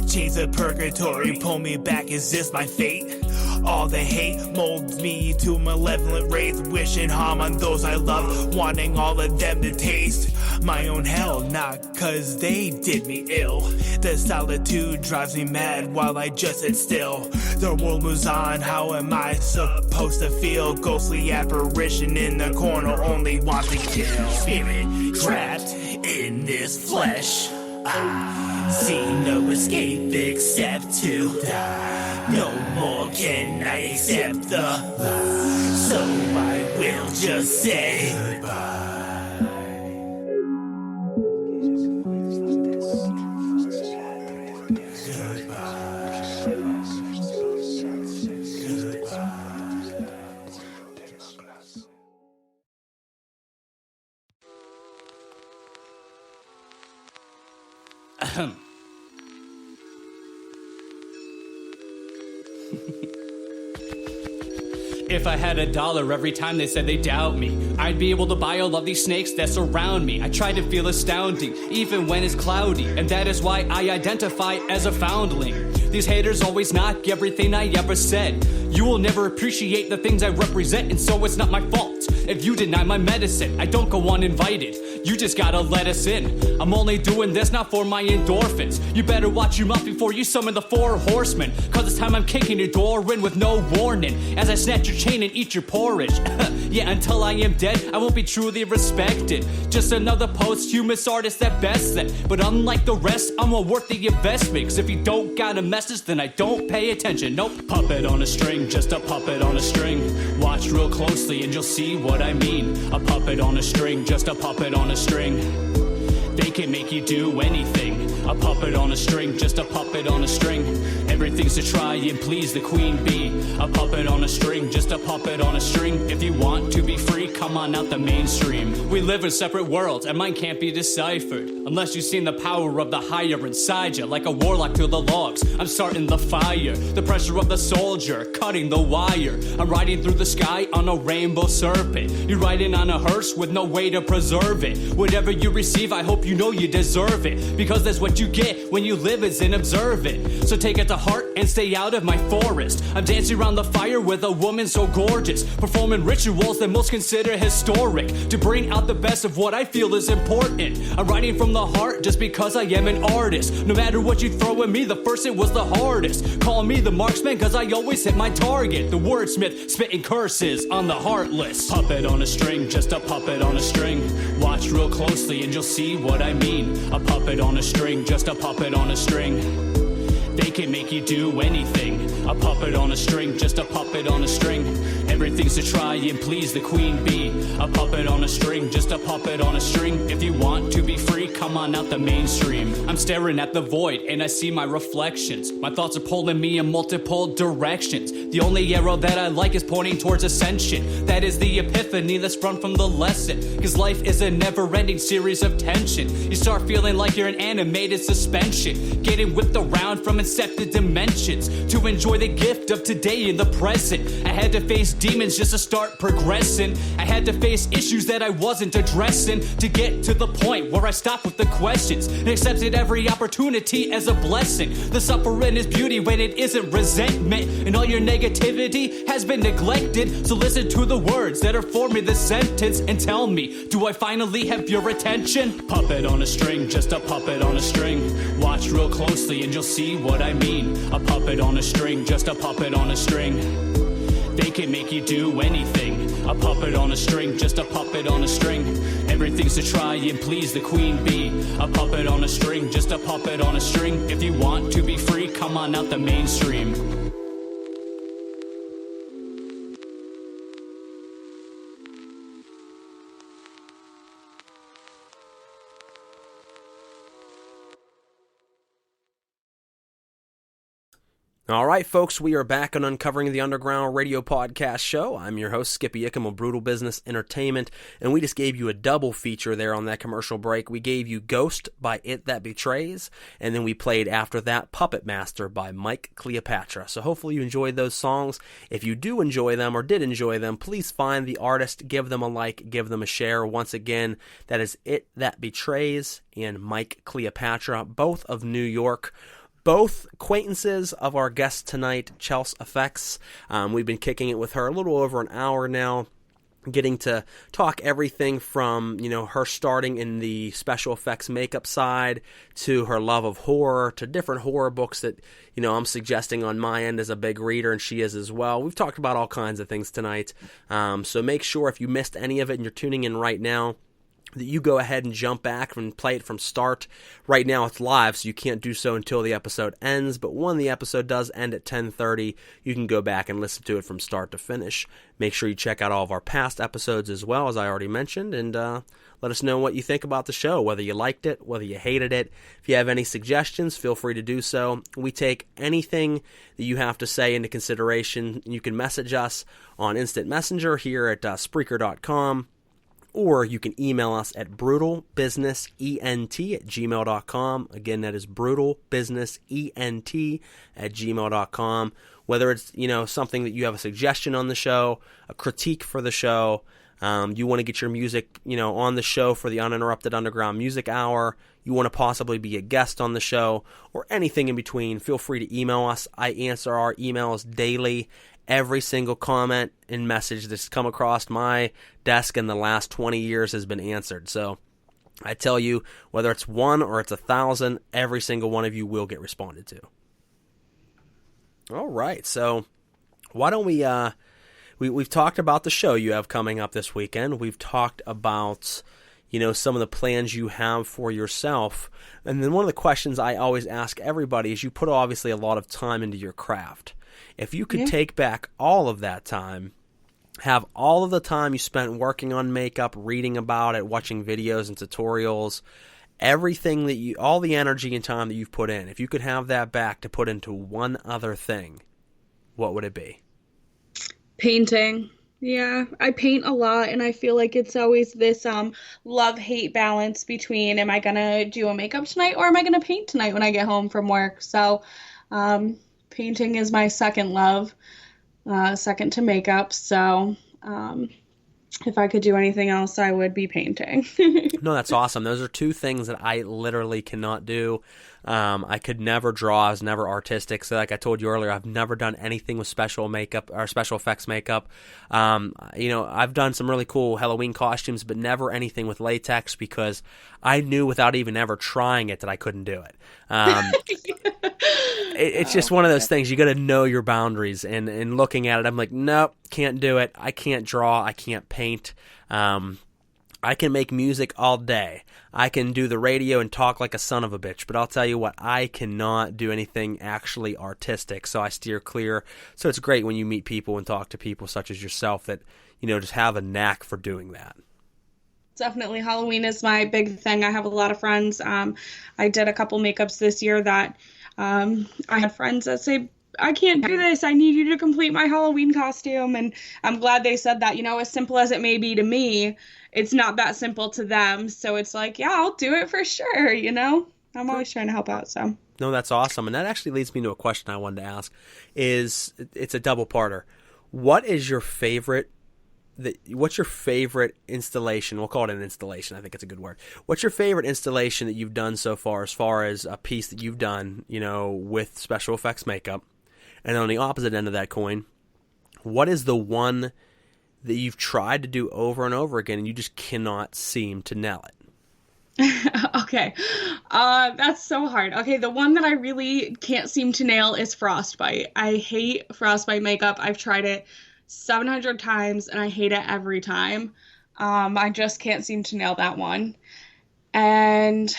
Chains of purgatory pull me back, is this my fate? All the hate molds me to a malevolent wraith, wishing harm on those I love, wanting all of them to taste my own hell, not cause they did me ill. The solitude drives me mad while I just sit still. The world moves on, how am I supposed to feel? Ghostly apparition in the corner, only want to kill. Spirit trapped in this flesh, I see no escape except to die. No more can I accept the lie. So I will just say goodbye. If I had $1 every time they said they doubt me, I'd be able to buy all of these snakes that surround me. I try to feel astounding, even when it's cloudy, and that is why I identify as a foundling. These haters always knock everything I ever said. You will never appreciate the things I represent, and so it's not my fault if you deny my medicine. I don't go uninvited, you just gotta let us in. I'm only doing this not for my endorphins. You better watch your mouth before you summon the 4 horsemen, cause this time I'm kicking your door in with no warning, as I snatch your chain and eat your porridge. Yeah, until I am dead, I won't be truly respected. Just another posthumous artist at best then. But unlike the rest, I'm a worthy investment, cause if you don't got a message, then I don't pay attention. Nope, puppet on a string, just a puppet on a string. Watch real closely and you'll see what what I mean. A puppet on a string, just a puppet on a string. They can make you do anything. A puppet on a string, just a puppet on a string. Everything's to try and please the queen bee. A puppet on a string, just a puppet on a string. If you want to be free, come on out the mainstream. We live in separate worlds, and mine can't be deciphered unless you've seen the power of the higher inside you. Like a warlock to the logs, I'm starting the fire. The pressure of the soldier, cutting the wire. I'm riding through the sky on a rainbow serpent. You're riding on a hearse with no way to preserve it. Whatever you receive, I hope you know you deserve it, because that's what you get when you live as an observant. So take it to heart and stay out of my forest. I'm dancing around the fire with a woman so gorgeous, performing rituals that most consider historic, to bring out the best of what I feel is important. I'm writing from the heart just because I am an artist. No matter what you throw at me, the first hit was the hardest. Call me the marksman cause I always hit my target. The wordsmith spitting curses on the heartless. Puppet on a string, just a puppet on a string. Watch real closely and you'll see what I mean. A puppet on a string, just a puppet on a string. They can make you do anything. A puppet on a string, just a puppet on a string. Everything's to try and please the queen bee. A puppet on a string, just a puppet on a string. If you want to be free, come on out the mainstream. I'm staring at the void and I see my reflections. My thoughts are pulling me in multiple directions. The only arrow that I like is pointing towards ascension. That is the epiphany that's sprung from the lesson. Cause life is a never-ending series of tension. You start feeling like you're in animated suspension, getting whipped around from incepted dimensions to enjoy the gift of today in the present. I had to face demons just to start progressing. I had to face issues that I wasn't addressing to get to the point where I stopped with the questions and accepted every opportunity as a blessing. The suffering is beauty when it isn't resentment, and all your negativity has been neglected. So listen to the words that are forming this sentence and tell me, do I finally have your attention? Puppet on a string, just a puppet on a string. Watch real closely and you'll see what I mean. A puppet on a string, just a puppet on a string. They can make you do anything. A puppet on a string, just a puppet on a string. Everything's to try and please the queen bee. A puppet on a string, just a puppet on a string. If you want to be free, come on out the mainstream. All right, folks, we are back on Uncovering the Underground radio podcast show. I'm your host, Skippy Ickham of Brutal Business Entertainment, and we just gave you a double feature there on that commercial break. We gave you Ghost by It That Betrays, and then we played after that Puppet Master by Mike Cleopatra. So hopefully you enjoyed those songs. If you do enjoy them or did enjoy them, please find the artist, give them a like, give them a share. Once again, that is It That Betrays and Mike Cleopatra, both of New York. Both acquaintances of our guest tonight, ChelsFX. We've been kicking it with her a little over an hour now, getting to talk everything from, her starting in the special effects makeup side to her love of horror to different horror books that, I'm suggesting on my end as a big reader, and she is as well. We've talked about all kinds of things tonight. So make sure if you missed any of it and you're tuning in right now, that you go ahead and jump back and play it from start. Right now it's live, so you can't do so until the episode ends, but when the episode does end at 10:30, you can go back and listen to it from start to finish. Make sure you check out all of our past episodes as well, as I already mentioned, and let us know what you think about the show, whether you liked it, whether you hated it. If you have any suggestions, feel free to do so. We take anything that you have to say into consideration. You can message us on Instant Messenger here at Spreaker.com. Or you can email us at brutalbusinessent@gmail.com. Again, that is brutalbusinessent@gmail.com. Whether it's, something that you have a suggestion on the show, a critique for the show, you want to get your music, on the show for the Uninterrupted Underground Music Hour, you want to possibly be a guest on the show, or anything in between, feel free to email us. I answer our emails daily. Every single comment and message that's come across my desk in the last 20 years has been answered. So I tell you, whether it's 1 or it's 1,000, every single one of you will get responded to. All right, so why don't we've talked about the show you have coming up this weekend. We've talked about, some of the plans you have for yourself. And then one of the questions I always ask everybody is, you put obviously a lot of time into your craft. If you could take back all of that time have all of the time you spent working on makeup, reading about it, watching videos and tutorials, everything that all the energy and time that you've put in, if you could have that back to put into one other thing, what would it be? Painting. Yeah, I paint a lot, and I feel like it's always this love-hate balance between, am I gonna do a makeup tonight or am I gonna paint tonight when I get home from work? So painting is my second love, second to makeup. So if I could do anything else, I would be painting. No, that's awesome. Those are two things that I literally cannot do. I could never draw. I was never artistic. So like I told you earlier, I've never done anything with special makeup or special effects makeup. I've done some really cool Halloween costumes, but never anything with latex because I knew without even ever trying it that I couldn't do it. It's just one of those things. You got to know your boundaries. And looking at it, I'm like, nope, can't do it. I can't draw. I can't paint. I can make music all day. I can do the radio and talk like a son of a bitch, but I'll tell you what, I cannot do anything actually artistic, so I steer clear. So it's great when you meet people and talk to people such as yourself that, just have a knack for doing that. Definitely. Halloween is my big thing. I have a lot of friends. I did a couple makeups this year that I had friends that say, I can't do this. I need you to complete my Halloween costume. And I'm glad they said that. As simple as it may be to me, it's not that simple to them. So it's like, yeah, I'll do it for sure. I'm always trying to help out. So no, that's awesome. And that actually leads me to a question I wanted to ask. It's a double-parter. What's your favorite installation? We'll call it an installation. I think it's a good word. What's your favorite installation that you've done so far as a piece that you've done, with special effects makeup? And on the opposite end of that coin, what is the one that you've tried to do over and over again and you just cannot seem to nail it? Okay. That's so hard. Okay, the one that I really can't seem to nail is frostbite. I hate frostbite makeup. I've tried it 700 times and I hate it every time. I just can't seem to nail that one. And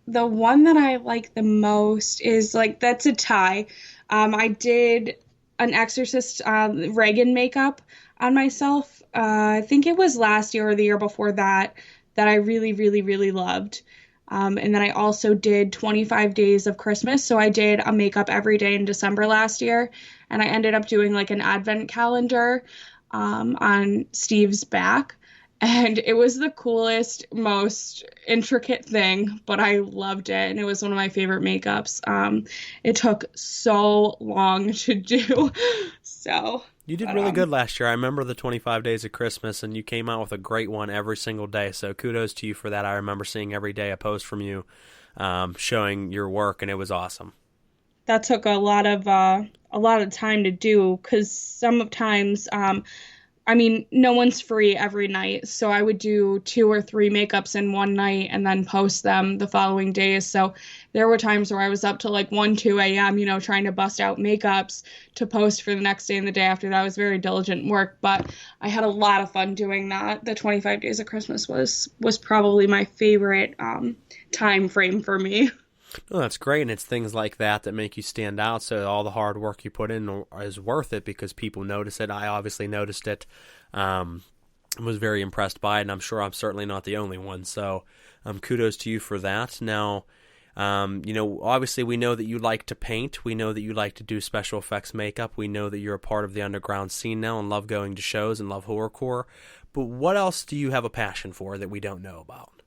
the one that I like the most is that's a tie. I did an Exorcist Reagan makeup on myself. I think it was last year or the year before that I really, really, really loved. And then I also did 25 Days of Christmas. So I did a makeup every day in December last year. And I ended up doing an advent calendar on Steve's back. And it was the coolest, most intricate thing, but I loved it. And it was one of my favorite makeups. It took so long to do. So you did really good last year. I remember the 25 Days of Christmas, and you came out with a great one every single day. So kudos to you for that. I remember seeing every day a post from you showing your work, and it was awesome. That took a lot of time to do because sometimes no one's free every night. So I would do 2 or 3 makeups in one night and then post them the following days. So there were times where I was up to 1, 2 a.m., trying to bust out makeups to post for the next day and the day after. That was very diligent work, but I had a lot of fun doing that. The 25 Days of Christmas was probably my favorite time frame for me. Well, that's great, and it's things like that make you stand out, so all the hard work you put in is worth it because people notice it. I obviously noticed it, was very impressed by it, and I'm sure I'm certainly not the only one, so kudos to you for that. Now, obviously we know that you like to paint, we know that you like to do special effects makeup, we know that you're a part of the underground scene now and love going to shows and love horrorcore, but what else do you have a passion for that we don't know about?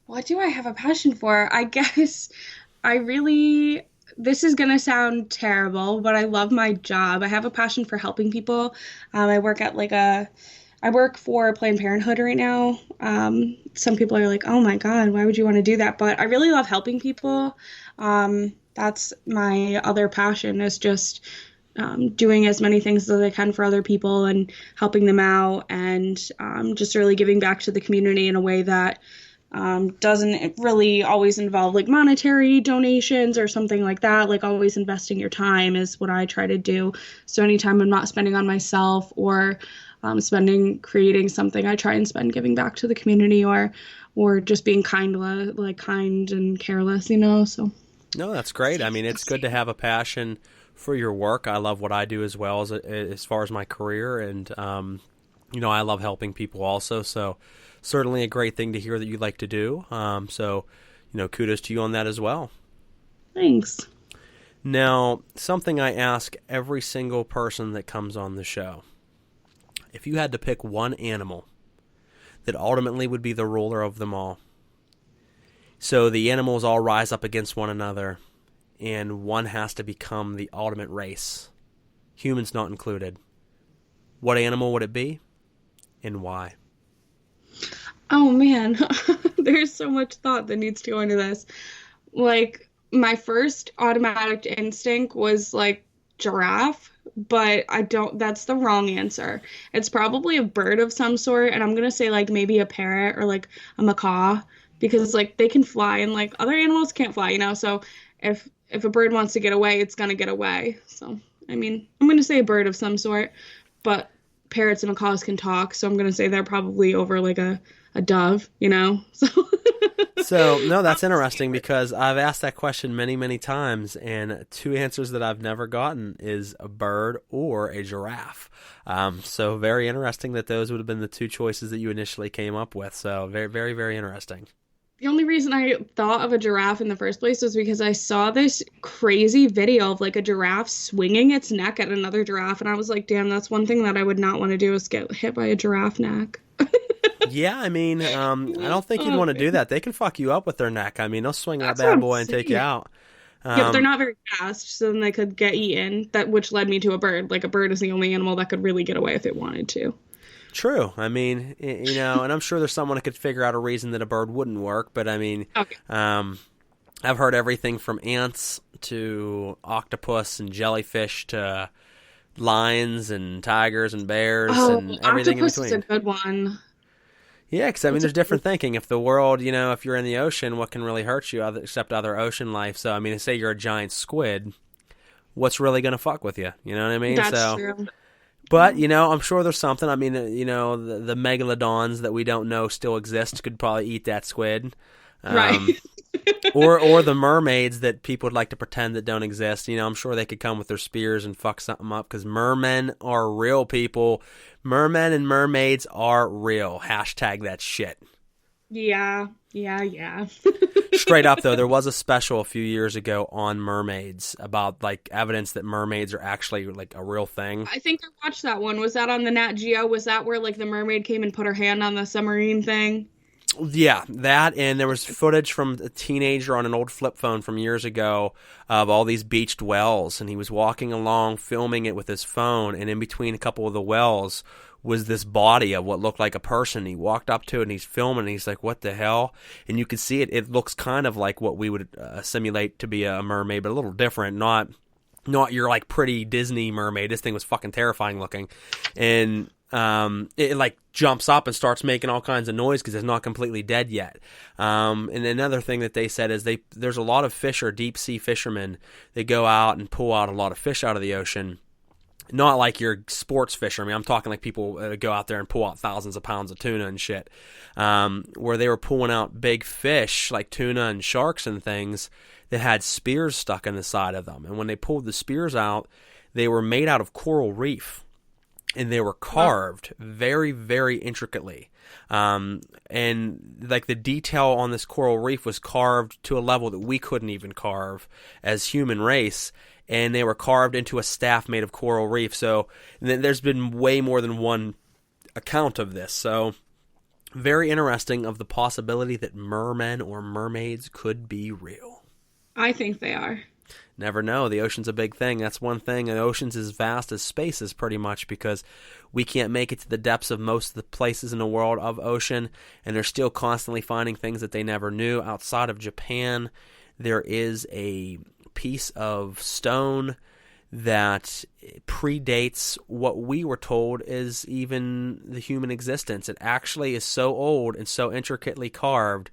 What do I have a passion for? I guess this is going to sound terrible, but I love my job. I have a passion for helping people. I work at I work for Planned Parenthood right now. Some people are like, oh my God, why would you want to do that? But I really love helping people. That's my other passion is just doing as many things as I can for other people and helping them out and just really giving back to the community in a way that doesn't really always involve monetary donations or something like that. Always investing your time is what I try to do. So anytime I'm not spending on myself or creating something, I try and spend giving back to the community or just being kind and careless, So. No, that's great. I mean, it's good to have a passion for your work. I love what I do as well as far as my career, and I love helping people also. So certainly a great thing to hear that you like to do. So kudos to you on that as well. Thanks. Now, something I ask every single person that comes on the show. If you had to pick one animal that ultimately would be the ruler of them all, so the animals all rise up against one another, and one has to become the ultimate race, humans not included, what animal would it be, and why? Oh man, there's so much thought that needs to go into this. Like, my first automatic instinct was like giraffe, but that's the wrong answer. It's probably a bird of some sort, and I'm gonna say like maybe a parrot or like a macaw, because like they can fly and like other animals can't fly, so if a bird wants to get away, it's gonna get away. So I mean, I'm gonna say a bird of some sort, but parrots and macaws can talk, so I'm gonna say they're probably over like a dove, So, no, that's interesting, because I've asked that question many, many times, and two answers that I've never gotten is a bird or a giraffe. So very interesting that those would have been the two choices that you initially came up with. So very, very, very interesting. The only reason I thought of a giraffe in the first place was because I saw this crazy video of like a giraffe swinging its neck at another giraffe, and I was like, damn, that's one thing that I would not want to do, is get hit by a giraffe neck. Yeah, I mean, I don't think you'd want to do that. They can fuck you up with their neck. I mean, they'll swing that bad boy and take you out. Yeah, but they're not very fast, so then they could get eaten, which led me to a bird. Like, a bird is the only animal that could really get away if it wanted to. True. I mean, and I'm sure there's someone that could figure out a reason that a bird wouldn't work, but I mean, I've heard everything from ants to octopus and jellyfish to lions and tigers and bears and everything in between. Octopus is a good one. Yeah, because I mean, there's different thinking. If the world, if you're in the ocean, what can really hurt you except other ocean life? So, I mean, say you're a giant squid, what's really going to fuck with you? You know what I mean? That's true. But, I'm sure there's something. I mean, the megalodons that we don't know still exist could probably eat that squid. Right. or the mermaids that people would like to pretend that don't exist. I'm sure they could come with their spears and fuck something up, because mermen are real, people. Mermen and mermaids are real. Hashtag that shit. Yeah. Straight up, though, there was a special a few years ago on mermaids about, like, evidence that mermaids are actually, like, a real thing. I think I watched that one. Was that on the Nat Geo? Was that where, like, the mermaid came and put her hand on the submarine thing? Yeah, that, and there was footage from a teenager on an old flip phone from years ago of all these beached wells, and he was walking along filming it with his phone, and in between a couple of the wells was this body of what looked like a person. He walked up to it, and he's filming, and he's like, what the hell? And you can see it. It looks kind of like what we would simulate to be a mermaid, but a little different, not your, like, pretty Disney mermaid. This thing was fucking terrifying looking. And it like jumps up and starts making all kinds of noise because it's not completely dead yet. And another thing that they said is there's a lot of deep sea fishermen that go out and pull out a lot of fish out of the ocean. Not like your sports fisher. I mean, I'm talking like people that go out there and pull out thousands of pounds of tuna and shit. Where they were pulling out big fish like tuna and sharks and things that had spears stuck in the side of them. And when they pulled the spears out, they were made out of coral reef. And they were carved very, very intricately. And like the detail on this coral reef was carved to a level that we couldn't even carve as human race. And they were carved into a staff made of coral reef. So there's been way more than one account of this. So very interesting of the possibility that mermen or mermaids could be real. I think they are. Never know. The ocean's a big thing. That's one thing. The ocean's as vast as space is pretty much, because we can't make it to the depths of most of the places in the world of ocean, and they're still constantly finding things that they never knew. Outside of Japan, there is a piece of stone that predates what we were told is even the human existence. It actually is so old and so intricately carved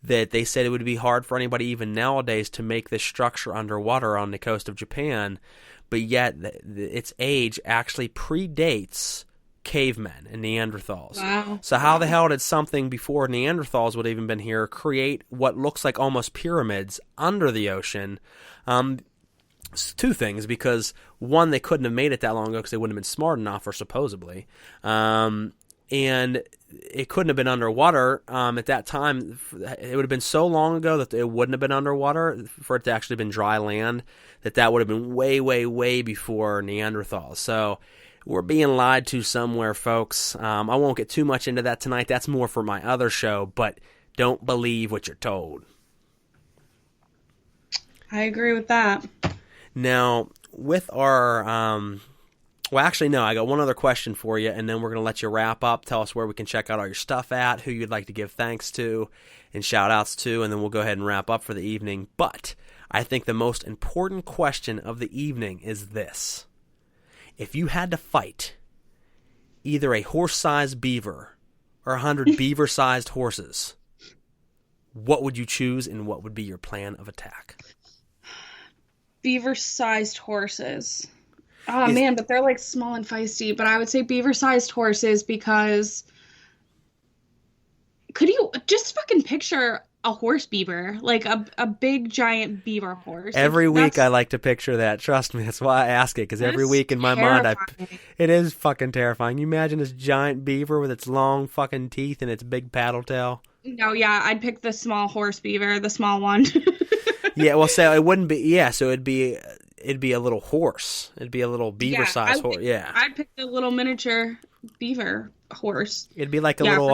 that they said it would be hard for anybody even nowadays to make this structure underwater on the coast of Japan, but yet its age actually predates cavemen and Neanderthals. Wow. So how the hell did something before Neanderthals would have even been here create what looks like almost pyramids under the ocean? two things, because one, they couldn't have made it that long ago because they wouldn't have been smart enough, or supposedly, and it couldn't have been underwater at that time. It would have been so long ago that it wouldn't have been underwater for it to actually been dry land, that would have been way, way, way before Neanderthals. So we're being lied to somewhere, folks. I won't get too much into that tonight. That's more for my other show, but don't believe what you're told. I agree with that. Now, with our, well, actually, no, I got one other question for you, and then we're going to let you wrap up. Tell us where we can check out all your stuff at, who you'd like to give thanks to and shout-outs to, and then we'll go ahead and wrap up for the evening. But I think the most important question of the evening is this. If you had to fight either a horse-sized beaver or 100 beaver-sized horses, what would you choose, and what would be your plan of attack? Beaver-sized horses. Oh, man, but they're like small and feisty. But I would say beaver-sized horses because could you just fucking picture a horse beaver? Like a big, giant beaver horse. Every week I like to picture that. Trust me. That's why I ask it, because every week in my mind, it is fucking terrifying. You imagine this giant beaver with its long fucking teeth and its big paddle tail? No, yeah, I'd pick the small horse beaver, the small one. Yeah, well, so it wouldn't be. Yeah, so it'd be a little horse. It'd be a little beaver-sized horse. Yeah, I'd pick the little miniature beaver horse. It'd be like a little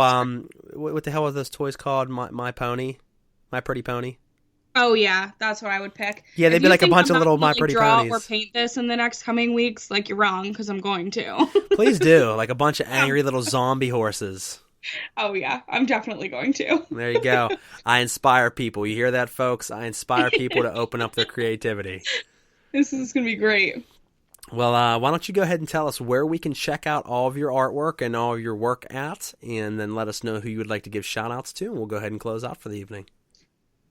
what the hell are those toys called? My Pony, My Pretty Pony. Oh yeah, that's what I would pick. Yeah, they'd be like a bunch of little My Pretty Ponies. Or paint this in the next coming weeks. Like, you're wrong, because I'm going to. Please do, like a bunch of angry little zombie horses. Oh yeah, I'm definitely going to. There you go. I inspire people. You hear that, folks? I inspire people to open up their creativity. This is going to be great. Well, why don't you go ahead and tell us where we can check out all of your artwork and all of your work at, and then let us know who you would like to give shout-outs to, and we'll go ahead and close out for the evening.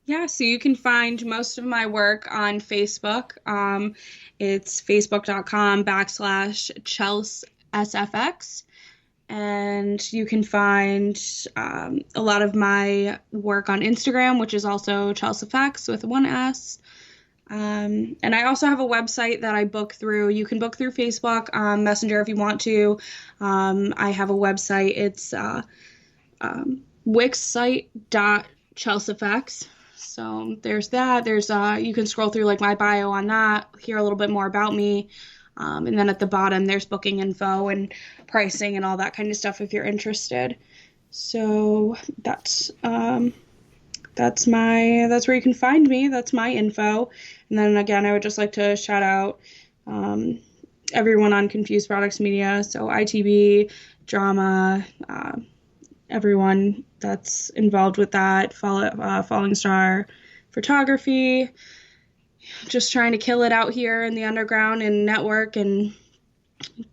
Yeah, so you can find most of my work on Facebook. It's facebook.com/ChelsFX. And you can find a lot of my work on Instagram, which is also ChelsFX with one S. And I also have a website that I book through. You can book through Facebook, Messenger if you want to. I have a website. It's wixsite.ChelsFX. So there's that. There's you can scroll through like my bio on that, hear a little bit more about me. And then at the bottom, there's booking info and pricing and all that kind of stuff if you're interested. So that's where you can find me. That's my info. And then again, I would just like to shout out everyone on Confused Products Media. So ITB, Drama, everyone that's involved with that, Falling Star Photography. Just trying to kill it out here in the underground and network and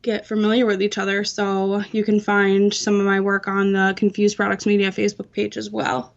get familiar with each other. So you can find some of my work on the Confused Products Media Facebook page as well.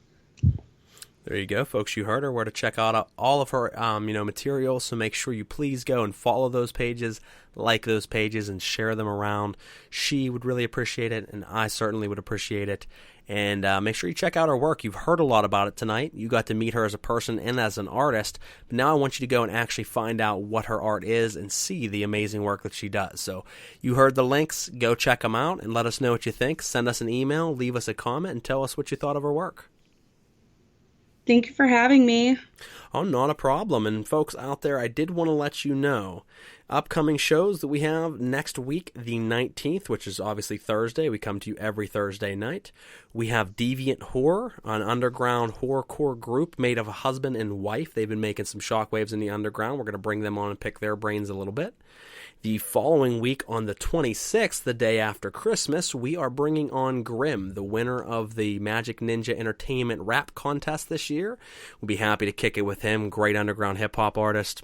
There you go, folks. You heard her where to check out all of her materials. So make sure you please go and follow those pages, like those pages, and share them around. She would really appreciate it, and I certainly would appreciate it. And make sure you check out her work. You've heard a lot about it tonight. You got to meet her as a person and as an artist. But now I want you to go and actually find out what her art is and see the amazing work that she does. So you heard the links. Go check them out and let us know what you think. Send us an email, leave us a comment, and tell us what you thought of her work. Thank you for having me. Oh, not a problem. And folks out there, I did want to let you know upcoming shows that we have next week, the 19th, which is obviously Thursday. We come to you every Thursday night. We have Deviant Horror, an underground horrorcore group made of a husband and wife. They've been making some shockwaves in the underground. We're going to bring them on and pick their brains a little bit. The following week, on the 26th, the day after Christmas, we are bringing on Grimm, the winner of the Magic Ninja Entertainment rap contest this year. We'll be happy to kick it with him, great underground hip-hop artist.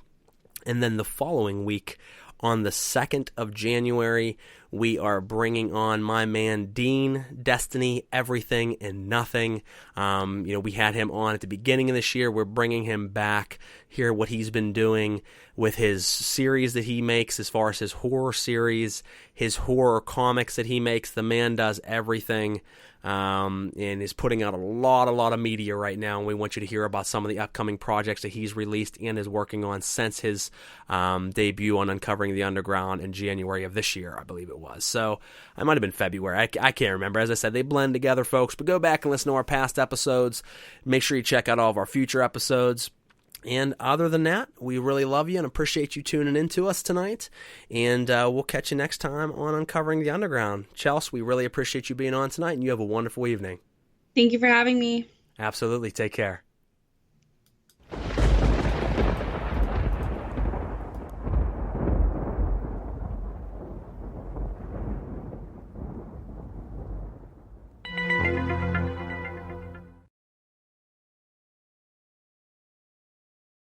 And then the following week, on the 2nd of January, we are bringing on my man Dean, Destiny, Everything and Nothing. We had him on at the beginning of this year. We're bringing him back, hear what he's been doing with his series that he makes as far as his horror series, his horror comics that he makes. The man does everything. and is putting out a lot of media right now, and we want you to hear about some of the upcoming projects that he's released and is working on since his debut on Uncovering the Underground in January of this year, I believe it was. So it might have been February. I can't remember. As I said, they blend together, folks, but go back and listen to our past episodes. Make sure you check out all of our future episodes. And other than that, we really love you and appreciate you tuning in to us tonight. And we'll catch you next time on Uncovering the Underground. Chels, we really appreciate you being on tonight, and you have a wonderful evening. Thank you for having me. Absolutely. Take care.